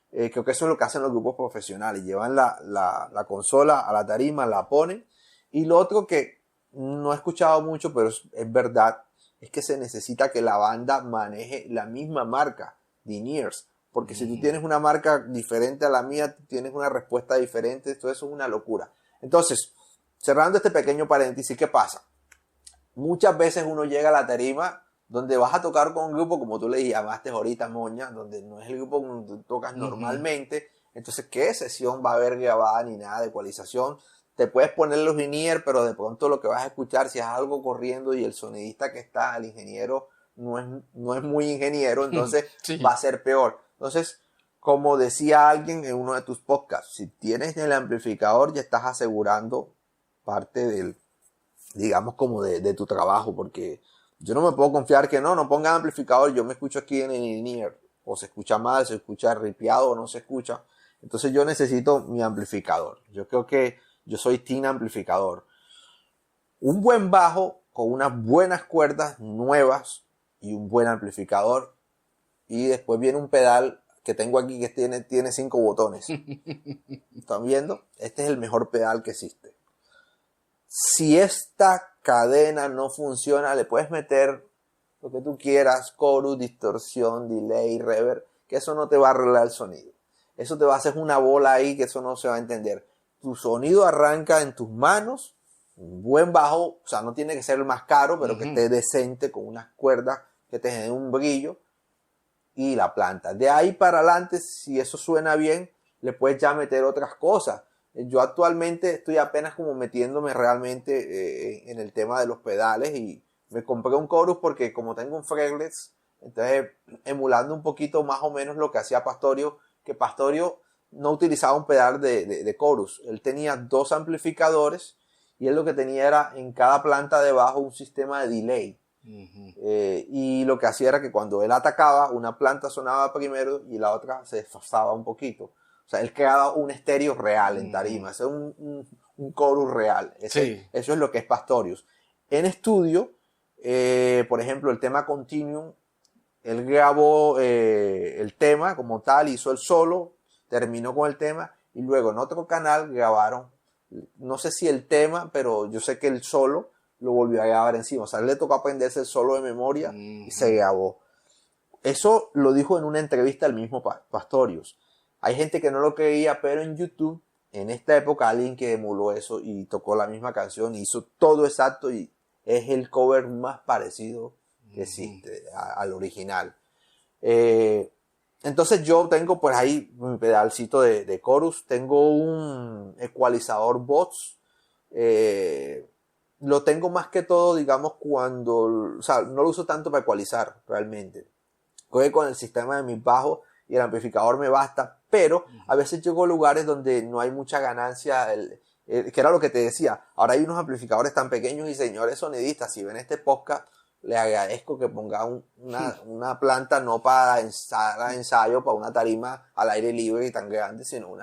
B: Creo que eso es lo que hacen los grupos profesionales. Llevan la consola a la tarima, la ponen. Y lo otro que no he escuchado mucho, pero es verdad, es que se necesita que la banda maneje la misma marca de in-ears. Porque si tú tienes una marca diferente a la mía, tú tienes una respuesta diferente. Esto es una locura. Entonces, cerrando este pequeño paréntesis, ¿qué pasa? Muchas veces uno llega a la tarima donde vas a tocar con un grupo, como tú le llamaste ahorita, Moña, donde no es el grupo donde tú tocas normalmente. Entonces, ¿qué sesión va a haber grabada ni nada de ecualización? te puedes poner los in-ear, pero de pronto lo que vas a escuchar, si es algo corriendo y el sonidista que está, el ingeniero, no es muy ingeniero, entonces
A: Sí.
B: va a ser peor. Entonces, como decía alguien en uno de tus podcasts, si tienes el amplificador ya estás asegurando parte del, digamos, como de tu trabajo, porque yo no me puedo confiar que no pongan amplificador, yo me escucho aquí en el in-ear, o se escucha mal, se escucha ripiado o no se escucha. Entonces yo necesito mi amplificador. Yo creo que yo soy team amplificador. Un buen bajo con unas buenas cuerdas nuevas y un buen amplificador. Y después viene un pedal que tengo aquí que tiene 5 botones. ¿Están viendo? Este es el mejor pedal que existe. Si esta cadena no funciona, le puedes meter lo que tú quieras, chorus, distorsión, delay, reverb, que eso no te va a arreglar el sonido. Eso te va a hacer una bola ahí que eso no se va a entender. Tu sonido arranca en tus manos, un buen bajo, o sea, no tiene que ser el más caro, pero que esté decente, con unas cuerdas que te generen un brillo, y la planta. De ahí para adelante, si eso suena bien, le puedes ya meter otras cosas. Yo actualmente estoy apenas como metiéndome realmente en el tema de los pedales y me compré un chorus porque como tengo un fretless, entonces emulando un poquito más o menos lo que hacía Pastorio, que Pastorio no utilizaba un pedal de chorus. Él tenía 2 amplificadores y él lo que tenía era en cada planta de bajo un sistema de delay. Y lo que hacía era que cuando él atacaba, una planta sonaba primero y la otra se desfasaba un poquito. O sea, él creaba un estéreo real en tarima, es un chorus real. Eso es lo que es Pastorius. En estudio, por ejemplo, el tema Continuum, él grabó el tema como tal, hizo el solo, terminó con el tema y luego en otro canal grabaron, no sé si el tema, pero yo sé que el solo lo volvió a grabar encima. O sea, él le tocó aprenderse el solo de memoria y se grabó. Eso lo dijo en una entrevista el mismo Pastorius. Hay gente que no lo creía, pero en YouTube, en esta época, alguien que emuló eso y tocó la misma canción, hizo todo exacto y es el cover más parecido que existe al original. Entonces yo tengo pues ahí mi pedalcito de chorus, tengo un ecualizador Bots, lo tengo más que todo, digamos, cuando, o sea, no lo uso tanto para ecualizar realmente. Creo que con el sistema de mis bajos y el amplificador me basta, pero a veces llego a lugares donde no hay mucha ganancia, que era lo que te decía. Ahora hay unos amplificadores tan pequeños y señores sonidistas, si ven este podcast, les agradezco que pongan una planta no para ensayo, para una tarima al aire libre y tan grande, sino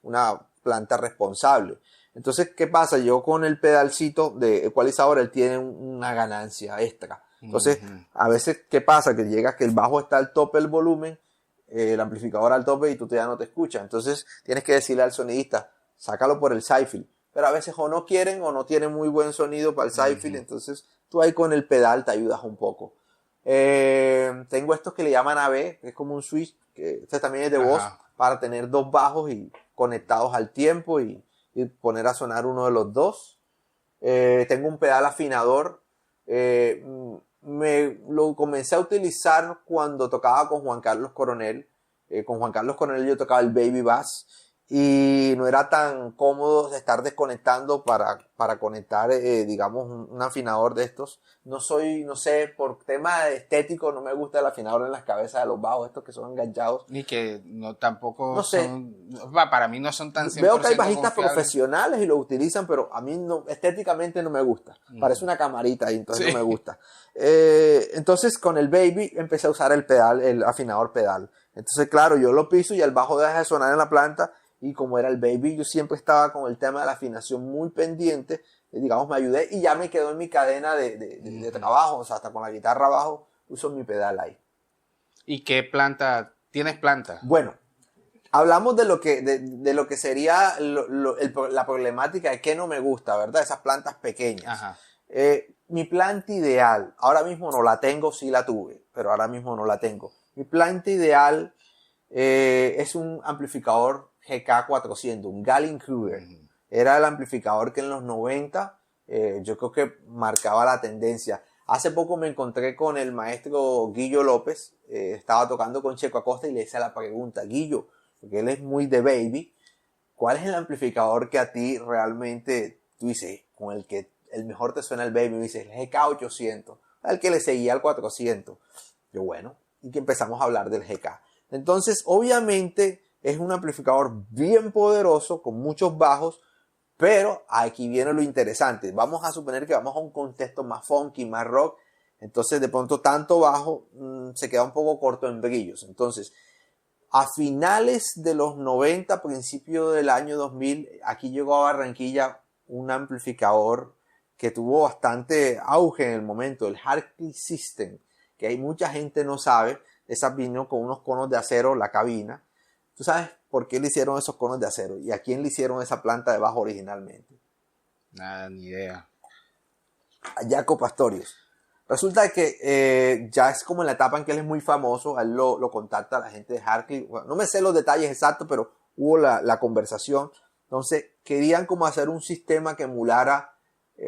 B: una planta responsable. Entonces, ¿qué pasa? Yo con el pedalcito de ecualizador, él tiene una ganancia extra. Entonces, a veces, ¿qué pasa? Que llega que el bajo está al tope del volumen, el amplificador al tope y tú ya no te escuchas. Entonces, tienes que decirle al sonidista, sácalo por el side-fill. Pero a veces o no quieren o no tienen muy buen sonido para el side-fill, entonces tú ahí con el pedal te ayudas un poco. Tengo estos que le llaman AB, que es como un switch, que este también es de voz, para tener 2 bajos y conectados al tiempo y poner a sonar uno de los 2. Tengo un pedal afinador, lo comencé a utilizar cuando tocaba con Juan Carlos Coronel. Con Juan Carlos Coronel yo tocaba el Baby Bass y no era tan cómodo estar desconectando para conectar, digamos, un afinador de estos. No sé, por tema estético no me gusta el afinador en las cabezas de los bajos, estos que son enganchados.
A: Ni que no tampoco
B: no sé.
A: Para mí no son tan 100%
B: Veo que hay bajistas
A: confiables.
B: profesionales y lo utilizan, pero a mí no, estéticamente no me gusta. Parece una camarita y entonces no me gusta. Entonces con el Baby empecé a usar el afinador pedal. Entonces claro, yo lo piso y el bajo deja de sonar en la planta. Y como era el Baby, yo siempre estaba con el tema de la afinación muy pendiente, digamos, me ayudé y ya me quedó en mi cadena de trabajo, o sea, hasta con la guitarra abajo uso mi pedal ahí.
A: ¿Y qué planta? ¿Tienes planta?
B: Bueno, hablamos de lo que sería la problemática de qué no me gusta, ¿verdad? Esas plantas pequeñas. Mi planta ideal, ahora mismo no la tengo, sí la tuve, pero ahora mismo no la tengo. Mi planta ideal es un amplificador GK400, un Gallien-Kruger. Era el amplificador que en los 90 yo creo que marcaba la tendencia. Hace poco me encontré con el maestro Guillo López, estaba tocando con Checo Acosta y le hice la pregunta, Guillo, porque él es muy de Baby, ¿cuál es el amplificador que a ti realmente, tú dices, con el que el mejor te suena el baby? Me dices, el GK800, al que le seguía al 400. Yo, bueno, y que empezamos a hablar del GK. Entonces, obviamente, es un amplificador bien poderoso, con muchos bajos, pero aquí viene lo interesante. Vamos a suponer que vamos a un contexto más funky, más rock. Entonces, de pronto, tanto bajo se queda un poco corto en brillos. Entonces, a finales de los 90, principio del año 2000, aquí llegó a Barranquilla un amplificador que tuvo bastante auge en el momento, el Hartley System, que hay mucha gente no sabe. Esa vino con unos conos de acero, la cabina. ¿Tú sabes por qué le hicieron esos conos de acero? ¿Y a quién le hicieron esa planta de bajo originalmente?
A: Nada, ni idea.
B: A Jaco Pastorius. Resulta que ya es como en la etapa en que él es muy famoso, a él lo contacta la gente de Hartley. Bueno, no me sé los detalles exactos, pero hubo la conversación. Entonces querían como hacer un sistema que emulara,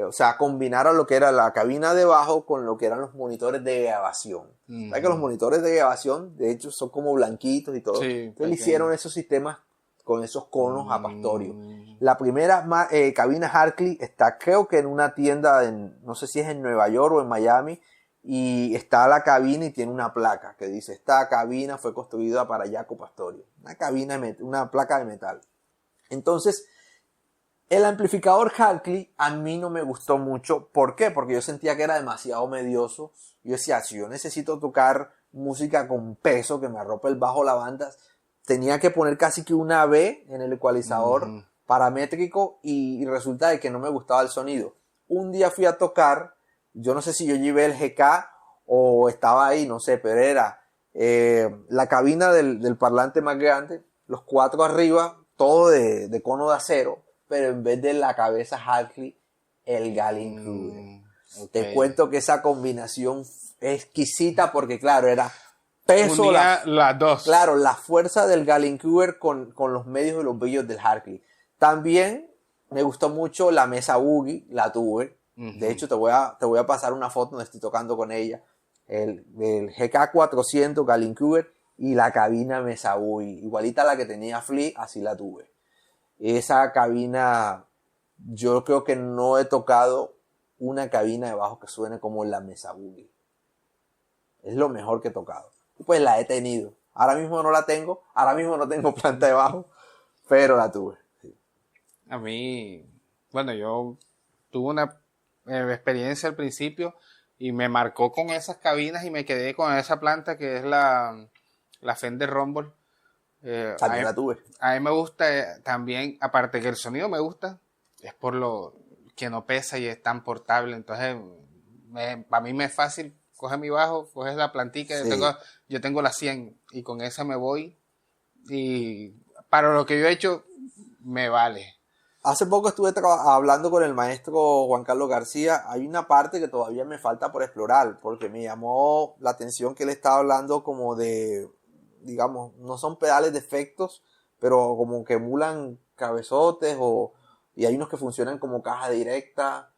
B: o sea, combinara lo que era la cabina de bajo con lo que eran los monitores de grabación. ¿Sabes que los monitores de grabación, de hecho, son como blanquitos y todo?
A: Sí,
B: Entonces le hicieron esos sistemas con esos conos a Pastorio.
A: Mm.
B: La primera cabina Hartley está, creo que en una tienda, no sé si es en Nueva York o en Miami, y está la cabina y tiene una placa que dice, esta cabina fue construida para Jaco Pastorius. Una placa de metal. Entonces, el amplificador Hartley a mí no me gustó mucho. ¿Por qué? Porque yo sentía que era demasiado medioso. Yo decía, si yo necesito tocar música con peso, que me arrope el bajo la banda, tenía que poner casi que una B en el ecualizador paramétrico y resulta de que no me gustaba el sonido. Un día fui a tocar, yo no sé si yo llevé el GK o estaba ahí, no sé, pero era la cabina del parlante más grande, los cuatro arriba, todo de cono de acero, pero en vez de la cabeza Hartley, el Gallien-Kruger.
A: Okay.
B: Te cuento que esa combinación es exquisita porque, claro, era peso,
A: unía las dos.
B: Claro, la fuerza del Gallien-Kruger con los medios y los brillos del Hartley. También me gustó mucho la mesa Boogie, la tuve. De hecho, te voy a pasar una foto donde estoy tocando con ella. El GK400 Gallien-Kruger y la cabina mesa Boogie. Igualita a la que tenía Flea, así la tuve. Esa cabina, yo creo que no he tocado una cabina de bajo que suene como la mesa Boogie. Es lo mejor que he tocado. Y pues la he tenido. Ahora mismo no la tengo. Ahora mismo no tengo planta de bajo. Pero la tuve. Sí.
A: A mí, bueno, yo tuve una experiencia al principio y me marcó con esas cabinas y me quedé con esa planta que es la Fender Rumble.
B: También la tuve.
A: A mí me gusta también, aparte que el sonido me gusta, es por lo que no pesa y es tan portable. Entonces, para mí me es fácil. Coge mi bajo, coges la plantica, sí. yo tengo la 100 y con esa me voy y para lo que yo he hecho me vale.
B: Hace poco estuve hablando con el maestro Juan Carlos García. Hay una parte que todavía me falta por explorar porque me llamó la atención que él estaba hablando como de, digamos, no son pedales de efectos, pero como que emulan cabezotes y hay unos que funcionan como caja directa.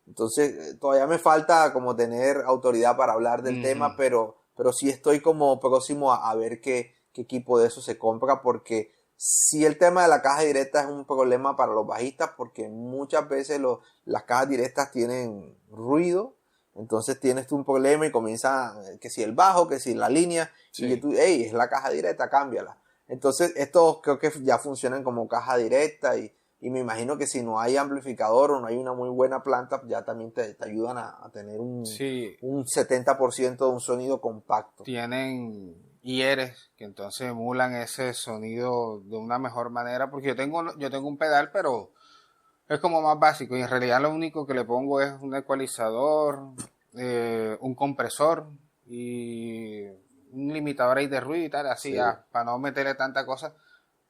B: Entonces todavía me falta como tener autoridad para hablar del tema, pero sí estoy como próximo a ver qué equipo de eso se compra, porque si el tema de la caja directa es un problema para los bajistas, porque muchas veces las cajas directas tienen ruido, entonces tienes tú un problema y comienza que si el bajo, que si la línea, sí. Y tú, hey, es la caja directa, cámbiala. Entonces estos creo que ya funcionan como caja directa y me imagino que si no hay amplificador o no hay una muy buena planta, ya también te ayudan a tener un 70% de un sonido compacto.
A: Tienen hieres que entonces emulan ese sonido de una mejor manera, porque yo tengo un pedal, pero es como más básico y en realidad lo único que le pongo es un ecualizador, un compresor y un limitador ahí de ruido y tal, así sí. Ya, para no meterle tanta cosa.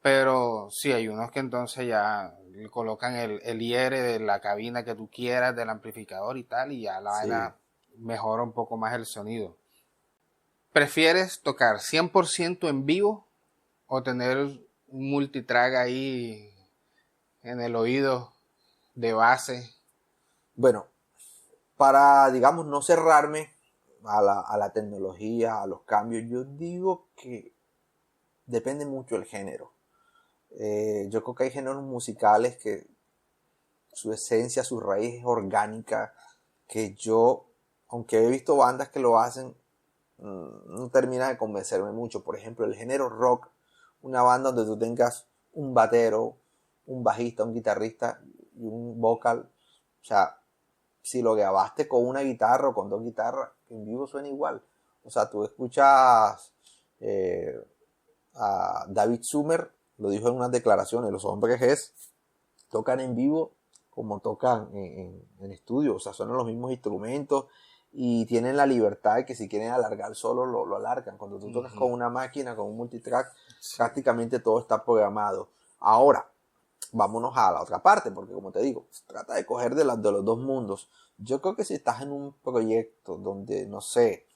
A: Pero sí, hay unos que entonces ya le colocan el IR de la cabina que tú quieras, del amplificador y tal, y ya la vaina mejora un poco más el sonido. ¿Prefieres tocar 100% en vivo o tener un multitrack ahí en el oído de base?
B: Bueno, para, digamos, no cerrarme a la tecnología, a los cambios, yo digo que depende mucho del género. Yo creo que hay géneros musicales que su esencia, su raíz es orgánica, que yo, aunque he visto bandas que lo hacen, no termina de convencerme mucho. Por ejemplo, el género rock, una banda donde tú tengas un batero, un bajista, un guitarrista y un vocal, o sea, si lo grabaste con una guitarra o con dos guitarras, en vivo suena igual. O sea, tú escuchas a David Sumer, lo dijo en unas declaraciones, los hombres tocan en vivo como tocan en estudio, o sea, son los mismos instrumentos y tienen la libertad de que si quieren alargar solo lo alargan. Cuando tú tocas con una máquina, con un multitrack, prácticamente todo está programado. Ahora, vámonos a la otra parte, porque como te digo, se trata de coger de los dos mundos. Yo creo que si estás en un proyecto donde, no sé,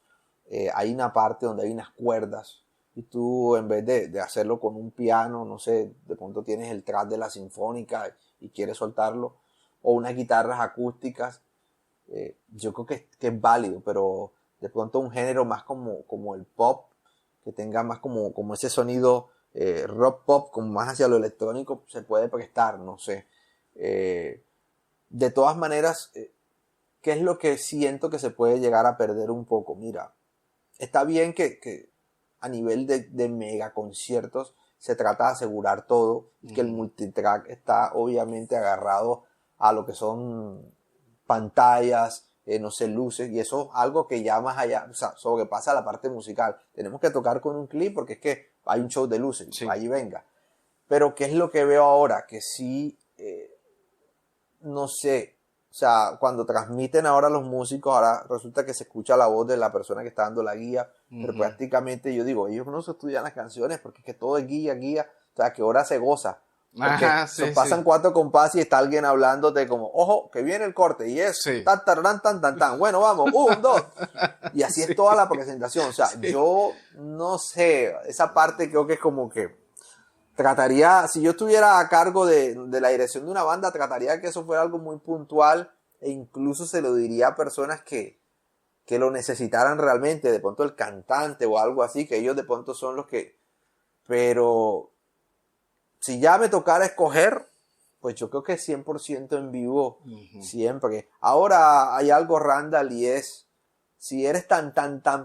B: hay una parte donde hay unas cuerdas y tú en vez de hacerlo con un piano, no sé, de pronto tienes el track de la sinfónica y quieres soltarlo, o unas guitarras acústicas, yo creo que es válido, pero de pronto un género más como el pop, que tenga más como ese sonido rock pop, como más hacia lo electrónico, se puede prestar, no sé. De todas maneras, ¿qué es lo que siento que se puede llegar a perder un poco? Mira, está bien que a nivel de mega conciertos se trata de asegurar todo y que el multitrack está obviamente agarrado a lo que son pantallas, no sé, luces, y eso es algo que ya más allá, o sea, sobrepasa la parte musical. Tenemos que tocar con un clip porque es que hay un show de luces,
A: Sí.
B: allí venga. Pero ¿qué es lo que veo ahora? Que sí, no sé, o sea, cuando transmiten ahora los músicos, ahora resulta que se escucha la voz de la persona que está dando la guía, pero prácticamente yo digo, ellos no se estudian las canciones porque es que todo es guía, o sea, que ahora se goza. Porque
A: Ajá, sí,
B: pasan
A: sí.
B: 4 compases y está alguien hablándote como, ojo, que viene el corte, y es
A: Sí.
B: tan, tararán, tan, tan, tan, bueno, vamos, 1, 2, y así es
A: Sí,
B: toda la presentación. O sea,
A: sí.
B: yo no sé, esa parte creo que es como que trataría, si yo estuviera a cargo de la dirección de una banda, trataría que eso fuera algo muy puntual e incluso se lo diría a personas que lo necesitaran realmente, de pronto el cantante o algo así, que ellos de pronto son los que, pero si ya me tocara escoger, pues yo creo que 100% en vivo siempre. Ahora hay algo, Randall, y es, si eres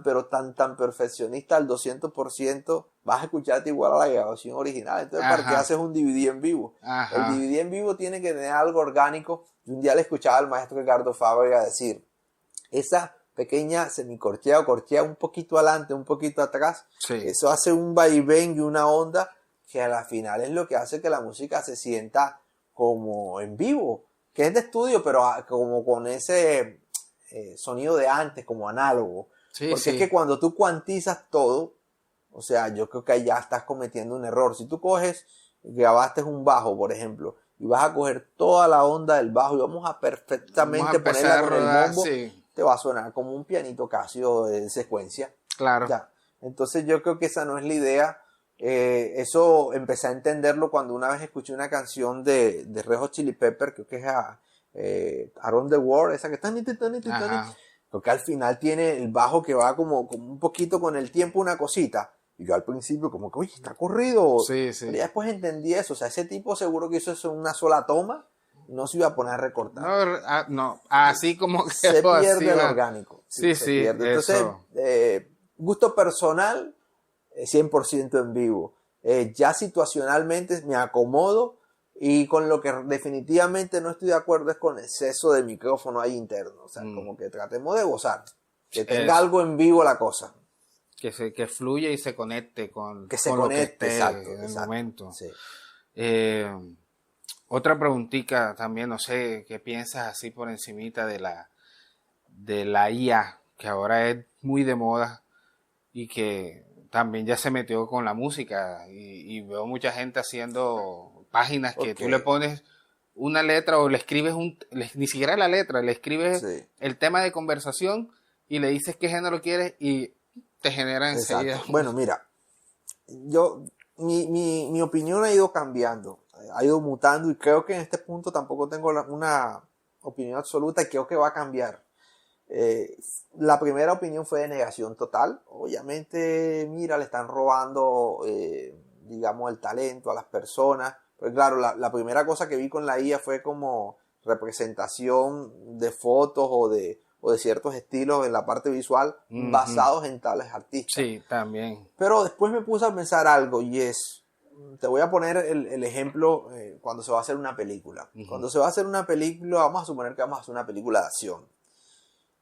B: pero tan perfeccionista al 200%, vas a escucharte igual a la grabación original. Entonces, ¿para qué
A: Ajá,
B: haces un DVD en vivo? El
A: ajá.
B: DVD en vivo tiene que tener algo orgánico. Y un día le escuchaba al maestro Ricardo Fábrega decir, esa pequeña semicorchea o corchea un poquito adelante, un poquito atrás,
A: Sí.
B: eso hace un vaivén y una onda que a la final es lo que hace que la música se sienta como en vivo, que es de estudio, pero como con ese sonido de antes, como análogo.
A: Sí,
B: Porque es que
A: sí.
B: cuando tú cuantizas todo, o sea, yo creo que ahí ya estás cometiendo un error. Si tú coges, grabaste un bajo, por ejemplo, y vas a coger toda la onda del bajo y vamos a
A: Vamos a
B: perfectamente ponerla
A: empezar a
B: con el
A: rodar,
B: bombo,
A: sí.
B: te va a sonar como un pianito Casio de secuencia.
A: Claro.
B: Ya. Entonces yo creo que esa no es la idea. Eso empecé a entenderlo cuando una vez escuché una canción de Red Hot Chili Pepper, creo que es Around the World, esa que está
A: Ajá.
B: creo que al final tiene el bajo que va como un poquito con el tiempo, una cosita. Y yo al principio como que, oye, está corrido.
A: Sí,
B: Pero
A: sí.
B: ya después entendí eso. O sea, ese tipo seguro que hizo eso en una sola toma y no se iba a poner a recortar.
A: No, no. Así como
B: Se
A: quedó, así
B: pierde el
A: va.
B: orgánico. Sí,
A: Sí,
B: se
A: sí,
B: pierde. Entonces,
A: eso.
B: gusto personal, 100% en vivo. Ya situacionalmente me acomodo y con lo que definitivamente no estoy de acuerdo es con exceso de micrófono ahí interno. O sea, como que tratemos de gozar. Que tenga
A: Eso.
B: algo en vivo la cosa.
A: Que fluya y se conecte
B: Que se
A: con lo que
B: conecte,
A: esté
B: exacto,
A: en el
B: exacto.
A: momento.
B: Sí.
A: Eh, Otra preguntita también, no sé, ¿qué piensas así por encimita de la IA, que ahora es muy de moda y que también ya se metió con la música y veo mucha gente haciendo páginas que
B: Ok,
A: tú le pones una letra o le escribes ni siquiera la letra, le escribes
B: sí,
A: el tema de conversación y le dices qué género quieres y te genera enseguida.
B: exacto. Bueno, mira, mi opinión ha ido cambiando, ha ido mutando y creo que en este punto tampoco tengo una opinión absoluta y creo que va a cambiar. La primera opinión fue de negación total. Obviamente, mira, le están robando digamos, el talento a las personas. Pues claro, la primera cosa que vi con la IA fue como representación de fotos o de ciertos estilos en la parte visual basados en tales artistas.
A: Sí, también.
B: Pero después me puse a pensar algo y te voy a poner el ejemplo cuando se va a hacer una película. Cuando se va a hacer una película, vamos a suponer que vamos a hacer una película de acción.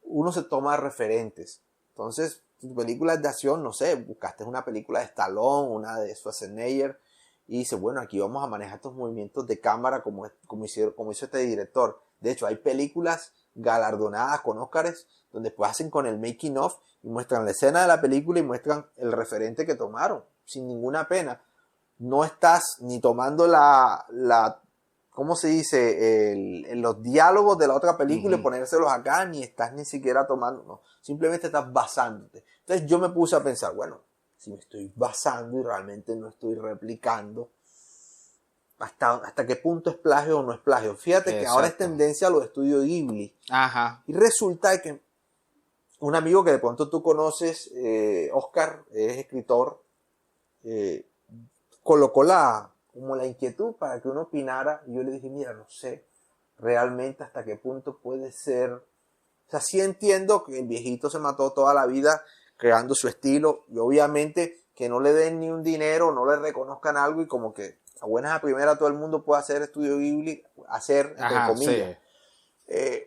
B: Uno se toma referentes. Entonces, tu película de acción, no sé, buscaste una película de Stallone, una de Schwarzenegger, y dices, bueno, aquí vamos a manejar estos movimientos de cámara como hizo este director. De hecho, hay películas galardonadas con Óscares donde pues hacen con el making of y muestran la escena de la película y muestran el referente que tomaron, sin ninguna pena. No estás ni tomando ¿cómo se dice? Los diálogos de la otra película y ponérselos acá, ni estás ni siquiera tomando, no, simplemente estás basándote. Entonces yo me puse a pensar, bueno, si me estoy basando y realmente no estoy replicando, ¿hasta qué punto es plagio o no es plagio? Fíjate que ahora es tendencia a los estudios Ghibli.
A: Ajá.
B: Y resulta que un amigo que de pronto tú conoces, Oscar, es escritor, colocó como la inquietud para que uno opinara, y yo le dije, mira, no sé realmente hasta qué punto puede ser. O sea, sí entiendo que el viejito se mató toda la vida creando su estilo, y obviamente que no le den ni un dinero, no le reconozcan algo, y como que a buenas a primera todo el mundo puede hacer estudio Ghibli, entre comillas. Sí.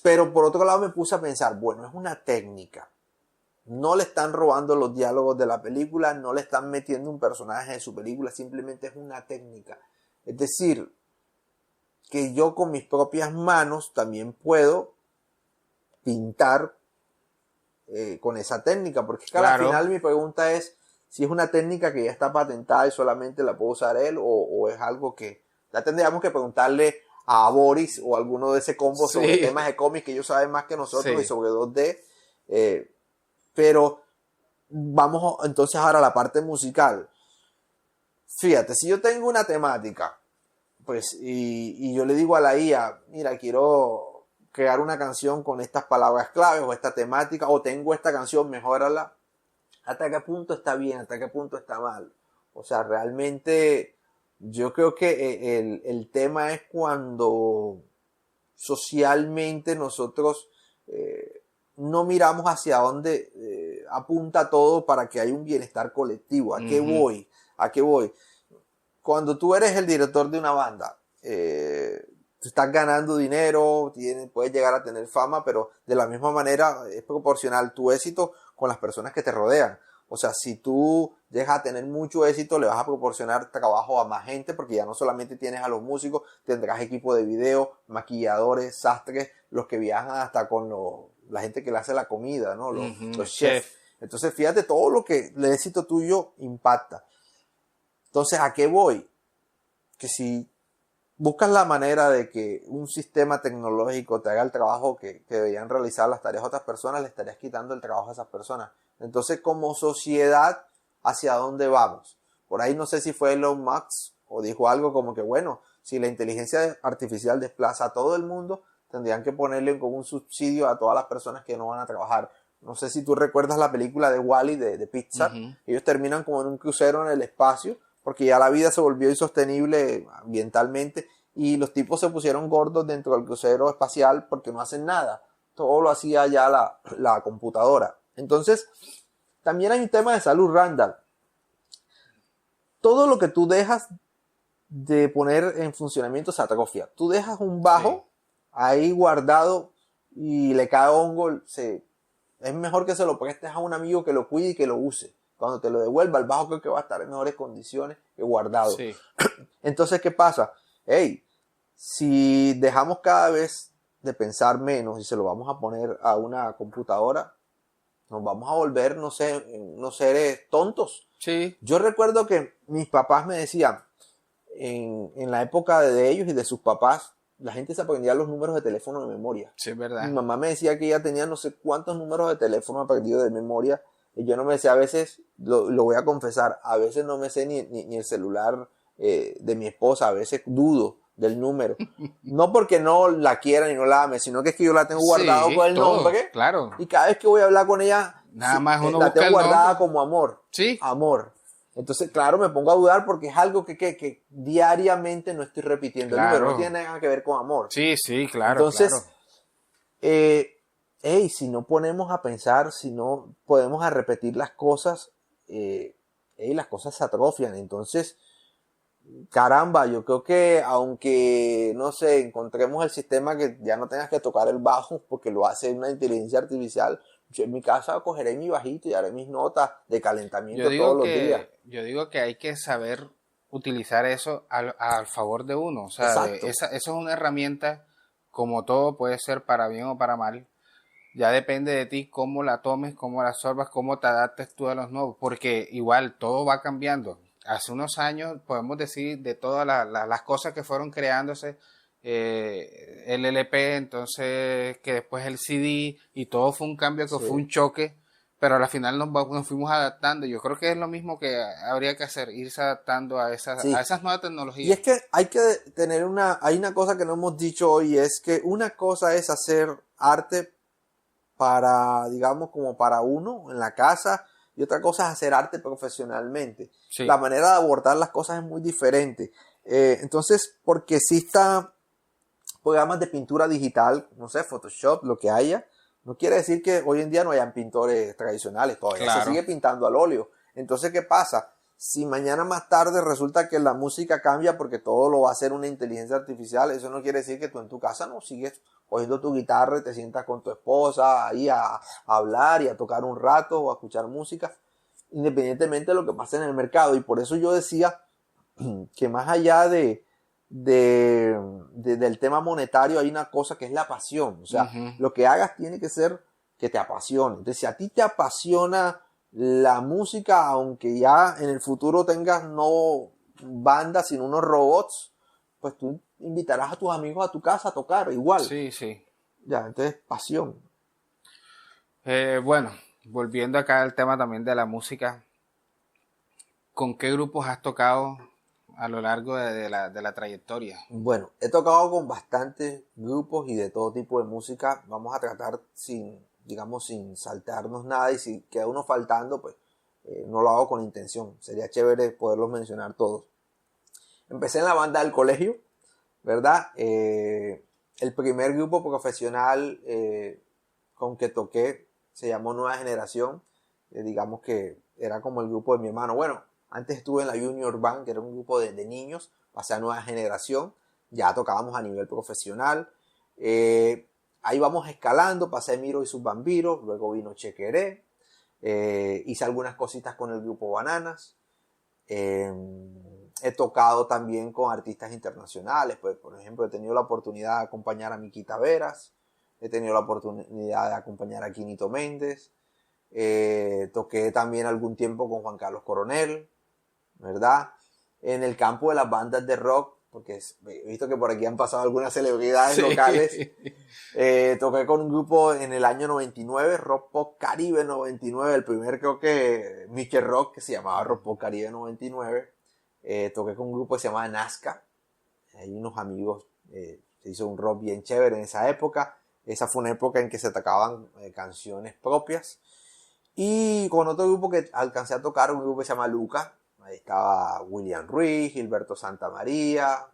B: Pero por otro lado me puse a pensar, bueno, es una técnica. No le están robando los diálogos de la película, no le están metiendo un personaje en su película, simplemente es una técnica. Es decir, que yo con mis propias manos también puedo pintar con esa técnica, porque es que al final mi pregunta es si es una técnica que ya está patentada y solamente la puede usar él, o es algo que ya tendríamos que preguntarle a Boris o alguno de ese combo sobre temas de cómics que ellos saben más que nosotros y sobre 2D. Pero vamos entonces ahora a la parte musical. Fíjate, si yo tengo una temática, pues, y yo le digo a la IA, mira, quiero crear una canción con estas palabras claves o esta temática, o tengo esta canción, mejórala. ¿Hasta qué punto está bien? ¿Hasta qué punto está mal? O sea, realmente yo creo que el tema es cuando socialmente nosotros no miramos hacia dónde apunta todo para que haya un bienestar colectivo. ¿A qué voy? ¿A qué voy? Cuando tú eres el director de una banda, tú estás ganando dinero, puedes llegar a tener fama, pero de la misma manera es proporcional tu éxito con las personas que te rodean. O sea, si tú llegas a tener mucho éxito, le vas a proporcionar trabajo a más gente, porque ya no solamente tienes a los músicos, tendrás equipo de video, maquilladores, sastres, los que viajan hasta con la gente que le hace la comida, ¿no? Los chefs. Entonces, fíjate, todo lo que el éxito tuyo impacta. Entonces, ¿a qué voy? Que si buscas la manera de que un sistema tecnológico te haga el trabajo que deberían realizar las tareas a otras personas, le estarías quitando el trabajo a esas personas. Entonces, como sociedad, ¿hacia dónde vamos? Por ahí no sé si fue Elon Musk o dijo algo como que, bueno, si la inteligencia artificial desplaza a todo el mundo, tendrían que ponerle como un subsidio a todas las personas que no van a trabajar. No sé si tú recuerdas la película de Wall-E de Pixar. Ellos terminan como en un crucero en el espacio porque ya la vida se volvió insostenible ambientalmente y los tipos se pusieron gordos dentro del crucero espacial porque no hacen nada. Todo lo hacía ya la computadora. Entonces, también hay un tema de salud, Randall. Todo lo que tú dejas de poner en funcionamiento se atrofia. Tú dejas un bajo ahí guardado y le cae hongo, es mejor que se lo prestes a un amigo que lo cuide y que lo use. Cuando te lo devuelva, el bajo creo que va a estar en mejores condiciones que guardado. Sí. Entonces, ¿qué pasa? Si dejamos cada vez de pensar menos y se lo vamos a poner a una computadora, nos vamos a volver, no sé, unos seres tontos.
A: Sí.
B: Yo recuerdo que mis papás me decían, en la época de ellos y de sus papás, la gente se aprendía los números de teléfono de memoria.
A: Sí, es verdad.
B: Mi mamá me decía que ella tenía no sé cuántos números de teléfono aprendidos de memoria. Y yo no me sé, a veces, lo voy a confesar, a veces no me sé ni el celular de mi esposa, a veces dudo del número. No porque no la quiera ni no la ame, sino que es que yo la tengo guardado con el nombre.
A: Claro.
B: Y cada vez que voy a hablar con ella,
A: nada más uno
B: la tengo guardada como amor.
A: Sí.
B: Amor. Entonces, claro, me pongo a dudar porque es algo que diariamente no estoy repitiendo el número, no tiene nada que ver con amor.
A: Sí, claro,
B: Entonces, si no ponemos a pensar, si no podemos a repetir las cosas, las cosas se atrofian. Entonces, caramba, yo creo que aunque, no sé, encontremos el sistema que ya no tengas que tocar el bajo porque lo hace una inteligencia artificial, yo en mi casa cogeré mi bajito y haré mis notas de calentamiento todos los días.
A: Yo digo que hay que saber utilizar eso al favor de uno. O sea, eso es una herramienta, como todo puede ser para bien o para mal. Ya depende de ti cómo la tomes, cómo la absorbas, cómo te adaptes tú a los nuevos, porque igual todo va cambiando. Hace unos años podemos decir de todas las cosas que fueron creándose, el LP, entonces que después el CD, y todo fue un cambio que fue un choque, pero al final nos fuimos adaptando. Yo creo que es lo mismo que habría que hacer, irse adaptando a esas nuevas tecnologías.
B: Y es que hay que tener hay una cosa que no hemos dicho hoy, es que una cosa es hacer arte para, digamos, como para uno en la casa, y otra cosa es hacer arte profesionalmente. Sí. La manera de abordar las cosas es muy diferente. Entonces, porque exista programas de pintura digital, no sé, Photoshop, lo que haya, no quiere decir que hoy en día no hayan pintores tradicionales, todavía se sigue pintando al óleo. Entonces, ¿qué pasa? Si mañana más tarde resulta que la música cambia porque todo lo va a hacer una inteligencia artificial, eso no quiere decir que tú en tu casa no sigues cogiendo tu guitarra y te sientas con tu esposa ahí a hablar y a tocar un rato o a escuchar música, independientemente de lo que pase en el mercado. Y por eso yo decía que más allá del tema monetario hay una cosa que es la pasión. O sea, lo que hagas tiene que ser que te apasione. Entonces, si a ti te apasiona la música, aunque ya en el futuro tengas no bandas sino unos robots, pues tú invitarás a tus amigos a tu casa a tocar igual.
A: Sí.
B: Ya, entonces pasión.
A: Bueno, volviendo acá al tema también de la música, ¿con qué grupos has tocado a lo largo de la trayectoria?
B: Bueno, he tocado con bastantes grupos y de todo tipo de música. Vamos a tratar sin saltarnos nada, y si queda uno faltando, pues no lo hago con intención. Sería chévere poderlos mencionar todos. Empecé en la banda del colegio, ¿verdad? El primer grupo profesional con que toqué se llamó Nueva Generación. Digamos que era como el grupo de mi hermano. Bueno, antes estuve en la Junior Band, que era un grupo de niños. Pasé a Nueva Generación. Ya tocábamos a nivel profesional. Ahí vamos escalando. Pasé Miro y sus Bambiros. Luego vino Chequeré. Hice algunas cositas con el grupo Bananas. He tocado también con artistas internacionales. Pues, por ejemplo, he tenido la oportunidad de acompañar a Miquita Veras. He tenido la oportunidad de acompañar a Quinito Méndez. Toqué también algún tiempo con Juan Carlos Coronel, ¿verdad? En el campo de las bandas de rock, porque he visto que por aquí han pasado algunas celebridades locales. Toqué con un grupo en el año 99, Rock Pop Caribe 99, el primer, creo que Mickey Rock, que se llamaba Rock Pop Caribe 99. Toqué con un grupo que se llamaba Nazca. Hay unos amigos, se hizo un rock bien chévere en esa época. Esa fue una época en que se tocaban canciones propias. Y con otro grupo que alcancé a tocar, un grupo que se llama Luca. Ahí estaba William Ruiz, Gilberto Santamaría.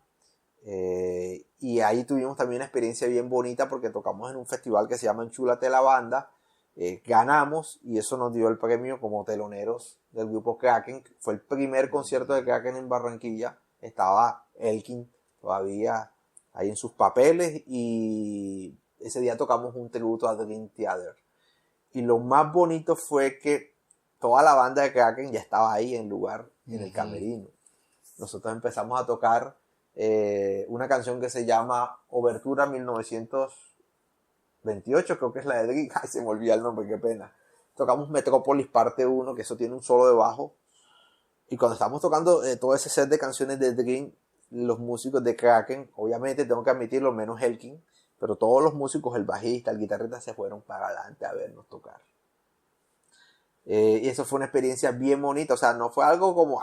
B: Y ahí tuvimos también una experiencia bien bonita porque tocamos en un festival que se llama Enchúlate la Banda. Ganamos y eso nos dio el premio como teloneros del grupo Kraken. Fue el primer concierto de Kraken en Barranquilla. Estaba Elkin todavía ahí en sus papeles y ese día tocamos un tributo a Dream Theater. Y lo más bonito fue que toda la banda de Kraken ya estaba ahí en el camerino. Nosotros empezamos a tocar una canción que se llama Obertura 1928, creo que es la de Dream. Ay, se me olvidó el nombre, qué pena. Tocamos Metrópolis parte 1, que eso tiene un solo de bajo. Y cuando estábamos tocando todo ese set de canciones de Dream, los músicos de Kraken, obviamente tengo que admitirlo, menos Elkin, pero todos los músicos, el bajista, el guitarrista, se fueron para adelante a vernos tocar. Y eso fue una experiencia bien bonita. O sea, no fue algo como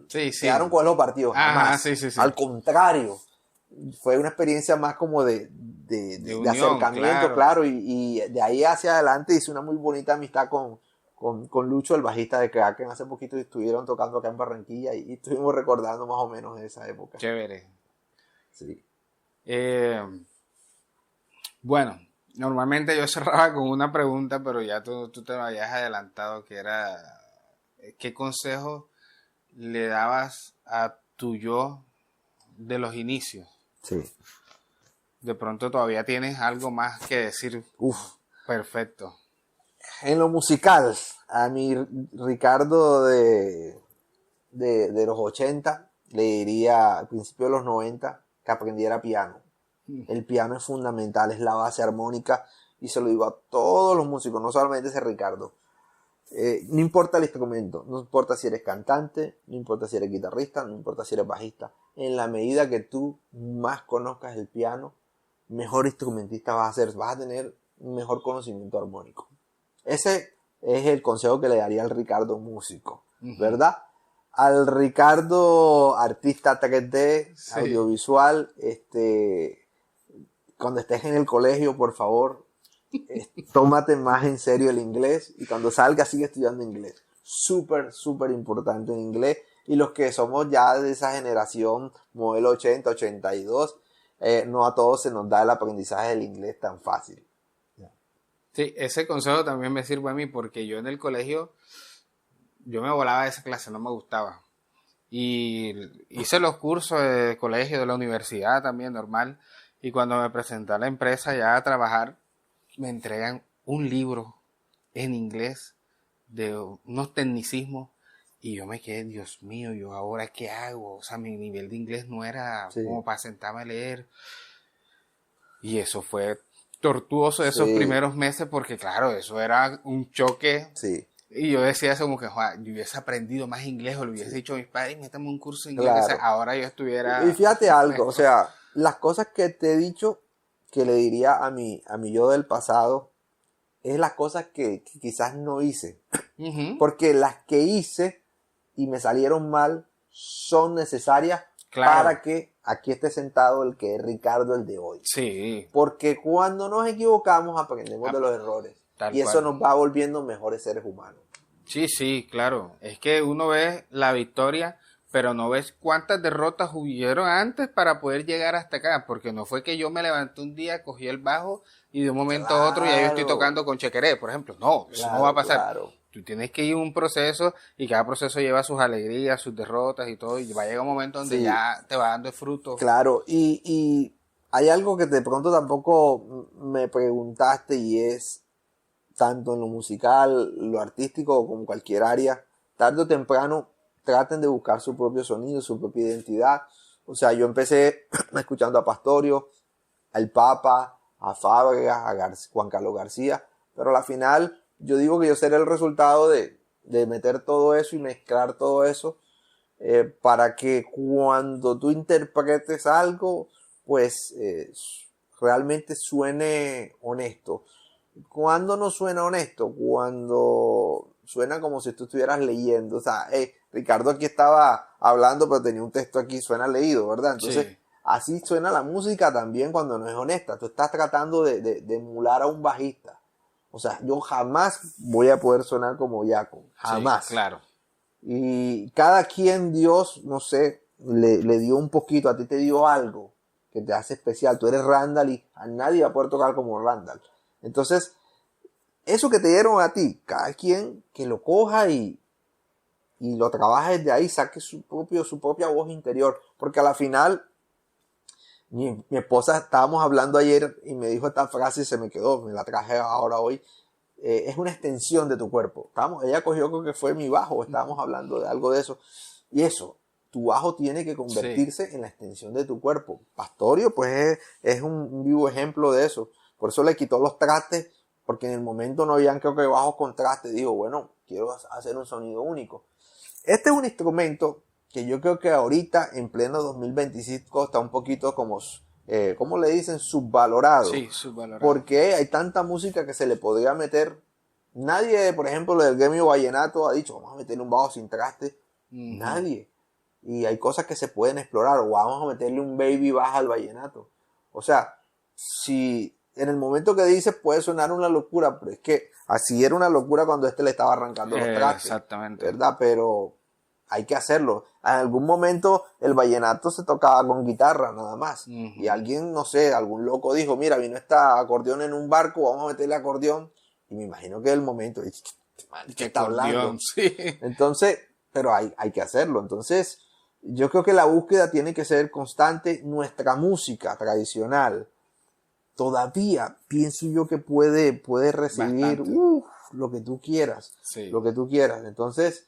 B: quedaron con los partidos. Jamás.
A: Sí.
B: Al contrario, fue una experiencia más como de unión, acercamiento, claro. Y de ahí hacia adelante hice una muy bonita amistad con con Lucho, el bajista de Kraken. Hace poquito estuvieron tocando acá en Barranquilla y estuvimos recordando más o menos esa época.
A: Chévere.
B: Sí.
A: Bueno, normalmente yo cerraba con una pregunta, pero ya tú te lo habías adelantado, que era, ¿qué consejo le dabas a tu yo de los inicios?
B: Sí.
A: De pronto todavía tienes algo más que decir.
B: Uf.
A: Perfecto.
B: En lo musical, a mi Ricardo de los 80, le diría al principio de los 90 que aprendiera piano. El piano es fundamental, es la base armónica, y se lo digo a todos los músicos, no solamente ese Ricardo. No importa el instrumento, no importa si eres cantante, no importa si eres guitarrista, no importa si eres bajista. En la medida que tú más conozcas el piano, mejor instrumentista vas a ser, vas a tener un mejor conocimiento armónico. Ese es el consejo que le daría al Ricardo músico, ¿verdad? Al Ricardo artista 3D, sí, audiovisual, cuando estés en el colegio, por favor, tómate más en serio el inglés, y cuando salgas sigue estudiando inglés. Súper, súper importante en inglés. Y los que somos ya de esa generación, modelo 80, 82, no a todos se nos da el aprendizaje del inglés tan fácil.
A: Sí, ese consejo también me sirve a mí, porque yo en el colegio, yo me volaba de esa clase, no me gustaba. Y hice los cursos de colegio, de la universidad también, normal. Y cuando me presenté a la empresa ya a trabajar, me entregan un libro en inglés de unos tecnicismos. Y yo me quedé, Dios mío, ¿yo ahora qué hago? O sea, mi nivel de inglés no era como para sentarme a leer. Y eso fue tortuoso esos primeros meses, porque claro, eso era un choque.
B: Sí.
A: Y yo decía eso como que, yo hubiese aprendido más inglés, o le hubiese dicho a mis padres, métame un curso de inglés, claro. O sea, ahora yo estuviera...
B: Y fíjate algo, o sea, las cosas que te he dicho, que le diría a mi yo del pasado, es las cosas que quizás no hice. Porque las que hice y me salieron mal son necesarias, claro, para que aquí esté sentado el que es Ricardo, el de hoy.
A: Sí.
B: Porque cuando nos equivocamos aprendemos de los errores. Y eso nos va volviendo mejores seres humanos.
A: Sí, sí, claro. Es que uno ve la victoria, pero no ves cuántas derrotas hubieron antes para poder llegar hasta acá. Porque no fue que yo me levanté un día, cogí el bajo y de un momento a otro ya yo estoy tocando con Chequeré, por ejemplo. No, eso no va a pasar. Claro. Tú tienes que ir un proceso, y cada proceso lleva sus alegrías, sus derrotas y todo. Y va a llegar un momento donde ya te va dando fruto.
B: Claro, y hay algo que de pronto tampoco me preguntaste, y es, tanto en lo musical, lo artístico, como cualquier área, tarde o temprano traten de buscar su propio sonido, su propia identidad. O sea, yo empecé escuchando a Pastorio, al Papa, a Fábregas, a Juan Carlos García, pero a la final yo digo que yo seré el resultado de meter todo eso y mezclar todo eso, para que cuando tú interpretes algo, pues realmente suene honesto. ¿Cuándo no suena honesto? Cuando suena como si tú estuvieras leyendo. O sea, Ricardo aquí estaba hablando, pero tenía un texto aquí, suena leído, ¿verdad? Entonces, sí, así suena la música también cuando no es honesta. Tú estás tratando de emular a un bajista. O sea, yo jamás voy a poder sonar como Yaco. Jamás.
A: Sí, claro.
B: Y cada quien, Dios, no sé, le dio un poquito. A ti te dio algo que te hace especial. Tú eres Randall y a nadie va a poder tocar como Randall. Entonces, eso que te dieron a ti, cada quien que lo coja y lo trabaje desde ahí, saque su propia voz interior. Porque a la final, mi esposa, estábamos hablando ayer y me dijo esta frase y se me quedó, me la traje ahora hoy. Es una extensión de tu cuerpo. Ella cogió, creo que fue mi bajo, estábamos hablando de algo de eso. Y eso, tu bajo tiene que convertirse en la extensión de tu cuerpo. Pastorio, pues es un vivo ejemplo de eso. Por eso le quitó los trastes, porque en el momento no habían, creo que, bajos con trastes. Dijo, bueno, quiero hacer un sonido único. Este es un instrumento que yo creo que ahorita, en pleno 2025, está un poquito como, ¿cómo le dicen? Subvalorado.
A: Sí, subvalorado.
B: Porque hay tanta música que se le podría meter. Nadie, por ejemplo, del gremio vallenato ha dicho, vamos a meterle un bajo sin traste. Nadie. Y hay cosas que se pueden explorar. O vamos a meterle un baby baja al vallenato. O sea, si en el momento que dices puede sonar una locura, pero es que así era una locura cuando le estaba arrancando los trastes.
A: Exactamente.
B: ¿Verdad? Pero hay que hacerlo. En algún momento el vallenato se tocaba con guitarra nada más. Y alguien, no sé, algún loco dijo, mira, vino esta acordeón en un barco, vamos a meterle acordeón. Y me imagino que es el momento, ¿qué está hablando?
A: Sí.
B: Entonces, pero hay que hacerlo. Entonces, yo creo que la búsqueda tiene que ser constante. Nuestra música tradicional todavía pienso yo que puede recibir lo que tú quieras.
A: Sí.
B: Lo que tú quieras. Entonces,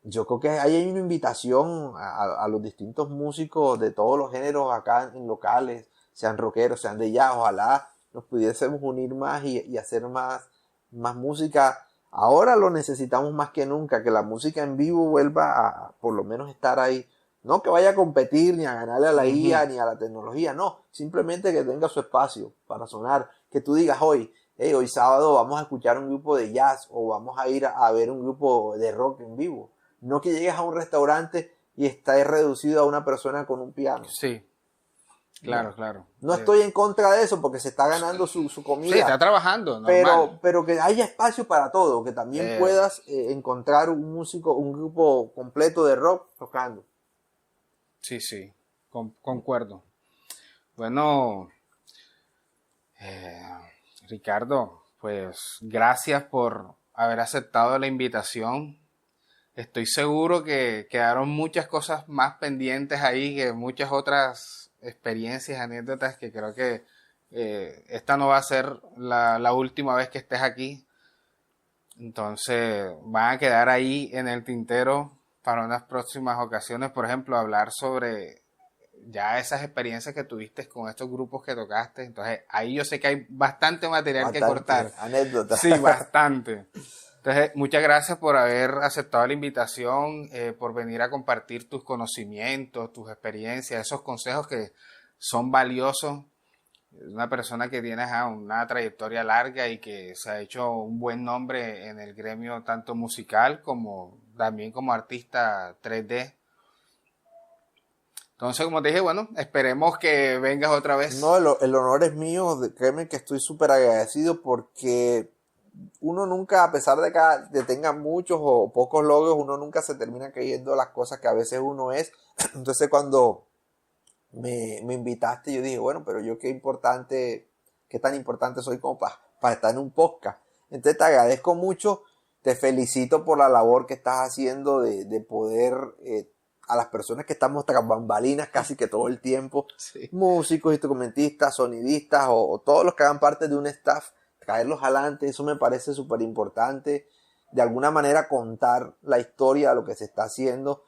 B: yo creo que hay una invitación a los distintos músicos de todos los géneros acá en locales, sean rockeros, sean de jazz. Ojalá nos pudiésemos unir más y hacer más música. Ahora lo necesitamos más que nunca, que la música en vivo vuelva a por lo menos estar ahí. No que vaya a competir ni a ganarle a la IA ni a la tecnología, no. Simplemente que tenga su espacio para sonar. Que tú digas hoy sábado vamos a escuchar un grupo de jazz o vamos a ir a ver un grupo de rock en vivo. No que llegues a un restaurante y estés reducido a una persona con un piano.
A: Sí. Claro, claro.
B: No estoy en contra de eso porque se está ganando su comida.
A: Sí, está trabajando, normal.
B: Pero que haya espacio para todo, que también puedas encontrar un músico, un grupo completo de rock tocando.
A: Sí, concuerdo. Bueno, Ricardo, pues gracias por haber aceptado la invitación. Estoy seguro que quedaron muchas cosas más pendientes ahí, que muchas otras experiencias, anécdotas que creo que esta no va a ser la última vez que estés aquí. Entonces van a quedar ahí en el tintero para unas próximas ocasiones, por ejemplo, hablar sobre ya esas experiencias que tuviste con estos grupos que tocaste. Entonces ahí yo sé que hay bastante material que cortar.
B: Anécdotas.
A: Sí, bastante. Entonces, muchas gracias por haber aceptado la invitación, por venir a compartir tus conocimientos, tus experiencias, esos consejos que son valiosos. Una persona que tiene una trayectoria larga y que se ha hecho un buen nombre en el gremio tanto musical como también como artista 3D. Entonces, como te dije, bueno, esperemos que vengas otra vez.
B: No, el honor es mío, créeme que estoy súper agradecido porque uno nunca, a pesar de que tenga muchos o pocos logros, uno nunca se termina creyendo las cosas que a veces uno es. Entonces cuando me invitaste, yo dije, bueno, pero yo qué tan importante soy como para estar en un podcast. Entonces te agradezco mucho, te felicito por la labor que estás haciendo de poder a las personas que estamos tras bambalinas casi que todo el tiempo,
A: sí,
B: músicos, instrumentistas, sonidistas o todos los que hagan parte de un staff, traerlos adelante. Eso me parece súper importante. De alguna manera contar la historia de lo que se está haciendo.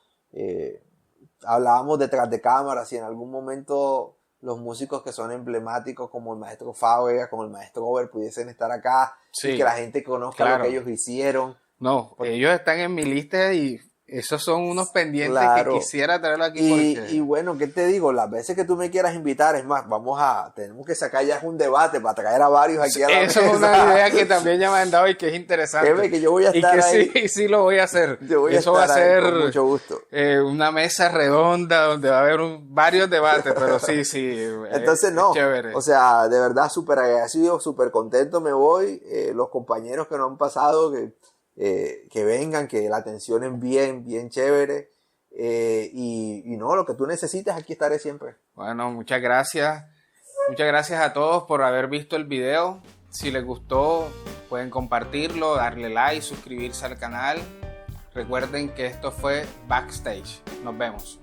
B: Hablábamos detrás de cámaras y en algún momento los músicos que son emblemáticos como el maestro Fábrega, como el maestro Over pudiesen estar acá, sí, y que la gente conozca lo que ellos hicieron.
A: No, ellos están en mi lista y esos son unos pendientes que quisiera traerlo aquí.
B: Y bueno, ¿qué te digo? Las veces que tú me quieras invitar, es más, tenemos que sacar ya un debate para traer a varios aquí a la mesa.
A: Eso es una idea que también ya me han dado y que es interesante.
B: Que yo voy a estar ahí.
A: Sí lo voy a hacer.
B: Eso va a ser con mucho gusto.
A: Una mesa redonda donde va a haber varios debates, pero sí.
B: Entonces
A: chévere.
B: O sea, de verdad súper agradecido, súper contento me voy. Los compañeros que no han pasado, que vengan, que la atención es bien chévere, y no, lo que tú necesites, aquí estaré siempre.
A: Bueno, muchas gracias a todos por haber visto el video. Si les gustó, pueden compartirlo, darle like, suscribirse al canal. Recuerden que esto fue Backstage. Nos vemos.